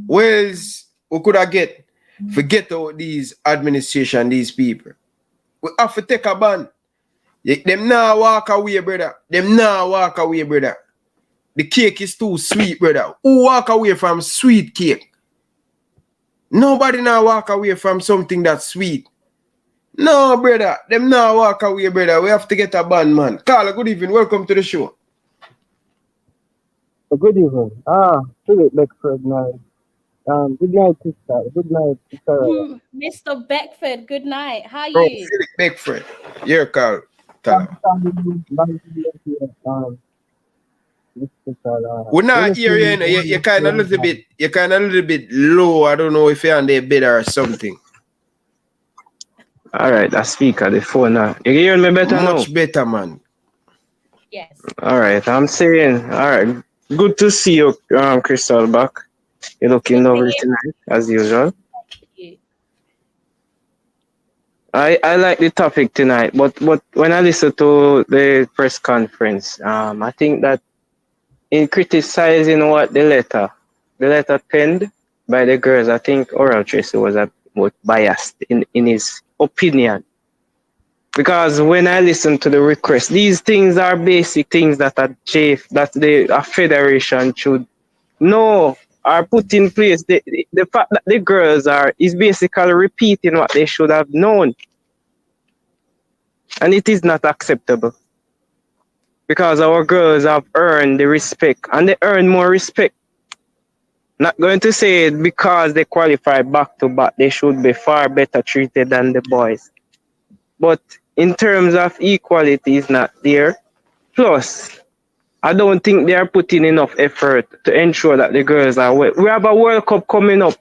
where's we could have get forget out these administration, these people. We have to take a ban. Them now walk away, brother. Them now walk away, brother. The cake is too sweet, brother. Who walk away from sweet cake? Nobody now walk away from something that's sweet. No, brother. Them now walk away, brother. We have to get a ban, man. Carla, good evening. Welcome to the show. Good evening. Philip Beckford now. Good night, sister. Good night, sister. Mr. Beckford, good night. How are Bro, you? Philip Beckford. Your call. Tell her. We're not here, you know. You're kind of a little bit low. I don't know if you're on the bed or something. All right, I speak at the phone now. You hear me better now? Much better, man. Yes. All right, I'm saying, all right. Good to see you, Crystal, back. You're looking lovely tonight, as usual. I like the topic tonight, but when I listen to the press conference, I think that in criticizing what the letter penned by the girls, I think Oral Tracy was a bit biased in his opinion. Because when I listen to the request, these things are basic things that a federation should know are put in place. The fact that the girls is basically repeating what they should have known. And it is not acceptable. Because our girls have earned the respect, and they earn more respect. Not going to say because they qualify back to back, they should be far better treated than the boys. But in terms of equality, it's not there. Plus, I don't think they are putting enough effort to ensure that the girls are well. We have a World Cup coming up.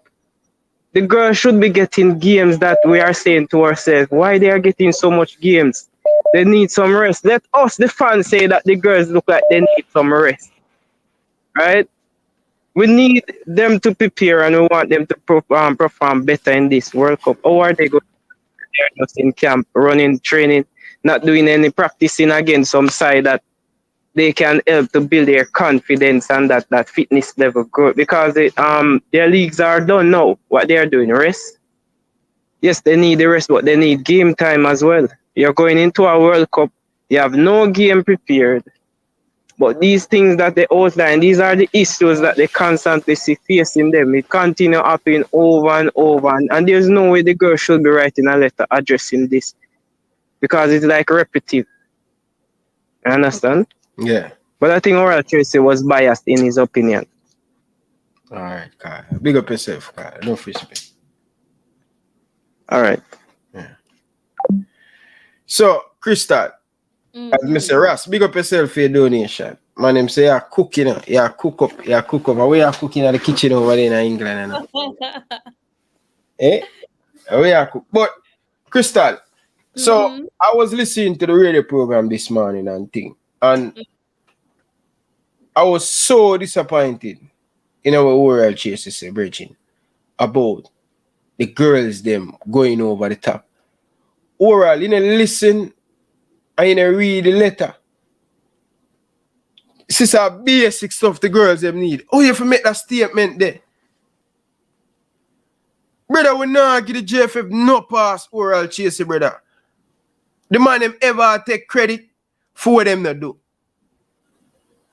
The girls should be getting games that we are saying to ourselves, why they are getting so much games? They need some rest. Let us, the fans, say that the girls look like they need some rest. Right? We need them to prepare and we want them to perform better in this World Cup. How are they going? They're just in camp, running, training, not doing any practicing against some side that they can help to build their confidence and that fitness level growth. Because their leagues are done now. What they are doing, rest. Yes, they need the rest, but they need game time as well. You're going into a World Cup, you have no game prepared. But these things that they outline, these are the issues that they constantly see facing them. It continue happening over and over. And there's no way the girl should be writing a letter addressing this. Because it's like repetitive. You understand? Yeah. But I think Oral Tracy was biased in his opinion. All right, Kyle. Big up yourself, Kyle. No respect. All right. Yeah. So, Crystal, as Mr. Ross, big up yourself for your donation. My name say you're cooking, you're cook up. And we are cooking in the kitchen over there in England. Eh? We are cook. But, Crystal, so I was listening to the radio program this morning and I was so disappointed in our oral chases, Virgin, about the girls them going over the top. Oral, you know, listen and you know, read the letter. This is our basic stuff the girls them need. Oh, you have to make that statement there. Brother, we not give the JFF no pass oral chasing, brother. The man them ever take credit for what them not do.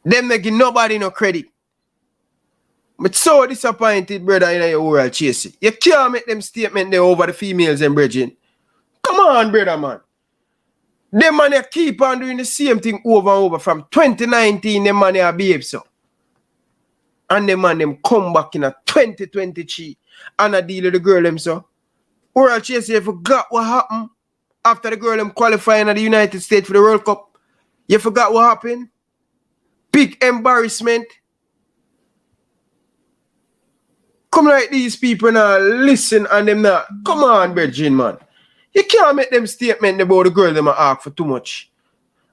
Them not give nobody no credit. But so disappointed, brother, in your oral chasing. You can't make them statement there over the females and bridging. Come on, brother, man. Them man they keep on doing the same thing over and over. From 2019, them man they behave so. And them man them come back in a 2023 and a deal with the girl them so. Oral chasing, you forgot what happened after the girl them qualifying at the United States for the World Cup. You forgot what happened? Big embarrassment. Come like these people now, listen and them now. Come on, Virgin, man. You can't make them statement about the girl them ask for too much.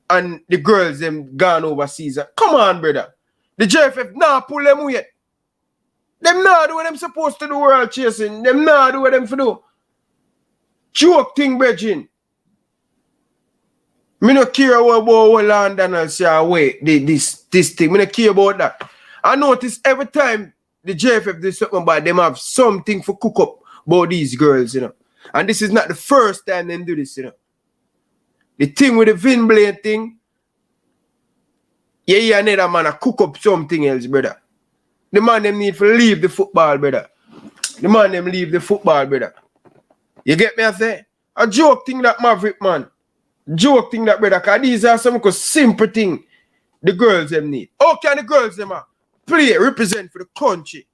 And the girls them gone overseas. Come on, brother. The JFF now pull them weight. Them not do what them supposed to do world chasing. Them not do what them for do. Joke thing, Virgin. Me no care about London and say, wait, this thing. Me no care about that. I notice every time the JFF do something about them have something for cook up about these girls, you know. And this is not the first time they do this, you know. The thing with the Vin Blade thing, yeah, another man a cook up something else, brother. The man them need to leave the football, brother. The man them leave the football, brother. You get me, I say? A joke thing that Maverick, man. Joke thing that, brother, because these are some simple thing the girls them need. How can the girls them play, represent for the country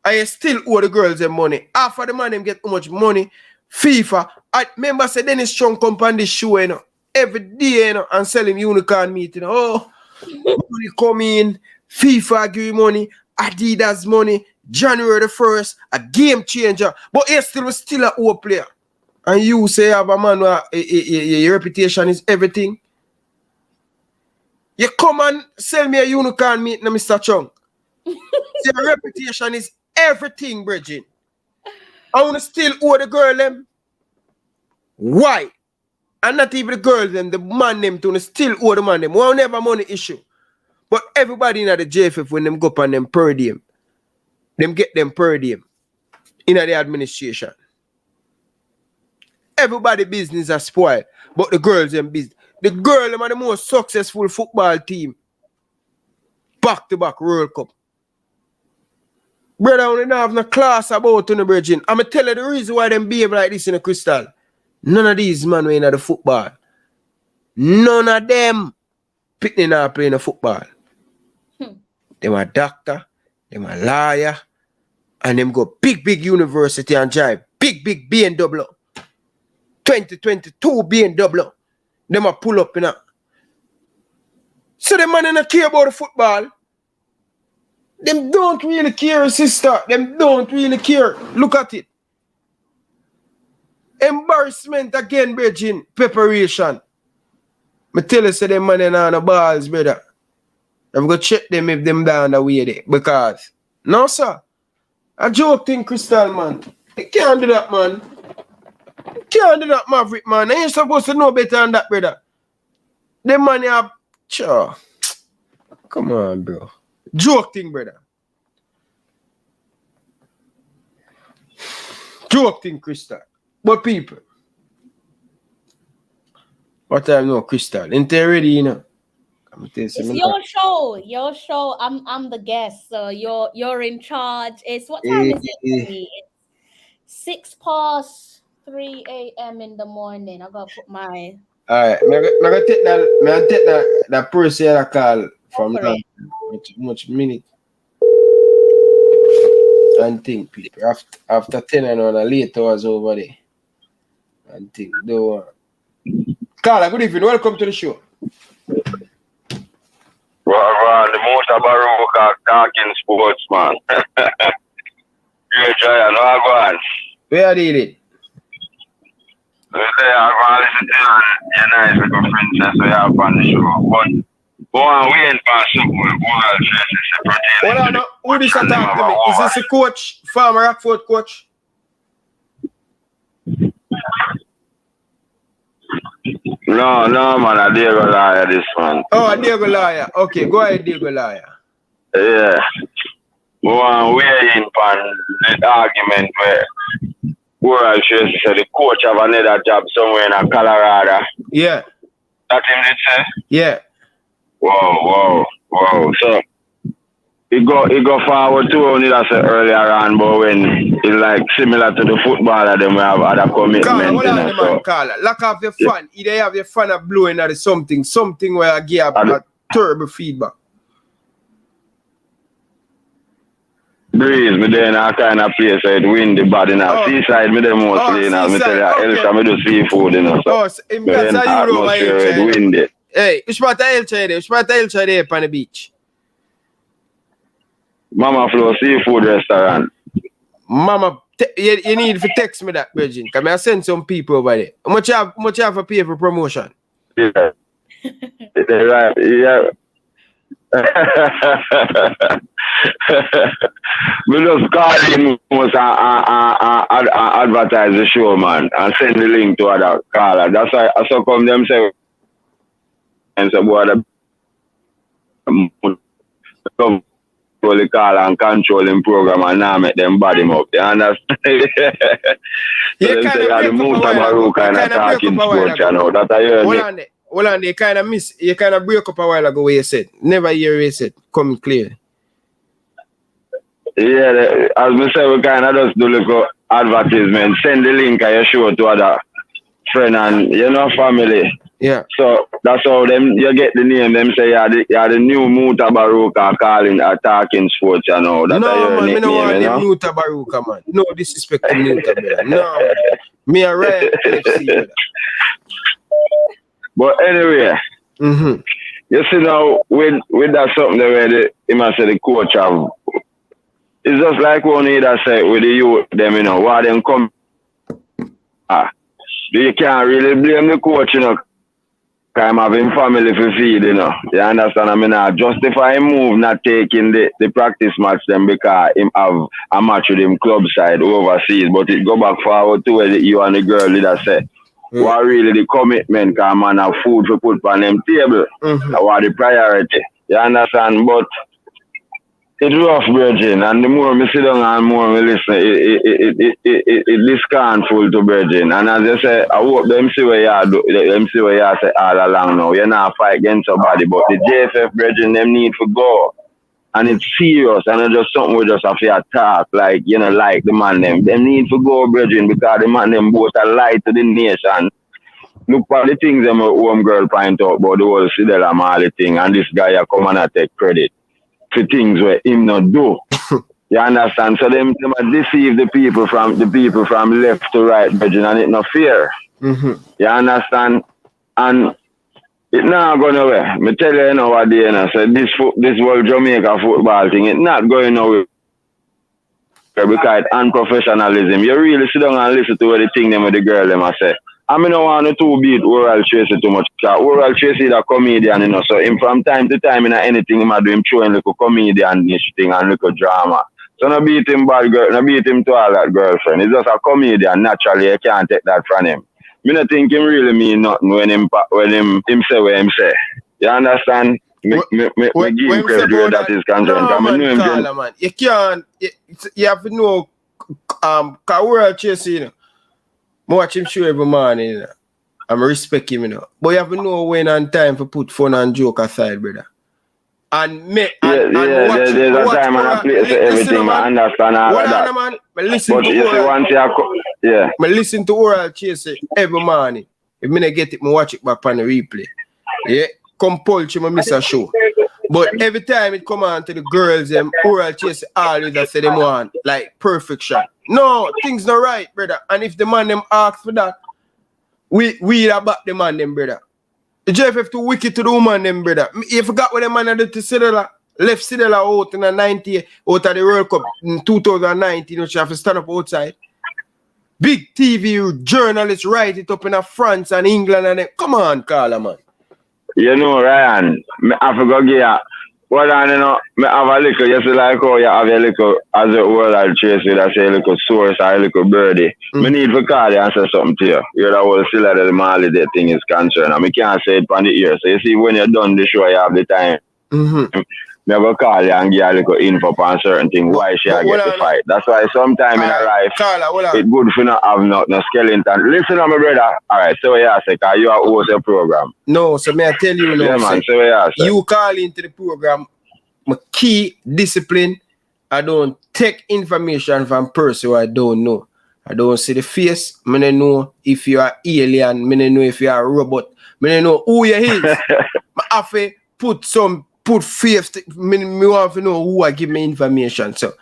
I still owe the girls them money. Half of the man them get how much money. FIFA. I remember say Dennis Strong come on this show, you know, every day, you know, and sell him unicorn meat, you know. Oh, money come in, FIFA give you money, Adidas money, January the 1st, a game changer. But he still a old player. And you say have a man where your reputation is everything. You come and sell me a unicorn meat, Mr. Chung. Your reputation is everything, Bridget. I want to still owe the girl them. Why? And not even the girl them, the man them to still owe the man them. We don't have a money issue. But everybody in the JFF, when them go up on them per diem, them get them per diem in the administration. Everybody business are spoiled, but the girls them business. The girl them are the most successful football team. Back-to-back World Cup. Brother, we don't have no class about on the Virgin. I'm going to tell you the reason why them behave like this in the Crystal. None of these men were in the football. None of them picking up playing the football. Them a doctor, them a lawyer, and them go big university and drive big BMW. 2022 BMW. Them a pull up in a. So the man don't care about the football. Them don't really care, sister. Them don't really care. Look at it. Embarrassment again, Virgin. Preparation. I tell you, say them man in on the balls, brother. I'm going to check them if them down the way there. Because, no, sir. A joke thing, Crystal, man. You can't do that, man. You can't do that, Maverick, man. You ain't supposed to know better than that, brother. Them man have... Sure. Come on, bro. Joke thing, brother. Joke thing, Crystal. But people. What time no, Crystal? Ain't they ready, you know? It's your show. I'm the guest, so you're in charge. It's what time is it for me? It's 3 a.m. in the morning. I gotta put my. All right, I'm gonna take that person I call from now. Much minute. And think, people. After 10 and on a late hours over there. And think, don't. Carla, good evening. Welcome to the show. Well, the most Baroka talking sports, man. Great joy, I know I go on. Where did it? I go listen to your nice little princess we have on the show. But go on, we ain't for somewhere. Hold on, no. Who this talk to me? Is this the coach, Farmer Rockford coach? No, man, I Diego Laya this one. Oh, Diego Laya. Okay, go ahead, Diego Laya. Yeah. Go on, we're in on the argument where I should say the coach have another job somewhere in Colorado. Yeah. That him did say? Yeah. Whoa. So he go forward too only that's earlier on, but when it's like similar to the footballer, them have other commitment. Carla, lock off your fan. Either you have your fan of blowing or something where I give a terrible feedback. Breeze, me there in a kind of place where it wind the body now. Seaside, me there mostly, you know. Me tell you, else me do seafood, you know. So, because I you over it windy. Hey, which part of Elcha there? Which part of Elcha there on the beach? Mama Flow Seafood Restaurant. Mama, you need to text me that, Virgin. Because I send some people over there. How much you have to pay for promotion? Yeah. Right, yeah. We just call him advertise the show, man, and send the link to other caller. That's why I saw come them say and say boy come control the caller and controlling program and now make them body up. You understand? You kind of Hold on, you kind of break up a while ago where you said. Never hear you said. Come clear. Yeah, as we say, we kind of just do little advertisement. Send the link of your show to other friend and, family. Yeah. So that's how them you get the name. Them say you're the new Muta Baruka calling attacking sports, you know. That's No, your man, me no nickname, want you them know? Muta Baruka, man. No disrespect to Muta, brother. No, man. Me a Ryan LFC, brother. But anyway, you see now with that something the way he must say the coach have. It's just like one either say with the youth them, you know, why them come. You can't really blame the coach, you know. I'm having family for feed, you know. You understand? I mean, I justify him move not taking the practice match them because him have a match with him club side overseas. But it go back forward to where you and the girl leader say, what really the commitment, because man have food to put on them table. What the priority. You understand? But it's rough, Virgin, and the more me sit down and more me listen, it discountful to Virgin. And as I say, I hope them see where you do, them see where you say all along now. You're not fight against somebody, but the JFF Virgin, them need to go. And it's serious, and it's just something we just have to talk, like, you know, like the man them. They need to go, Virgin, because the man them both are light to the nation. Look for the things them home girl point out about the whole Sidel and all the thing, and this guy come and take credit for things where him not do. You understand? So them deceive the people from left to right, Virgin, and it not fair. You understand? And it not going nowhere. Me tell you nowadays, you know, so this whole Jamaica football thing, it's not going nowhere. Because it's unprofessionalism. You really sit down and listen to what the thing them with the girl them I say. I mean, I don't want to beat Oral Tracy too much. Oral Tracy is a comedian, you know. So him from time to time, in anything, I do him showing like a comedian thing and like a drama. So no beat him bad girl, no beat him to all that girlfriend. He's just a comedian. Naturally, you can't take that from him. Me not think him really mean nothing when him say what him say. You understand? Me give him credit where that is concerned. No, man, Carla, man. You can't. You have to know. Cause Oral Tracy, you know. I watch him show every morning, you know. I respect him, you know. But you have to know when and time to put fun and joke aside, brother. And me, and watch, there's a time and a place for everything, I understand all of that. Man, I listen to Oral Tracy every morning. If I don't get it, I watch it back on the replay. Yeah, compulsory, I miss a show. But every time it come on to the girls, them Oral Tracy always I say them want like perfect shot. No, things not right, brother. And if the man them ask for that, we about the man them, brother. The JFF too wicked to the woman them, brother. You forgot what the man did to Sidela, left Sidela out in the 90 out of the World Cup in 2019, which you have to stand up outside. Big TV journalists write it up in France and England and them. Come on, Carla, man. You know, Ryan, I forgot here. Well, I know, I have a little, you see, like, oh, you have a little, as a world I'll chase you, that's a little source or a little birdie. I need to call you and say something to you. You're the whole still at the Mali, that thing is concerned. I can't say it on the ear. So you see, when you're done the show, you have the time. Never call you and give you a little info on certain things, why she get the fight. That's why sometime in her life, it's good for not have no skeleton. Listen to my brother. All right, so you say, because you are host a program. No, so may I tell you now, yeah, man, so you call into the program, my key discipline, I don't take information from person who I don't know. I don't see the face. I don't know if you are alien. I don't know if you are a robot. I don't know who you is. I have to put faith. I want to know who I give me information. So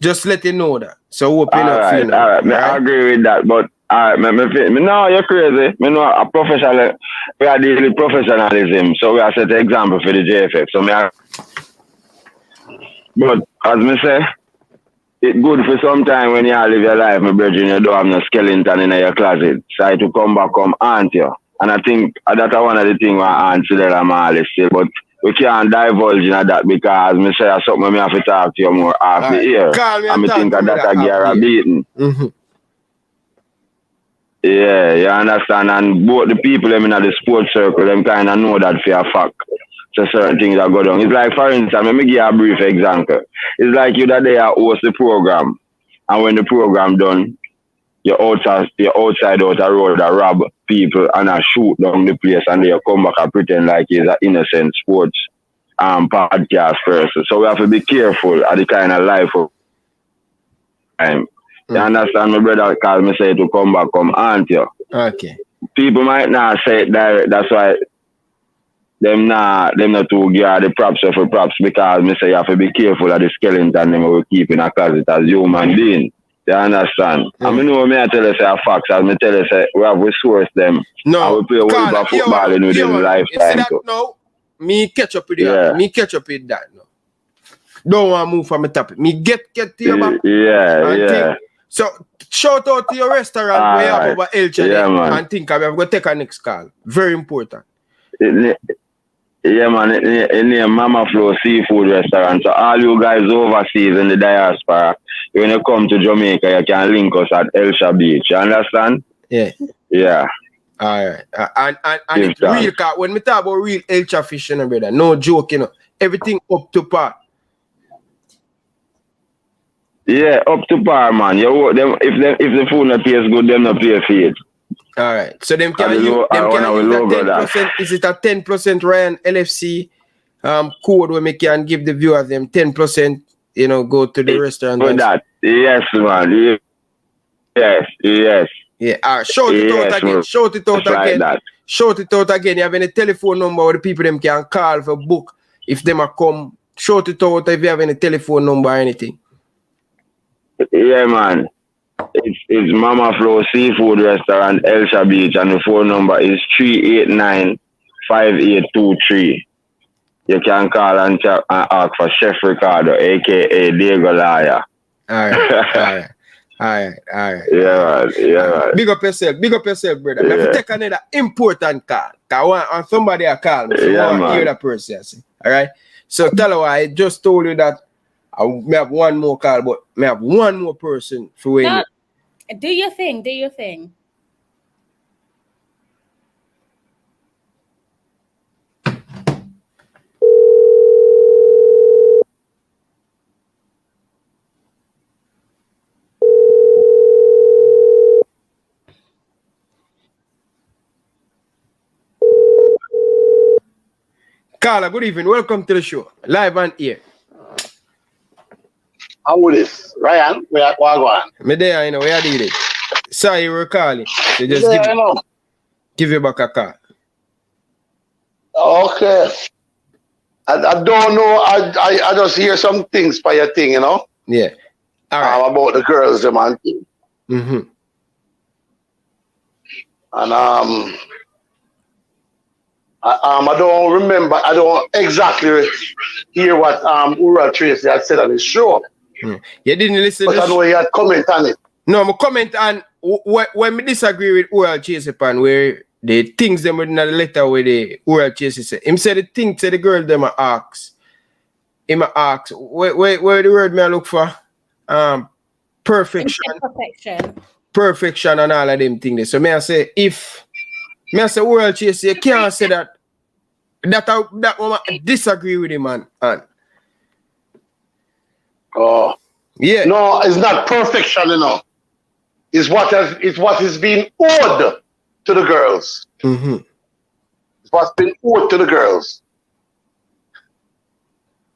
just let you know that. So hope you not feel all right. I agree with that. But all right, no, you're crazy. Me know a professional. We are dealing with professionalism. So we are set an example for the JFF. So but as me say, it's good for some time when you live your life, my brother, you don't have no skeleton in your closet. Try to come back, aunt you. And I think that's one of the things my aunt said I'm always say, but we can't divulge in that because me say something I have to talk to you more off the ear. And I think that I get a beating. Yeah, you understand? And both the people them in the sports circle, them kind of know that for a fact. So certain things that go down. It's like, for instance, let me give you a brief example. It's like you that they host the program, and when the program done, you're outside out the road, that rob people and shoot down the place, and they come back and pretend like he's an innocent sports podcast person. So we have to be careful of the kind of life of time. You understand, my brother? Because me say to come back, come aunt you. Okay. people might not say it direct. That's why them not too give the props for props, because me say you have to be careful of the skeleton them we keep in a closet as human being. You understand? I mean, know me I tell you say a facts, as me tell you say we have resource them. No, and we play a whole of football in within lifetime. You see that now? Me catch up with that. Me catch up with that now. Don't want to move from the topic. Me get to your back. Yeah. So shout out to your restaurant where you have over Elche and think I'm going to take a next call. Very important. Yeah, man. It name Mama Flow Seafood Restaurant. So all you guys overseas in the diaspora, when you come to Jamaica, you can link us at Elche Beach. You understand? Yeah. Yeah. All right. And it's real, cause when we talk about real Elche fish, you know, brother, no joke, you know. Everything up to par. Yeah, up to par, man. Them if the food not tastes good, them not pay for it. All right. So them can use that 10%. Is it a 10% Ryan LFC code where we can give the viewers them 10%, you know, go to the restaurant? For that. Yes, man. Yes. Yeah. Shout it out again. Shout it out again. Like shout it out again. You have any telephone number where the people them can call for book if them are come. Shout it out if you have any telephone number or anything. Yeah, man. It's Mama Flow Seafood Restaurant, Elche Beach, and the phone number is 389-5823. You can call and ask for Chef Ricardo, aka Diego Laya. All right. Yeah, man. Big up yourself, brother. Yeah. Have to take another important call. I want somebody to call me. So I want to hear that person. All right. So tell her I just told you that I may have one more call, but may have one more person for waiting. No, do your thing. Carla, good evening. Welcome to the show. Live and here. How would this? Ryan, where are going? Me there, you know, where did it? Sorry, you were calling. So just give you back a call. Okay. I don't know. I just hear some things by your thing, you know? Yeah. All right. About the girls, the man. Mm-hmm. And I don't remember. I don't exactly hear what Ura Tracy had said on his show. You didn't listen. But I know he had comment on it. No, I'm comment on when we disagree with Ura Tracy pan where the things them within the letter where the Ura Tracy said. Him said the thing to the girl them ask. Him ask where the word me I look for perfection. Perfection and all of them things. So may I say if World Chase, you can't say that woman disagree with him, man. Oh. Yeah. No, it's not perfection, you know. It's what is being owed to the girls. Mm-hmm. It's what's been owed to the girls.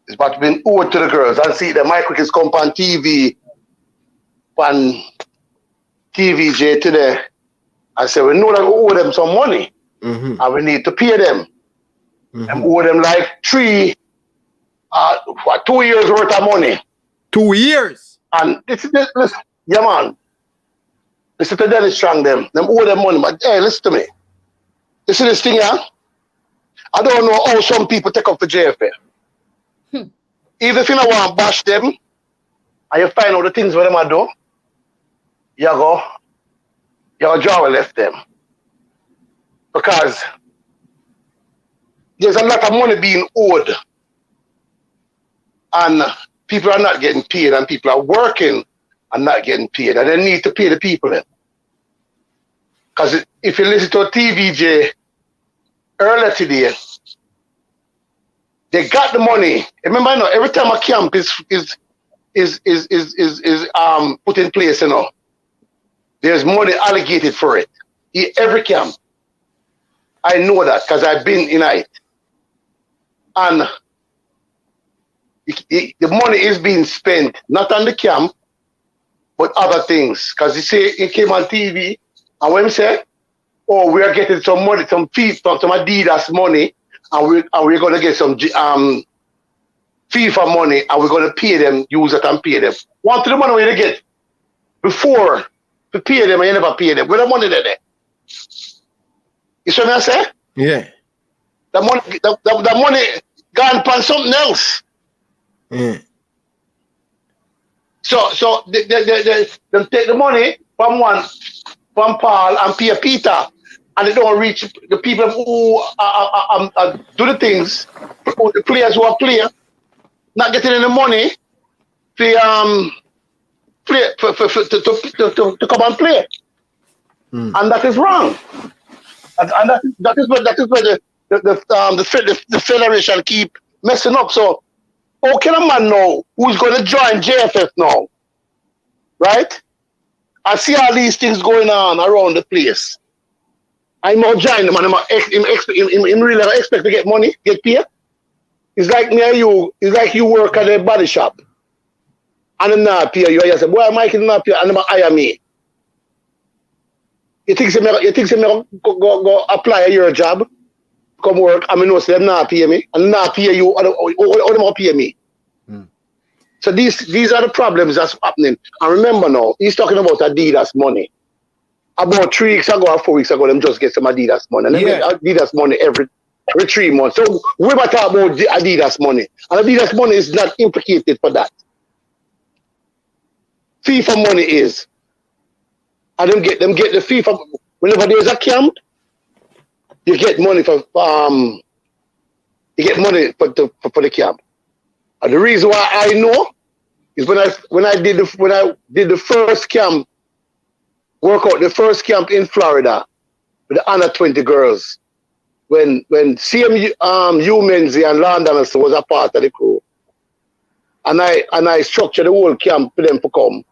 It's what's been owed to the girls. I see the microkids come on TV, on TVJ today. I said, we know that we owe them some money. Mm-hmm. And we need to pay them. Mm-hmm. And we owe them like 2 years worth of money. 2 years? And listen, yeah, man. Listen to Dennis Strong, them owe them money. But hey, listen to me. You see this thing, yeah? I don't know how some people take up for JFA. Even if you don't want to bash them, and you find out the things where them are do, you go draw and left them. Because there's a lot of money being owed. And people are not getting paid, and people are working and not getting paid. And they need to pay the people then. Because if you listen to a TVJ earlier today, they got the money. Remember, you know, every time a camp is put in place, you know, there's money allocated for it. Every camp. I know that because I've been in it. And the money is being spent, not on the camp, but other things. Because you see, it came on TV, and when he said, oh, we are getting some money, some fees from some Adidas money, and we're going to get some FIFA money, and we're going to pay them, use it and pay them. Want to the money where they get before to pay them, and you never pay them. Where the money they there? You see what I say? Yeah. The money gone upon something else. Yeah. So they take the money from Paul and pay Peter, and they don't reach the people who do the things, the players who are playing, not getting any money to come and play, and that is wrong. And that is where the federation keep messing up. So how can a man know who's going to join JFF now, right? I see all these things going on around the place. I'm not joining them, and I'm really expect to get money, get paid. It's like me and you. It's like you work at a body shop, and I'm not pay you. You say, "Boy, Mike is not pay," and I'm hire me. You think me go apply at your job, come work, and I know say them not pay me, and not pay you, or them not pay me. So these are the problems that's happening. And remember now, he's talking about Adidas money. About 3 weeks ago or 4 weeks ago, them just get some Adidas money. And they get Adidas money every 3 months. So we're about to talk about the Adidas money. And Adidas money is not implicated for that. FIFA money is. And them get the FIFA. Whenever there's a camp, you get money for the camp. And the reason why I know is when I did the first camp, the first camp in Florida with the under 20 girls, when CMU Menzie and London was a part of the crew, and I structured the whole camp for them to come.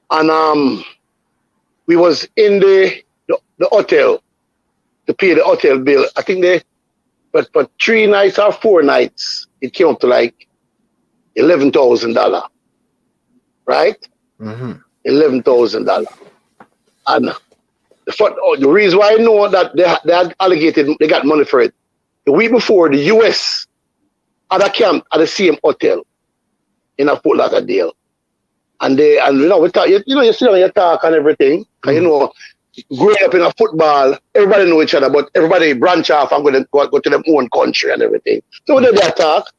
And we was in the hotel to pay the hotel bill. I think but for 3 nights or 4 nights, it came up to like $11,000, right? Mm-hmm. $11,000. And the reason why I know that they had allocated, they got money for it. The week before, the US had a camp at the same hotel in a Fort Lauderdale. And we talk, you sit down, you talk and everything. And growing up in a football, everybody know each other, but everybody branch off and go to their own country and everything. So when they talk,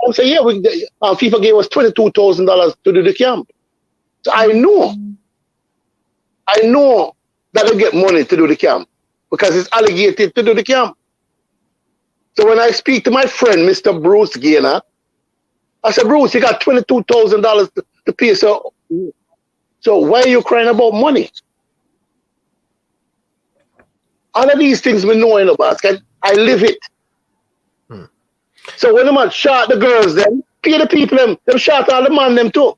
I say, yeah, FIFA gave us $22,000 to do the camp. So I know that they get money to do the camp because it's allocated to do the camp. So when I speak to my friend, Mr. Bruce Gaynor, I said, Bruce, you got $22,000 to pay. So why are you crying about money? All of these things we know in the basket, I live it. So when them shot the girls, them pay the people, them shot all the man them too.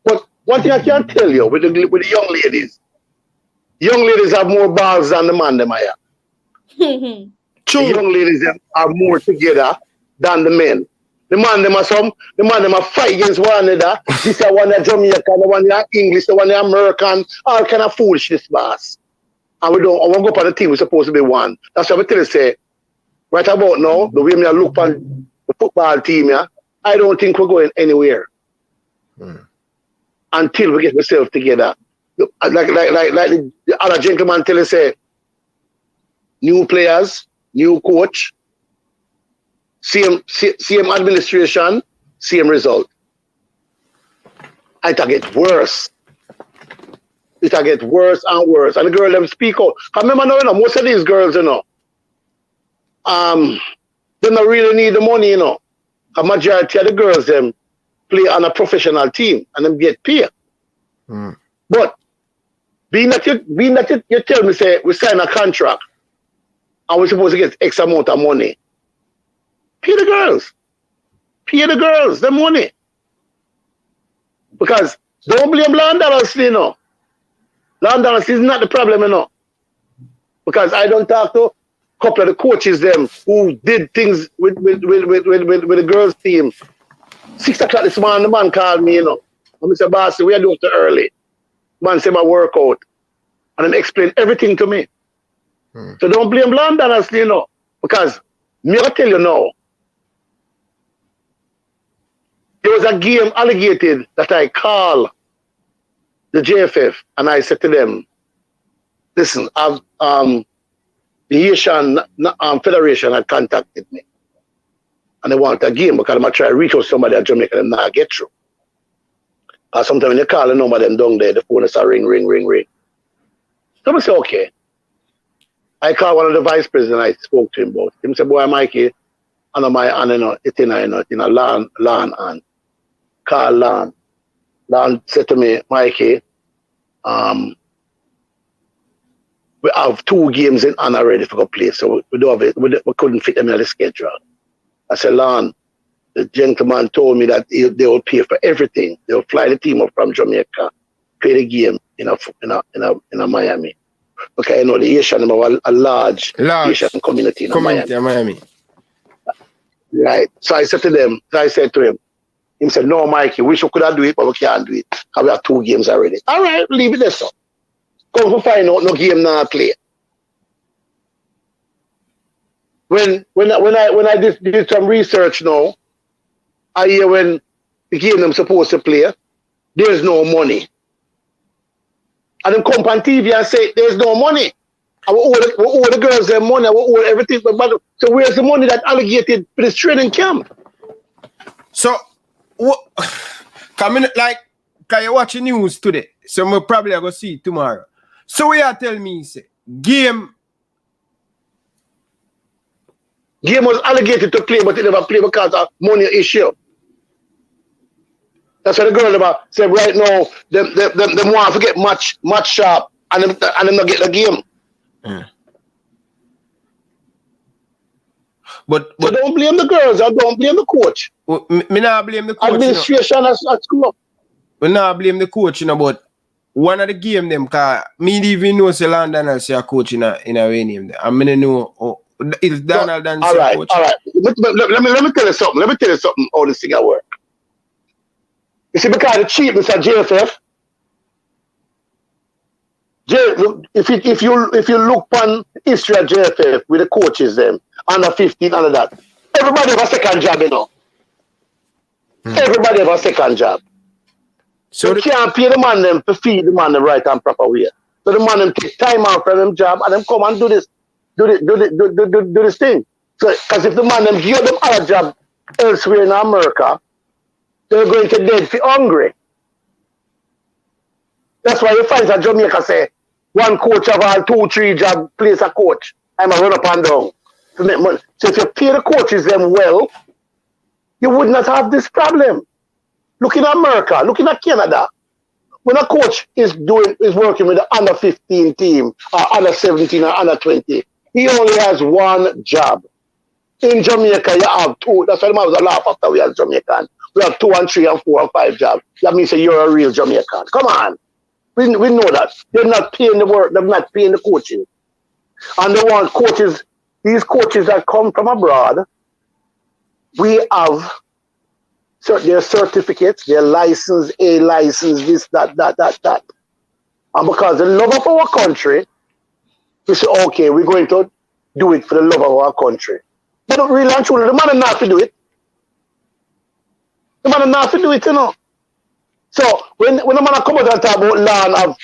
But one thing I can tell you with the young ladies have more balls than the man them I have. The young ladies are more together than the men. The man them are fight against one another. This is one is Jamaican, the one is English, the one is American, all kind of foolishness, boss. And I want to go up on the team, we're supposed to be one. That's what I tell you, say, right about now, the way I look on the football team, I don't think we're going anywhere until we get ourselves together. Like the other gentleman tell you, say, new players, new coach, same administration, same result. It'll get worse. It'll get worse and worse. And the girl them speak out. I remember now, most of these girls, they don't really need the money, A majority of the girls them play on a professional team and them get paid. But being that you tell me, say, we sign a contract and we're supposed to get X amount of money, pay the girls. Pay the girls the money. Because don't blame London, London is not the problem, Because I don't talk to a couple of the coaches them who did things with the girls team. 6 o'clock this morning, the man called me, And I said, boss, we are doing it early. Man said my workout. And them explain everything to me. So don't blame Londoners, you know, because me I tell you now, there was a game allocated that I call the JFF, and I said to them, listen, the Haitian Federation had contacted me, and they want a game because I'm try to reach out somebody at Jamaica and not get through. Sometimes when you call a number of them down there, the phone is a ring. So I say, okay. I called one of the vice president. I spoke to him about it. He said, boy, Mikey, I know my aunt, it's in a land and call land. Land said to me, Mikey, we have 2 games in Anna ready for the play, so we don't have it. We couldn't fit them in the schedule. I said, Lan, the gentleman told me that they will pay for everything. They'll fly the team up from Jamaica, play the game in a Miami. Okay, you know the Asian have a large Asian community in Miami. Right. So I said to him, he said, no, Mikey, we could have do it, but we can't do it. We have 2 games already. All right, leave it there, so. Come to find out no game now play. When I did some research now, I hear when the game them supposed to play, there's no money. And them come on TV and say there's no money. And we owe the girls their money, we owe everything. So where's the money that allocated for this training camp? So what coming like can you watch the news today? So we'll probably go see it tomorrow. So what you tell me say game was allocated to play, but it never play because of money issue. That's what the girl said right now, them want to get match sharp and them not get the game. But so don't blame the girls or don't blame the coach. Me not blame the coach. Administration at school. We not blame the coach, you know, but one of the game them cause me even know say London as a coach in a way name there. I mean know it's Donald and coach. All right. Let me tell you something. How this thing work. You see, because the cheapness at JFF, if you look on history at JFF with the coaches them, under 15, under that, everybody have a second job, you know. Everybody have a second job. So you can't pay the man them to feed the man the right and proper way. So the man them take time out from them job and them come and do this thing. So because if the man them give them other job elsewhere in America, they're going to dead for hungry. That's why you find that Jamaica say one coach have all 2, 3 job place a coach. I'm a run up and down to make money. So if you pay the coaches them well, you would not have this problem. Look in America, look in Canada. When a coach is working with the under 15 team or under 17 or under 20, he only has 1 job. In Jamaica, you have 2. That's why the man was a laugh after we have Jamaican. We have 2 and 3 and 4 and 5 jobs. That means that you're a real Jamaican. Come on. We know that. They're not paying the work. They're not paying the coaching. And they want coaches, these coaches that come from abroad, we have their certificates, their license, A license, this, that. And because the love of our country, we say, okay, we're going to do it for the love of our country. But really and truly, the man is not to do it. The man is not to do it, you know. So when the man come out and talk about land of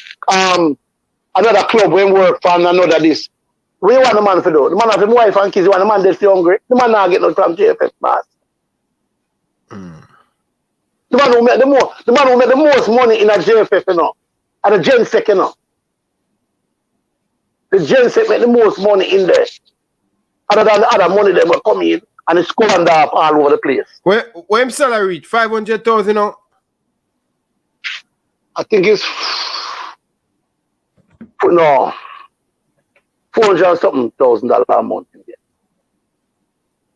another club when work for another this, what you want the man to do? The man have his wife and kids, you want the man that's hungry? The man not get no from JFS pass. The man who make the most money in a JFF, you know, and the GenSec, you know. The GenSec make the most money in there. Other than the other money they will come in and it's squandered off all over the place. Where him salary reach? 500,000 now? I think it's no $400,000 a month in there.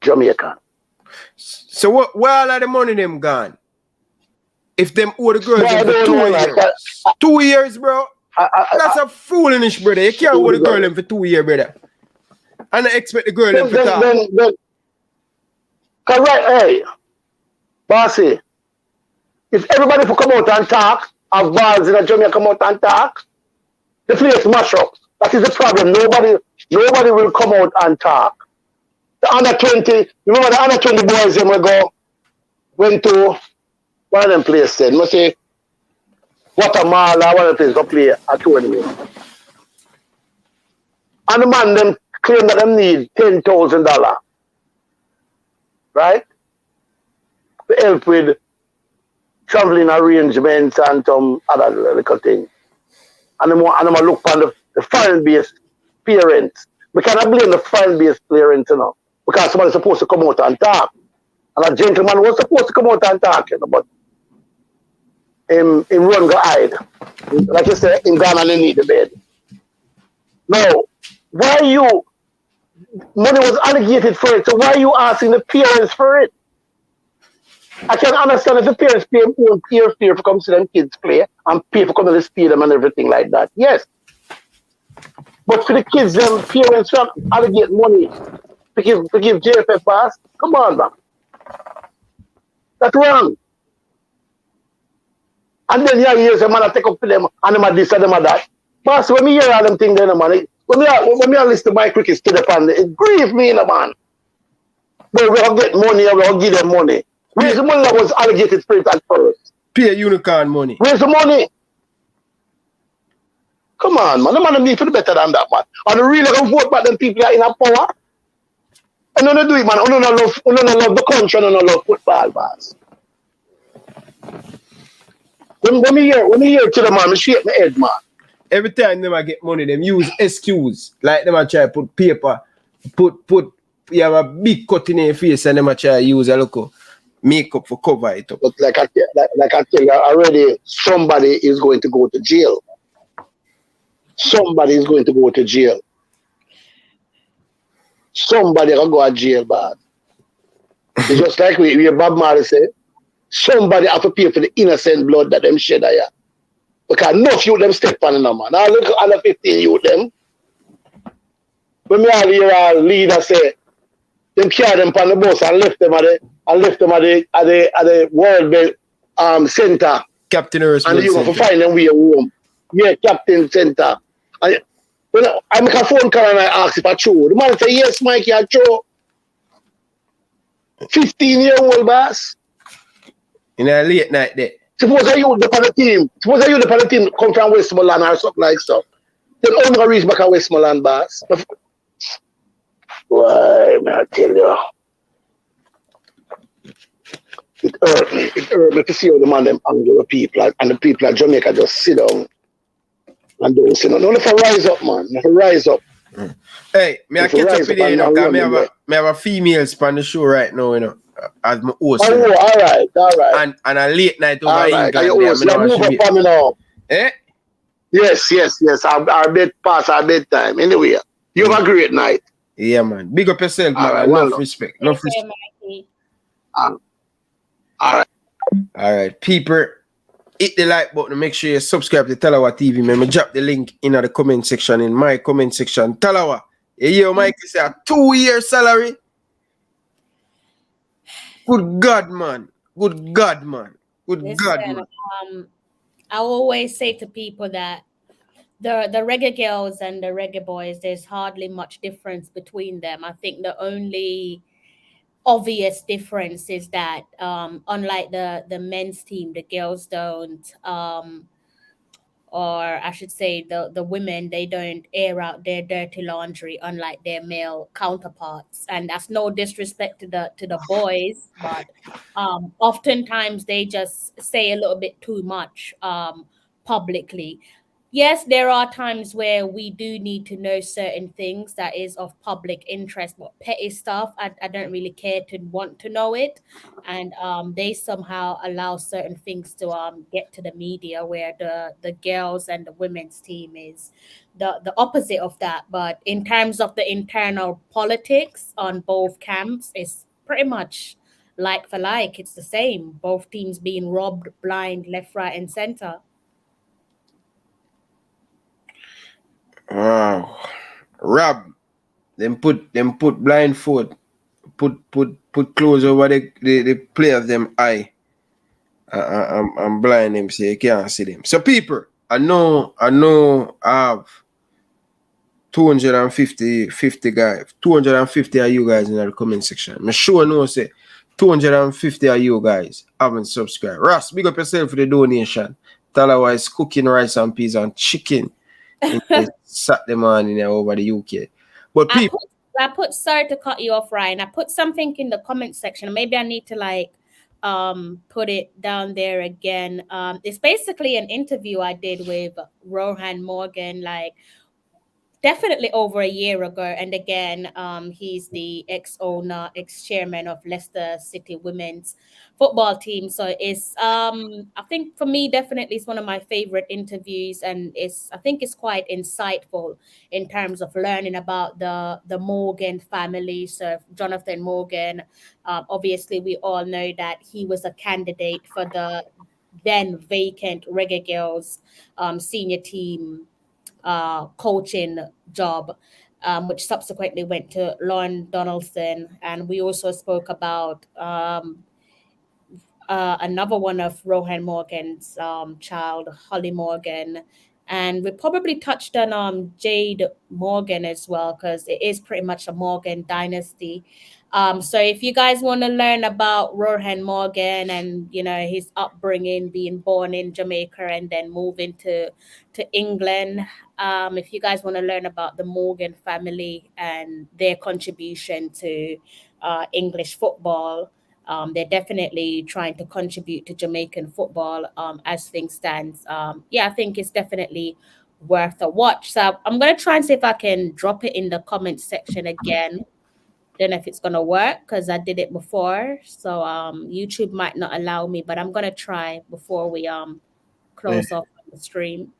Jamaican. So where all of the money them gone? If them owe the girls them for 2 years. 2 years, bro. That's a foolishness, brother. You can't owe the girl them for 2 years, brother. And I expect the girl them to talk. Correct, hey. Bossy. If everybody could come out and talk, have balls in Jamaica come out and talk, The place mash up. That is the problem. Nobody will come out and talk. The under 20, remember the under 20 boys them went to one of them places then. Must say Guatemala, one of the places go play a tournament. And the man them claim that them need $10,000. Right? To help with traveling arrangements and some other little things. And I'm going to look on the foreign-based parents. We cannot blame the foreign-based parents, you know, because somebody's supposed to come out and talk. And a gentleman was supposed to come out and talk, you know, but him run go hide. Like you said, in Ghana, they need the bed. Now, money was allocated for it, so why are you asking the parents for it? I can understand if the parents pay own peer for come see them kids play and pay for coming to the stadium and everything like that. Yes. But for the kids, them parents don't allocate money to give JFF pass. Come on, man. That's wrong. And then you hear some man take up for them and them are this and them are that. Boss, when me hear all them things then, man, when me listen to my cricket to the family, it grieves me, man. But we all get money and we all give them money. Where's the money that was allocated for it at first? Pay unicorn money. Where's the money? Come on, man. The man need to do better than that, man. And the really gonna vote back them people that in a power. And don't do it, man. I don't love the country, I don't love football, boss. When me hear to the man, I shake my head, man. Every time them I get money, them use excuse. Like them I try put paper, you have a big cut in your face and them I try use a look makeup for cover it up. But like I tell you already, somebody is going to go to jail. Somebody is going to go to jail. Somebody will go to jail, bad. It's just like we Bob Marley said, somebody have to pay for the innocent blood that them shed here. Because enough you them step on them, man. Now look at the 15 youth them. When me all hear a leader say, them carry them on the bus and left them at the World Center. Captain Harrison. And you have to find them way home. Yeah, Captain Center. And when I make a phone call and I ask if I true. The man say, yes, Mike, you're true. 15-year-old boss. In a late night there. Suppose I use the team come from Westmoreland or something like so. Then only reach back at Westmoreland, boss. Why, may I tell you? It hurt me to see how the man them angry with people and the people at Jamaica just sit down and don't say no. No, if I rise up, man. If I rise up. Hey, may I catch up with you, you know, because me have a female on the show right now, you know, as my host. Oh, all right. And a late night over in England. You move up for me now. Eh? Yes. Our bed past our bedtime. Anyway, you have a great night. Yeah, man. Big up yourself, man. Right, enough respect. Enough respect. All right. All right. People, hit the like button. Make sure you subscribe to Talawa TV, man. Drop the link in the comment section, in my comment section. Talawa, you Mike say a 2-year salary. Good God, man. I always say to people that the Reggae Girls and the Reggae Boys, there's hardly much difference between them. I think the only obvious difference is that unlike the men's team, the girls don't, or I should say the women, they don't air out their dirty laundry unlike their male counterparts. And that's no disrespect to the boys, but oftentimes they just say a little bit too much publicly. Yes, there are times where we do need to know certain things that is of public interest, but petty stuff, I don't really care to want to know it. And they somehow allow certain things to get to the media, where the girls and the women's team is the opposite of that. But in terms of the internal politics on both camps, it's pretty much like for like. It's the same. Both teams being robbed blind, left, right, and center. Wow. Rob. Them put blindfold. Put clothes over the play of them eye. And blind them so you can't see them. So people, I know I have 250 guys. 250 of you guys in the comment section. I'm sure no say 250 of you guys haven't subscribed. Ross, big up yourself for the donation. Talawa is cooking rice and peas and chicken in the Saturday morning over the UK. But people, I put sorry to cut you off, Ryan. I put something in the comment section. Maybe I need to like put it down there again. It's basically an interview I did with Rohan Morgan, like definitely over a year ago. And again, he's the ex-owner, ex-chairman of Leicester City women's football team. So it's I think for me definitely it's one of my favorite interviews, and I think it's quite insightful in terms of learning about the Morgan family. So Jonathan Morgan, obviously we all know that he was a candidate for the then vacant Reggae Girlz senior team coaching job, which subsequently went to Lauren Donaldson. And we also spoke about another one of Rohan Morgan's child, Holly Morgan. And we probably touched on Jade Morgan as well, because it is pretty much a Morgan dynasty. So if you guys want to learn about Rohan Morgan and, you know, his upbringing, being born in Jamaica and then moving to England, if you guys want to learn about the Morgan family and their contribution to English football, they're definitely trying to contribute to Jamaican football as things stands. I think it's definitely worth a watch. So I'm going to try and see if I can drop it in the comment section again. Don't know if it's going to work because I did it before. So YouTube might not allow me, but I'm going to try before we close off the stream.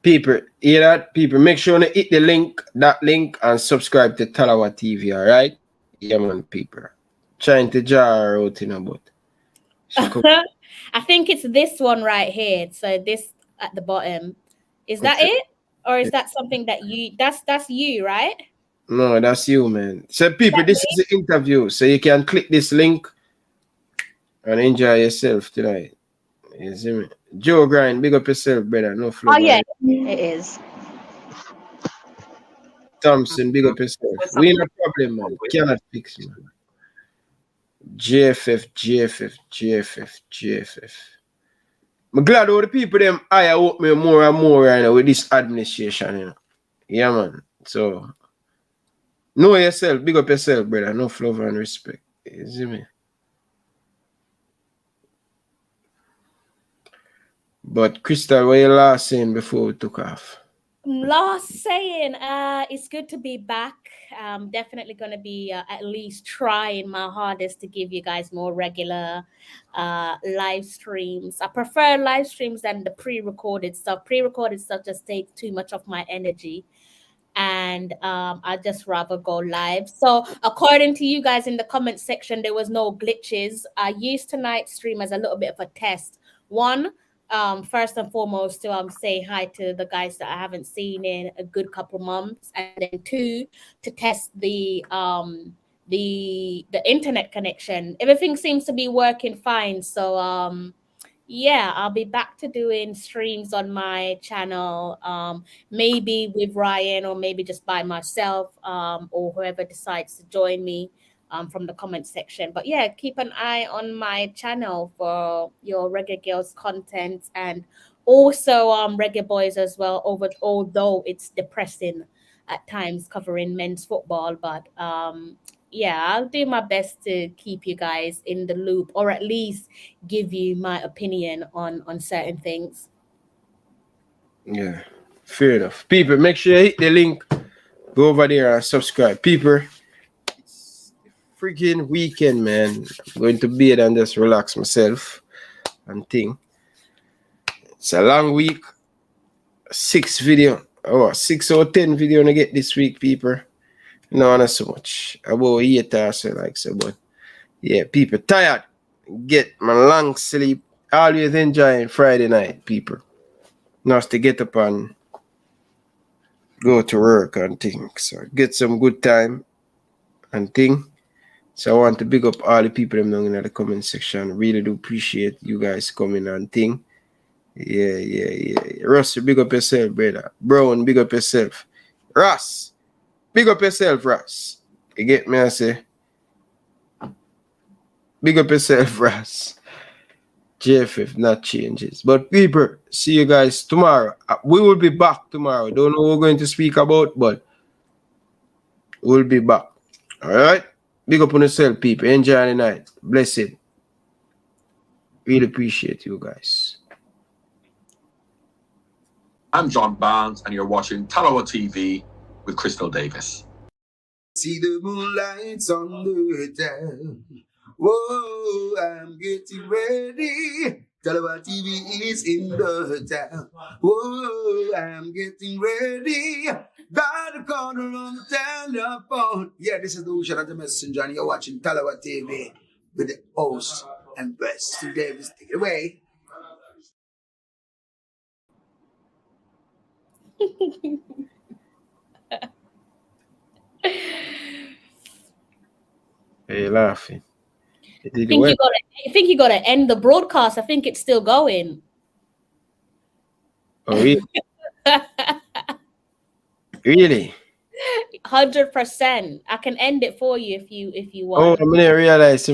People, hear that? People, make sure you hit the link, and subscribe to Talawa TV, all right? Yeah, man, people. Trying to jar out in a boat. I think it's this one right here. So this at the bottom. Is that it? Or is that something that that's you, right? No, that's you, man. So people, this is the interview. So you can click this link and enjoy yourself tonight. You see me? Joe Grind, big up yourself, brother. No flow. Oh yeah, it is. Thompson, big up yourself. We ain't a problem, man. Cannot fix, man. GFF. I'm glad all the people them hire up me more and more right now with this administration, you know. Yeah, man. So know yourself, big up yourself, brother. No love and respect. You see me? But Crystal, what you last saying before we took off? Last saying, it's good to be back. Definitely going to be at least trying my hardest to give you guys more regular live streams. I prefer live streams than the pre-recorded stuff. Pre-recorded stuff just takes too much of my energy, and I'd just rather go live. So according to you guys in the comment section, there was no glitches. I used tonight's stream as a little bit of a test. One, first and foremost, to say hi to the guys that I haven't seen in a good couple months, and then two, to test the internet connection. Everything seems to be working fine. So I'll be back to doing streams on my channel, maybe with Ryan or maybe just by myself, or whoever decides to join me from the comment section. But yeah, keep an eye on my channel for your Reggae Girlz content, and also Reggae Boyz as well, although it's depressing at times covering men's football. But I'll do my best to keep you guys in the loop, or at least give you my opinion on certain things. Yeah, fair enough. People, make sure you hit the link. Go over there and subscribe. People, it's freaking weekend, man. I'm going to bed and just relax myself and think. It's a long week. 6 or 10 video to get this week, people. No, not so much. About 8 or so, like so. But yeah, people tired. Get my long sleep. Always enjoying Friday night, people. Not to get up and go to work and things. So get some good time and thing. So I want to big up all the people down in the comment section. Really do appreciate you guys coming and thing. Yeah. Russ, big up yourself, brother. Brown, big up yourself. Russ, big up yourself, Russ. You get me, I say? Big up yourself, Russ. JFF, not changes. But people, see you guys tomorrow. We will be back tomorrow. Don't know what we're going to speak about, but we'll be back. All right? Big up on yourself, people. Enjoy the night. Blessed. Really appreciate you guys. I'm John Barnes, and you're watching Talawa TV with Crystal Davis. See the moonlights on the town. Whoa, I'm getting ready. Talawa TV is in the town. Whoa, I'm getting ready. Got a corner on the telephone. Yeah, this is the Usha the Messenger, and you're watching Talawa TV with the host and best. So Davis, take it away. Hey, laughing. I think you gotta end the broadcast. I think it's still going. Oh, really? Really? 100%. I can end it for you if you Oh, want. I didn't realize